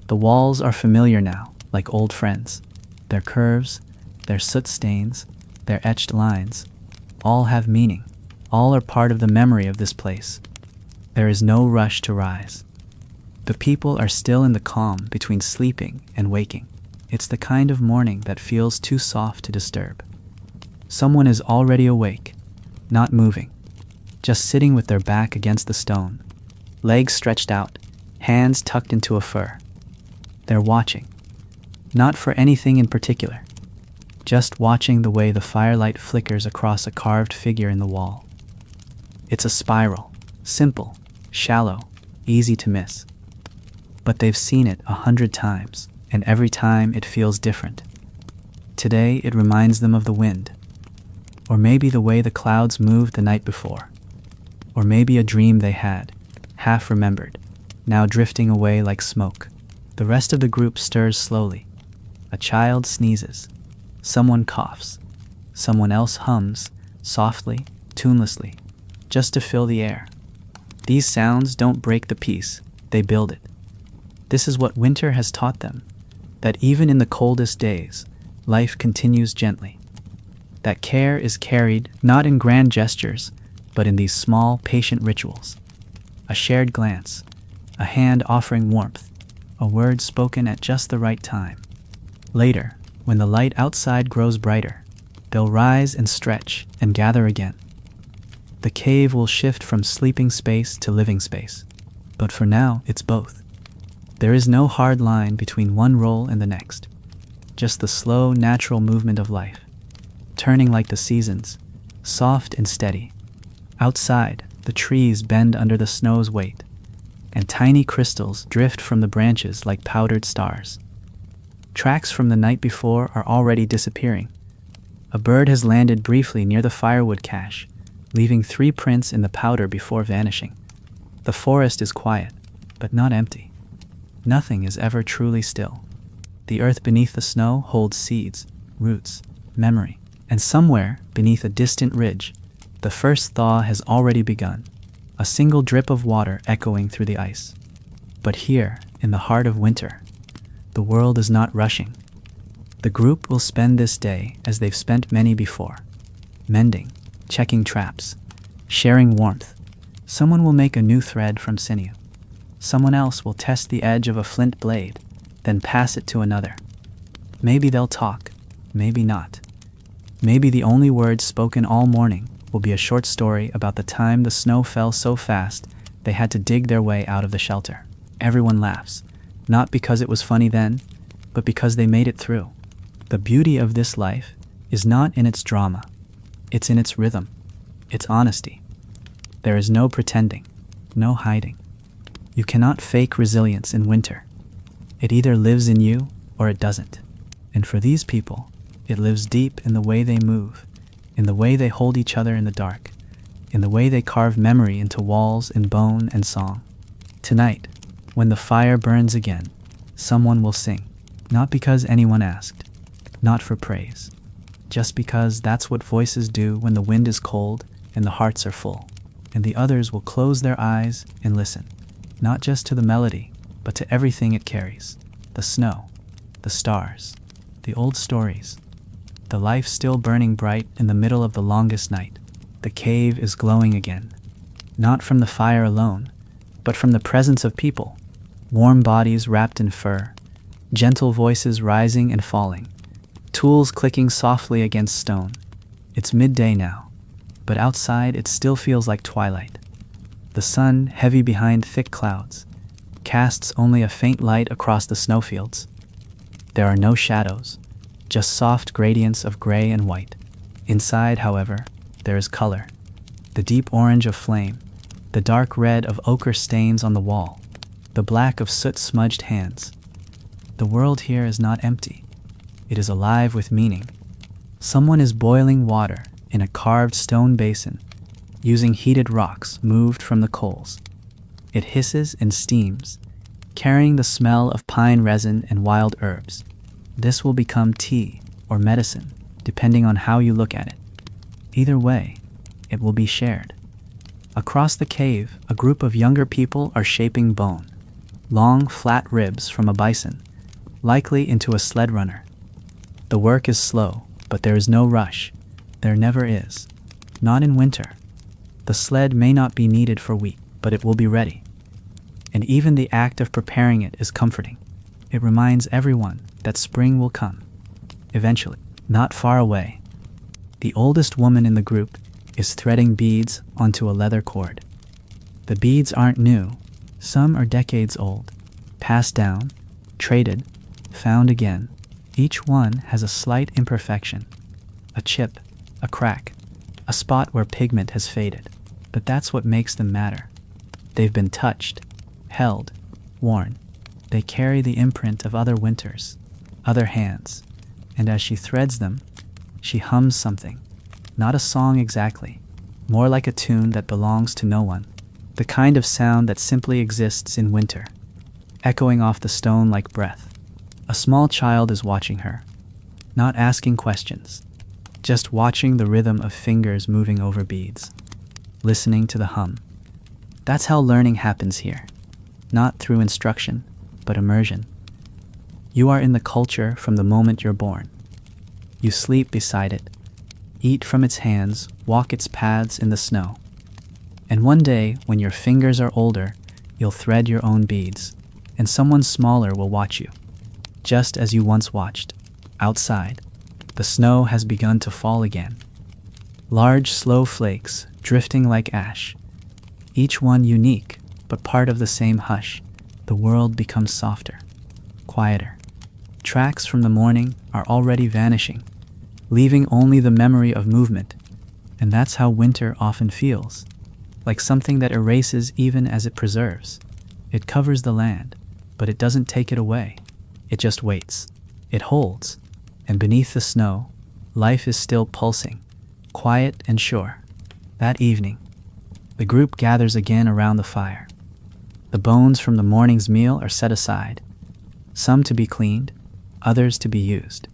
The walls are familiar now, like old friends. Their curves, their soot stains, their etched lines, all have meaning. All are part of the memory of this place. There is no rush to rise. The people are still in the calm between sleeping and waking. It's the kind of morning that feels too soft to disturb. Someone is already awake, not moving, just sitting with their back against the stone, legs stretched out, hands tucked into a fur. They're watching, not for anything in particular, just watching the way the firelight flickers across a carved figure in the wall. It's a spiral, simple, shallow, easy to miss. But they've seen it 100 times, and every time it feels different. Today it reminds them of the wind, or maybe the way the clouds moved the night before, or maybe a dream they had, half remembered, now drifting away like smoke. The rest of the group stirs slowly. A child sneezes. Someone coughs. Someone else hums, softly, tunelessly, just to fill the air. These sounds don't break the peace, they build it. This is what winter has taught them, that even in the coldest days, life continues gently. That care is carried not in grand gestures, but in these small, patient rituals. A shared glance, a hand offering warmth, a word spoken at just the right time. Later, when the light outside grows brighter, they'll rise and stretch and gather again. The cave will shift from sleeping space to living space, but for now it's both. There is no hard line between one role and the next, just the slow, natural movement of life, turning like the seasons, soft and steady. Outside, the trees bend under the snow's weight, and tiny crystals drift from the branches like powdered stars. Tracks from the night before are already disappearing. A bird has landed briefly near the firewood cache, leaving 3 prints in the powder before vanishing. The forest is quiet, but not empty. Nothing is ever truly still. The earth beneath the snow holds seeds, roots, memory, and somewhere beneath a distant ridge, the first thaw has already begun, a single drip of water echoing through the ice. But here, in the heart of winter, the world is not rushing. The group will spend this day as they've spent many before, mending, checking traps, sharing warmth. Someone will make a new thread from sinew. Someone else will test the edge of a flint blade, then pass it to another. Maybe they'll talk, maybe not. Maybe the only words spoken all morning will be a short story about the time the snow fell so fast they had to dig their way out of the shelter. Everyone laughs, not because it was funny then, but because they made it through. The beauty of this life is not in its drama, it's in its rhythm, its honesty. There is no pretending, no hiding. You cannot fake resilience in winter. It either lives in you or it doesn't. And for these people, it lives deep in the way they move, in the way they hold each other in the dark, in the way they carve memory into walls in bone and song. Tonight, when the fire burns again, someone will sing, not because anyone asked, not for praise, just because that's what voices do when the wind is cold and the hearts are full. And the others will close their eyes and listen, not just to the melody, but to everything it carries. The snow, the stars, the old stories, the life still burning bright in the middle of the longest night. The cave is glowing again, not from the fire alone, but from the presence of people, warm bodies wrapped in fur, gentle voices rising and falling, tools clicking softly against stone. It's midday now, but outside it still feels like twilight. The sun, heavy behind thick clouds, casts only a faint light across the snowfields. There are no shadows, just soft gradients of gray and white. Inside, however, there is color, the deep orange of flame, the dark red of ochre stains on the wall, the black of soot-smudged hands. The world here is not empty. It is alive with meaning. Someone is boiling water in a carved stone basin, using heated rocks moved from the coals. It hisses and steams, carrying the smell of pine resin and wild herbs. This will become tea or medicine, depending on how you look at it. Either way, it will be shared. Across the cave, a group of younger people are shaping bone, long, flat ribs from a bison, likely into a sled runner. The work is slow, but there is no rush. There never is. Not in winter. The sled may not be needed for weeks, but it will be ready. And even the act of preparing it is comforting. It reminds everyone that spring will come. Eventually, not far away. The oldest woman in the group is threading beads onto a leather cord. The beads aren't new. Some are decades old, passed down, traded, found again. Each one has a slight imperfection, a chip, a crack, a spot where pigment has faded. But that's what makes them matter. They've been touched, held, worn. They carry the imprint of other winters, other hands, and as she threads them, she hums something. Not a song exactly, more like a tune that belongs to no one. The kind of sound that simply exists in winter, echoing off the stone like breath. A small child is watching her, not asking questions, just watching the rhythm of fingers moving over beads, listening to the hum. That's how learning happens here, not through instruction, but immersion. You are in the culture from the moment you're born. You sleep beside it, eat from its hands, walk its paths in the snow. And one day, when your fingers are older, you'll thread your own beads, and someone smaller will watch you, just as you once watched. Outside, the snow has begun to fall again. Large, slow flakes, drifting like ash. Each one unique, but part of the same hush. The world becomes softer, quieter. Tracks from the morning are already vanishing, leaving only the memory of movement. And that's how winter often feels, like something that erases even as it preserves. It covers the land, but it doesn't take it away. It just waits. It holds. And beneath the snow, life is still pulsing, quiet and sure. That evening, the group gathers again around the fire. The bones from the morning's meal are set aside, some to be cleaned, others to be used.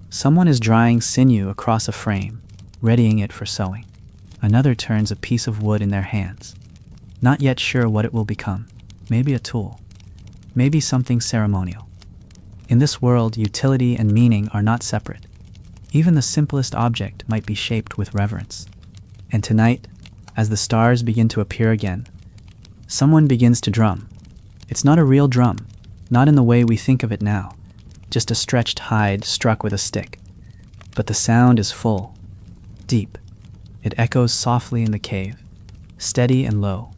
Someone is drying sinew across a frame, readying it for sewing. Another turns a piece of wood in their hands, not yet sure what it will become. Maybe a tool, maybe something ceremonial. In this world, utility and meaning are not separate. Even the simplest object might be shaped with reverence. And tonight, as the stars begin to appear again, someone begins to drum. It's not a real drum, not in the way we think of it now, just a stretched hide struck with a stick. But the sound is full, deep. It echoes softly in the cave, steady and low.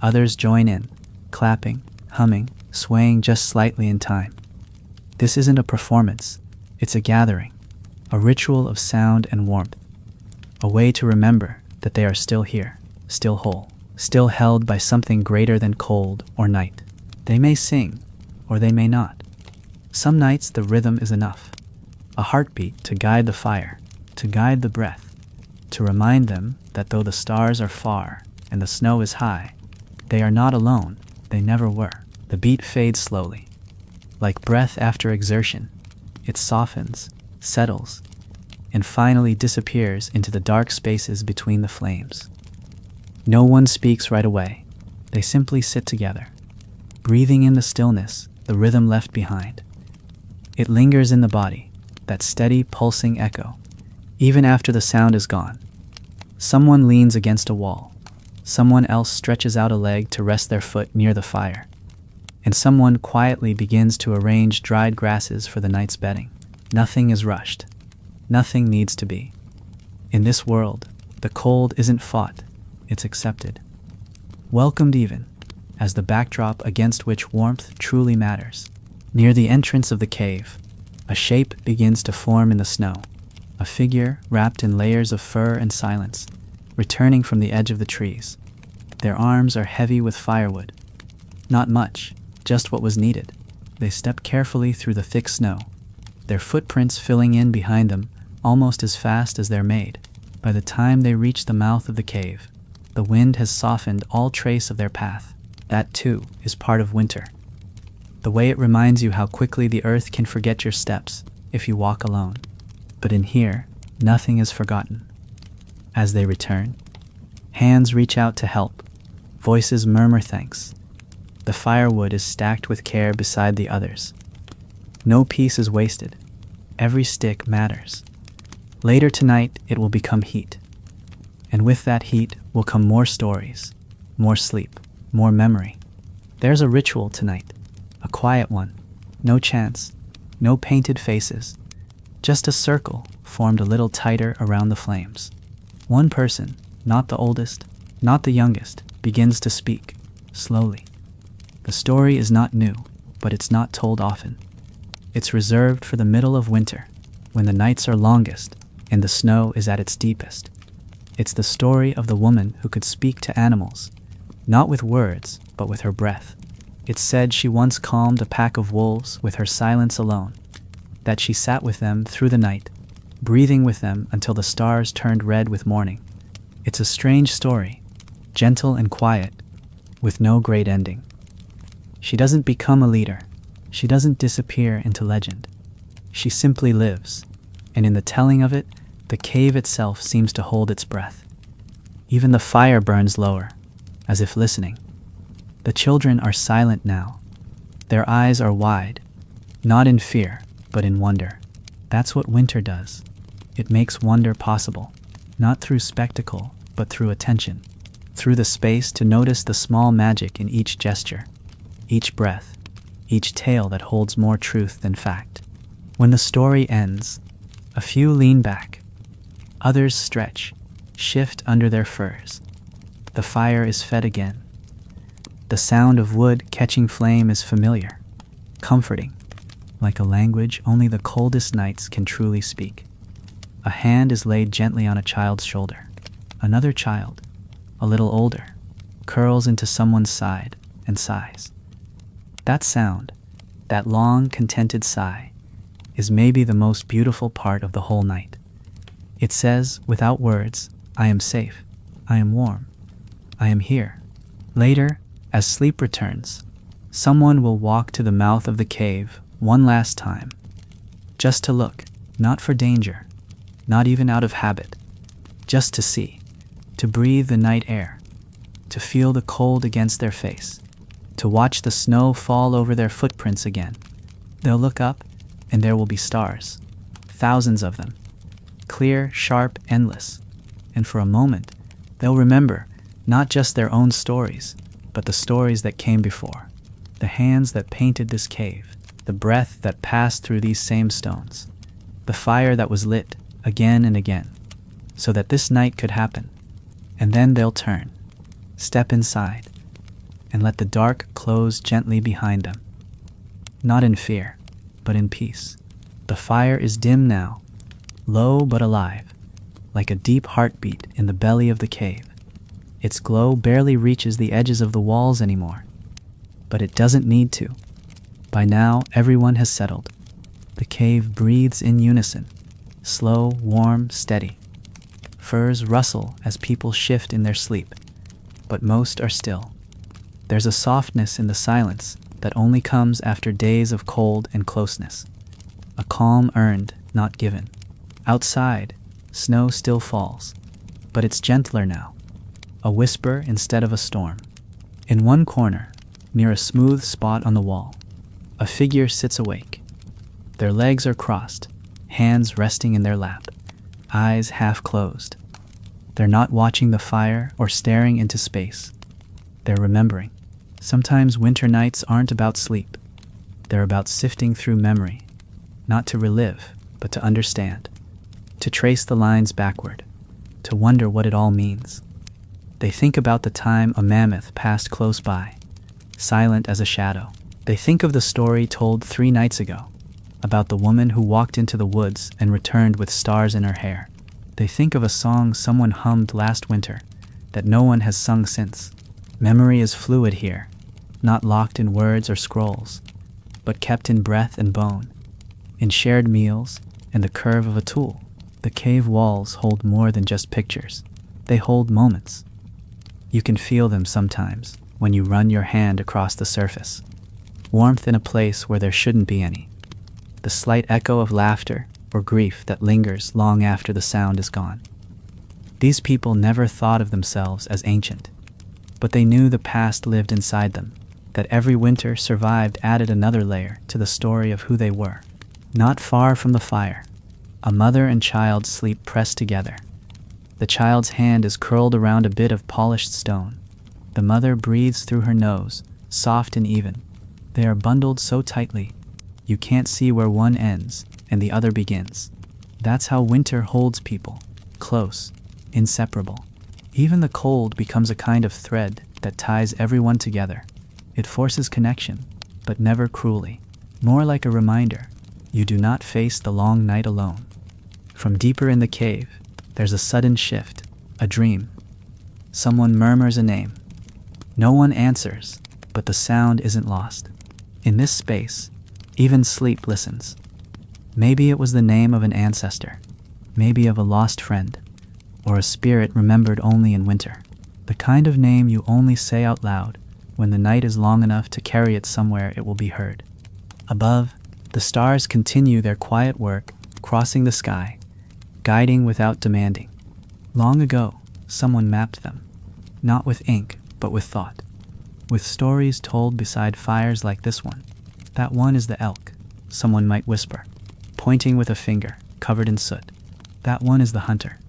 Others join in, clapping, humming, swaying just slightly in time. This isn't a performance, it's a gathering, a ritual of sound and warmth, a way to remember that they are still here, still whole, still held by something greater than cold or night. They may sing, or they may not. Some nights the rhythm is enough, a heartbeat to guide the fire, to guide the breath, to remind them that though the stars are far and the snow is high, they are not alone, they never were. The beat fades slowly. Like breath after exertion, it softens, settles, and finally disappears into the dark spaces between the flames. No one speaks right away. They simply sit together, breathing in the stillness, the rhythm left behind. It lingers in the body, that steady, pulsing echo, even after the sound is gone. Someone leans against a wall. Someone else stretches out a leg to rest their foot near the fire. And someone quietly begins to arrange dried grasses for the night's bedding. Nothing is rushed. Nothing needs to be. In this world, the cold isn't fought, it's accepted. Welcomed even, as the backdrop against which warmth truly matters. Near the entrance of the cave, a shape begins to form in the snow. A figure wrapped in layers of fur and silence, returning from the edge of the trees. Their arms are heavy with firewood. Not much, just what was needed. They step carefully through the thick snow, their footprints filling in behind them almost as fast as they're made. By the time they reach the mouth of the cave, the wind has softened all trace of their path. That, too, is part of winter. The way it reminds you how quickly the earth can forget your steps if you walk alone. But in here, nothing is forgotten. As they return, hands reach out to help, voices murmur thanks. The firewood is stacked with care beside the others. No piece is wasted. Every stick matters. Later tonight, it will become heat. And with that heat will come more stories, more sleep, more memory. There's a ritual tonight, a quiet one. No chants, no painted faces, just a circle formed a little tighter around the flames. One person, not the oldest, not the youngest, begins to speak, slowly. The story is not new, but it's not told often. It's reserved for the middle of winter, when the nights are longest and the snow is at its deepest. It's the story of the woman who could speak to animals, not with words, but with her breath. It's said she once calmed a pack of wolves with her silence alone, that she sat with them through the night, breathing with them until the stars turned red with morning. It's a strange story, gentle and quiet, with no great ending. She doesn't become a leader. She doesn't disappear into legend. She simply lives, and in the telling of it, the cave itself seems to hold its breath. Even the fire burns lower, as if listening. The children are silent now. Their eyes are wide, not in fear, but in wonder. That's what winter does. It makes wonder possible, not through spectacle, but through attention, through the space to notice the small magic in each gesture, each breath, each tale that holds more truth than fact. When the story ends, a few lean back, others stretch, shift under their furs. The fire is fed again. The sound of wood catching flame is familiar, comforting, like a language only the coldest nights can truly speak. A hand is laid gently on a child's shoulder. Another child, a little older, curls into someone's side and sighs. That sound, that long, contented sigh, is maybe the most beautiful part of the whole night. It says, without words, I am safe, I am warm, I am here. Later, as sleep returns, someone will walk to the mouth of the cave one last time, just to look, not for danger, not even out of habit, just to see, to breathe the night air, to feel the cold against their face, to watch the snow fall over their footprints again. They'll look up, and there will be stars, thousands of them, clear, sharp, endless, and for a moment, they'll remember not just their own stories, but the stories that came before, the hands that painted this cave, the breath that passed through these same stones, the fire that was lit again and again, so that this night could happen. And then they'll turn, step inside, and let the dark close gently behind them. Not in fear, but in peace. The fire is dim now, low but alive, like a deep heartbeat in the belly of the cave. Its glow barely reaches the edges of the walls anymore, but it doesn't need to. By now, everyone has settled. The cave breathes in unison, slow, warm, steady. Furs rustle as people shift in their sleep, but most are still. There's a softness in the silence that only comes after days of cold and closeness. A calm earned, not given. Outside, snow still falls, but it's gentler now. A whisper instead of a storm. In one corner, near a smooth spot on the wall, a figure sits awake. Their legs are crossed, hands resting in their lap, eyes half closed. They're not watching the fire or staring into space. They're remembering. Sometimes winter nights aren't about sleep. They're about sifting through memory, not to relive, but to understand, to trace the lines backward, to wonder what it all means. They think about the time a mammoth passed close by, silent as a shadow. They think of the story told 3 nights ago, about the woman who walked into the woods and returned with stars in her hair. They think of a song someone hummed last winter that no one has sung since. Memory is fluid here, not locked in words or scrolls, but kept in breath and bone, in shared meals and the curve of a tool. The cave walls hold more than just pictures. They hold moments. You can feel them sometimes when you run your hand across the surface. Warmth in a place where there shouldn't be any. The slight echo of laughter or grief that lingers long after the sound is gone. These people never thought of themselves as ancient, but they knew the past lived inside them, that every winter survived added another layer to the story of who they were. Not far from the fire, a mother and child sleep pressed together. The child's hand is curled around a bit of polished stone. The mother breathes through her nose, soft and even. They are bundled so tightly, you can't see where one ends and the other begins. That's how winter holds people, close, inseparable. Even the cold becomes a kind of thread that ties everyone together. It forces connection, but never cruelly. More like a reminder You do not face the long night alone. From deeper in the cave, there's a sudden shift, a dream. Someone murmurs a name. No one answers, but the sound isn't lost. In this space, even sleep listens. Maybe it was the name of an ancestor, maybe of a lost friend, or a spirit remembered only in winter. The kind of name you only say out loud when the night is long enough to carry it somewhere it will be heard. Above, the stars continue their quiet work, crossing the sky, guiding without demanding. Long ago, someone mapped them, not with ink, but with thought. With stories told beside fires like this one. That one is the elk, someone might whisper, pointing with a finger, covered in soot. That one is the hunter.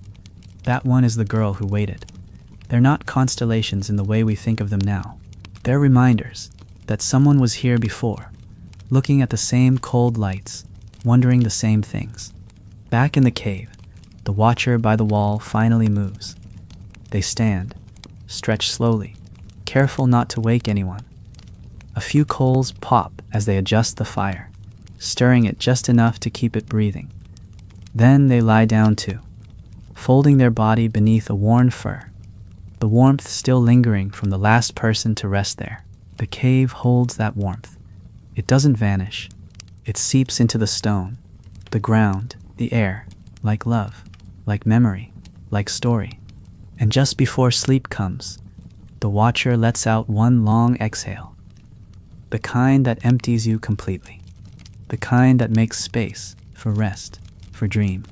That one is the girl who waited. They're not constellations in the way we think of them now. They're reminders that someone was here before, looking at the same cold lights, wondering the same things. Back in the cave, the watcher by the wall finally moves. They stand, stretch slowly, careful not to wake anyone. A few coals pop as they adjust the fire, stirring it just enough to keep it breathing. Then they lie down too, folding their body beneath a worn fur, the warmth still lingering from the last person to rest there. The cave holds that warmth. It doesn't vanish. It seeps into the stone, the ground, the air, like love, like memory, like story. And just before sleep comes, the watcher lets out one long exhale. The kind that empties you completely. The kind that makes space for rest, for dream,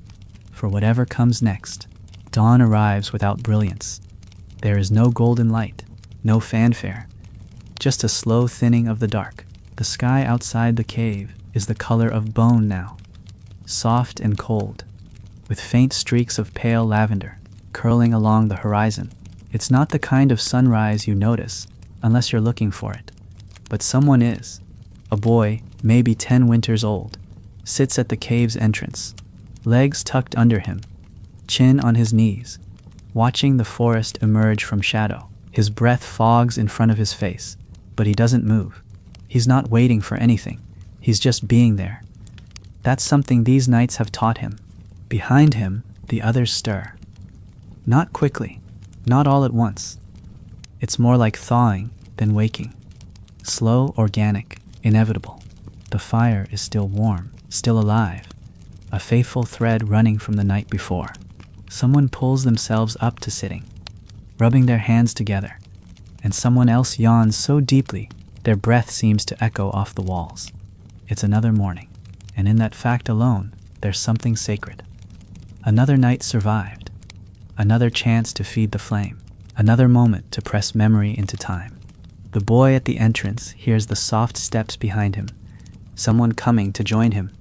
for whatever comes next. Dawn arrives without brilliance. There is no golden light, no fanfare, just a slow thinning of the dark. The sky outside the cave is the color of bone now, soft and cold, with faint streaks of pale lavender curling along the horizon. It's not the kind of sunrise you notice unless you're looking for it. But someone is. A boy, maybe 10 winters old, sits at the cave's entrance, legs tucked under him, chin on his knees, watching the forest emerge from shadow. His breath fogs in front of his face, but he doesn't move. He's not waiting for anything. He's just being there. That's something these nights have taught him. Behind him, the others stir. Not quickly, not all at once. It's more like thawing than waking. Slow, organic, inevitable. The fire is still warm, still alive, a faithful thread running from the night before. Someone pulls themselves up to sitting, rubbing their hands together, and someone else yawns so deeply their breath seems to echo off the walls. It's another morning, and in that fact alone, there's something sacred. Another night survived, another chance to feed the flame, another moment to press memory into time. The boy at the entrance hears the soft steps behind him, someone coming to join him.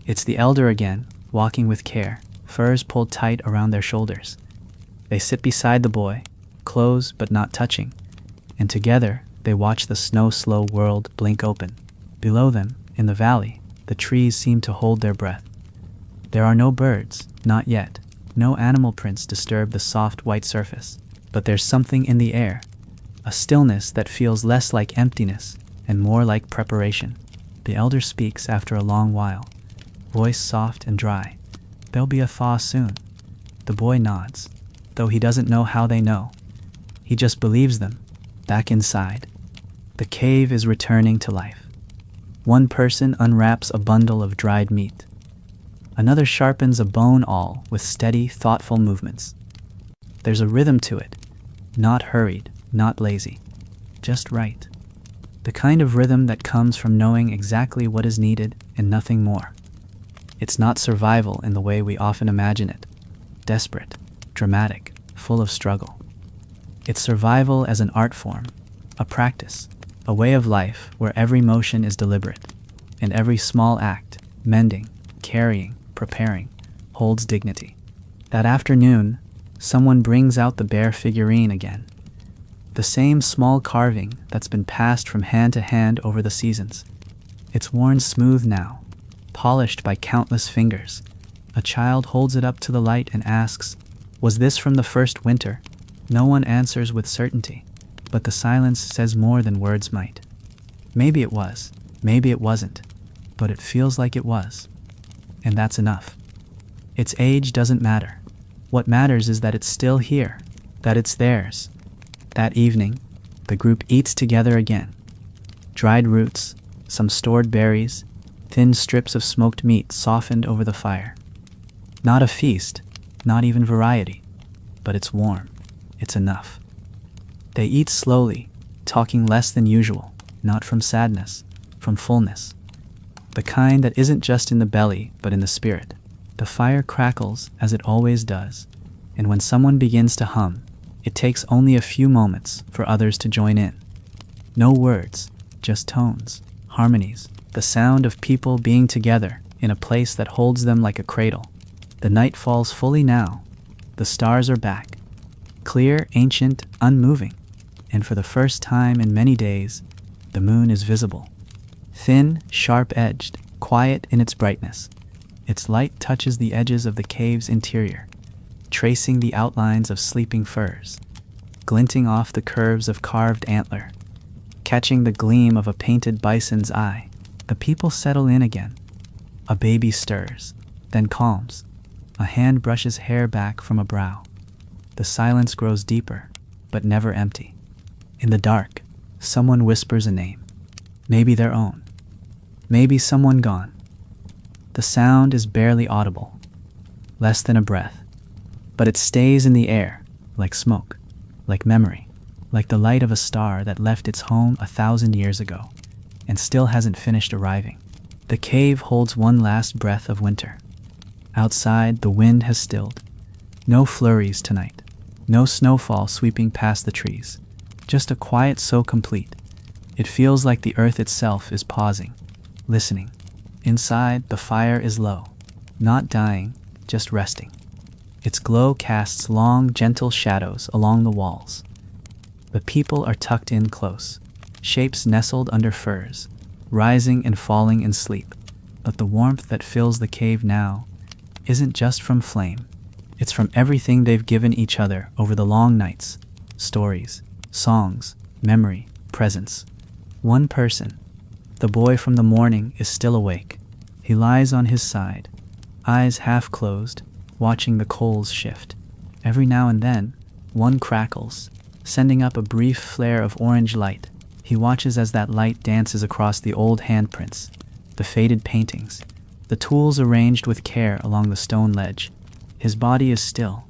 It's the elder again, walking with care, furs pulled tight around their shoulders. They sit beside the boy, close but not touching, and together they watch the snow-slow world blink open. Below them, in the valley, the trees seem to hold their breath. There are no birds, not yet. No animal prints disturb the soft white surface. But there's something in the air, a stillness that feels less like emptiness and more like preparation. The elder speaks after a long while, voice soft and dry. There'll be a thaw soon. The boy nods, though he doesn't know how they know. He just believes them. Back inside, the cave is returning to life. One person unwraps a bundle of dried meat. Another sharpens a bone awl with steady, thoughtful movements. There's a rhythm to it, not hurried, not lazy, just right. The kind of rhythm that comes from knowing exactly what is needed and nothing more. It's not survival in the way we often imagine it, desperate, dramatic, full of struggle. It's survival as an art form, a practice, a way of life where every motion is deliberate, and every small act, mending, carrying, preparing, holds dignity. That afternoon, someone brings out the bear figurine again. The same small carving that's been passed from hand to hand over the seasons. It's worn smooth now, polished by countless fingers. A child holds it up to the light and asks, "Was this from the first winter?" No one answers with certainty, but the silence says more than words might. Maybe it was, maybe it wasn't. but it feels like it was. And that's enough. Its age doesn't matter. What matters is that it's still here, that it's theirs. That evening, the group eats together again. Dried roots, some stored berries, thin strips of smoked meat softened over the fire. Not a feast, not even variety, but it's warm. It's enough. They eat slowly, talking less than usual, not from sadness, from fullness. The kind that isn't just in the belly, but in the spirit. The fire crackles as it always does, and when someone begins to hum, it takes only a few moments for others to join in. No words, just tones, harmonies, the sound of people being together in a place that holds them like a cradle. The night falls fully now. The stars are back, clear, ancient, unmoving, and for the first time in many days, the moon is visible. Thin, sharp-edged, quiet in its brightness. Its light touches the edges of the cave's interior, tracing the outlines of sleeping firs, glinting off the curves of carved antler, catching the gleam of a painted bison's eye. The people settle in again. A baby stirs, then calms. A hand brushes hair back from a brow. The silence grows deeper, but never empty. In the dark, someone whispers a name. Maybe their own. Maybe someone gone. The sound is barely audible, less than a breath, but it stays in the air, like smoke, like memory, like the light of a star that left its home 1,000 years ago, and still hasn't finished arriving. The cave holds one last breath of winter. Outside, the wind has stilled. No flurries tonight, no snowfall sweeping past the trees, just a quiet so complete. It feels like the earth itself is pausing, listening. Inside, the fire is low, not dying, just resting. Its glow casts long, gentle shadows along the walls. The people are tucked in close, shapes nestled under firs, rising and falling in sleep. But the warmth that fills the cave now isn't just from flame. It's from everything they've given each other over the long nights. Stories, songs, memory, presence. One person, the boy from the morning, is still awake. He lies on his side, eyes half closed, watching the coals shift. Every now and then, one crackles, sending up a brief flare of orange light. He watches as that light dances across the old handprints, the faded paintings, the tools arranged with care along the stone ledge. His body is still,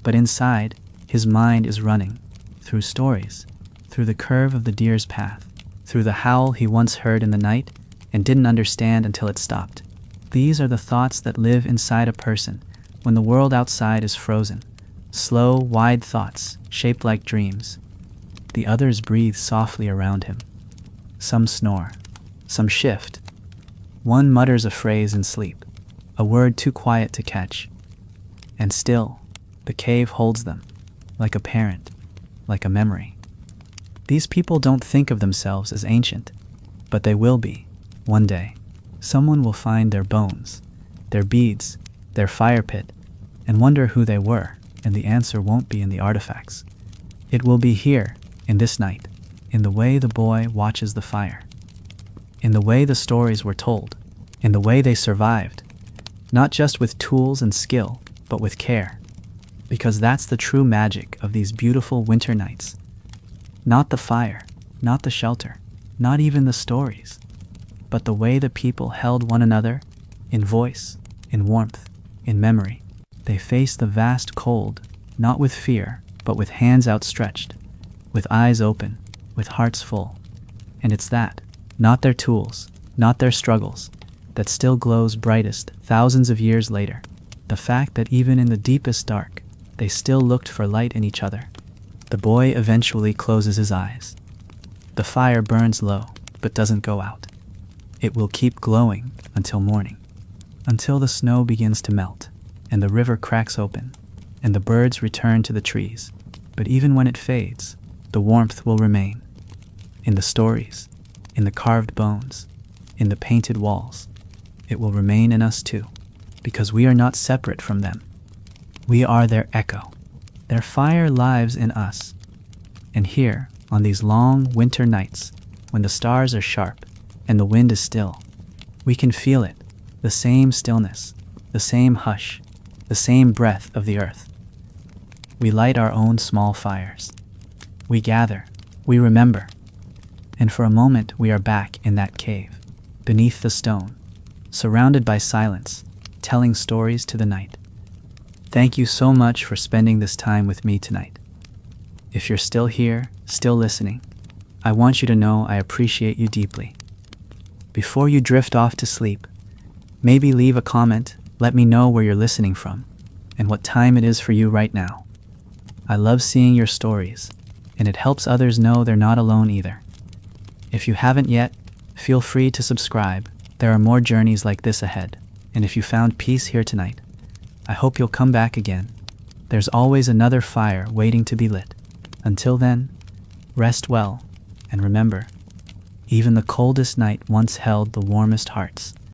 but inside, his mind is running, through stories, through the curve of the deer's path, through the howl he once heard in the night and didn't understand until it stopped. These are the thoughts that live inside a person when the world outside is frozen. Slow, wide thoughts, shaped like dreams. The others breathe softly around him. Some snore, some shift. One mutters a phrase in sleep, a word too quiet to catch. And still, the cave holds them, like a parent, like a memory. These people don't think of themselves as ancient, but they will be, one day. Someone will find their bones, their beads, their fire pit, and wonder who they were, and the answer won't be in the artifacts. It will be here, in this night, in the way the boy watches the fire, in the way the stories were told, in the way they survived, not just with tools and skill, but with care, because that's the true magic of these beautiful winter nights. Not the fire, not the shelter, not even the stories, but the way the people held one another, in voice, in warmth, in memory. They faced the vast cold, not with fear, but with hands outstretched, with eyes open, with hearts full. And it's that, not their tools, not their struggles, that still glows brightest thousands of years later. The fact that even in the deepest dark, they still looked for light in each other. The boy eventually closes his eyes. The fire burns low, but doesn't go out. It will keep glowing until morning, until the snow begins to melt, and the river cracks open, and the birds return to the trees. But even when it fades, the warmth will remain. In the stories, in the carved bones, in the painted walls. It will remain in us too, because we are not separate from them. We are their echo. Their fire lives in us. And here, on these long winter nights, when the stars are sharp and the wind is still, We can feel it, the same stillness, the same hush, the same breath of the earth. We light our own small fires. We gather, we remember, and for a moment we are back in that cave, beneath the stone, surrounded by silence, telling stories to the night. Thank you so much for spending this time with me tonight. If you're still here, still listening, I want you to know I appreciate you deeply. Before you drift off to sleep, maybe leave a comment, let me know where you're listening from, and what time it is for you right now. I love seeing your stories, and it helps others know they're not alone either. If you haven't yet, feel free to subscribe. There are more journeys like this ahead, and if you found peace here tonight, I hope you'll come back again. There's always another fire waiting to be lit. Until then, rest well, and remember, even the coldest night once held the warmest hearts.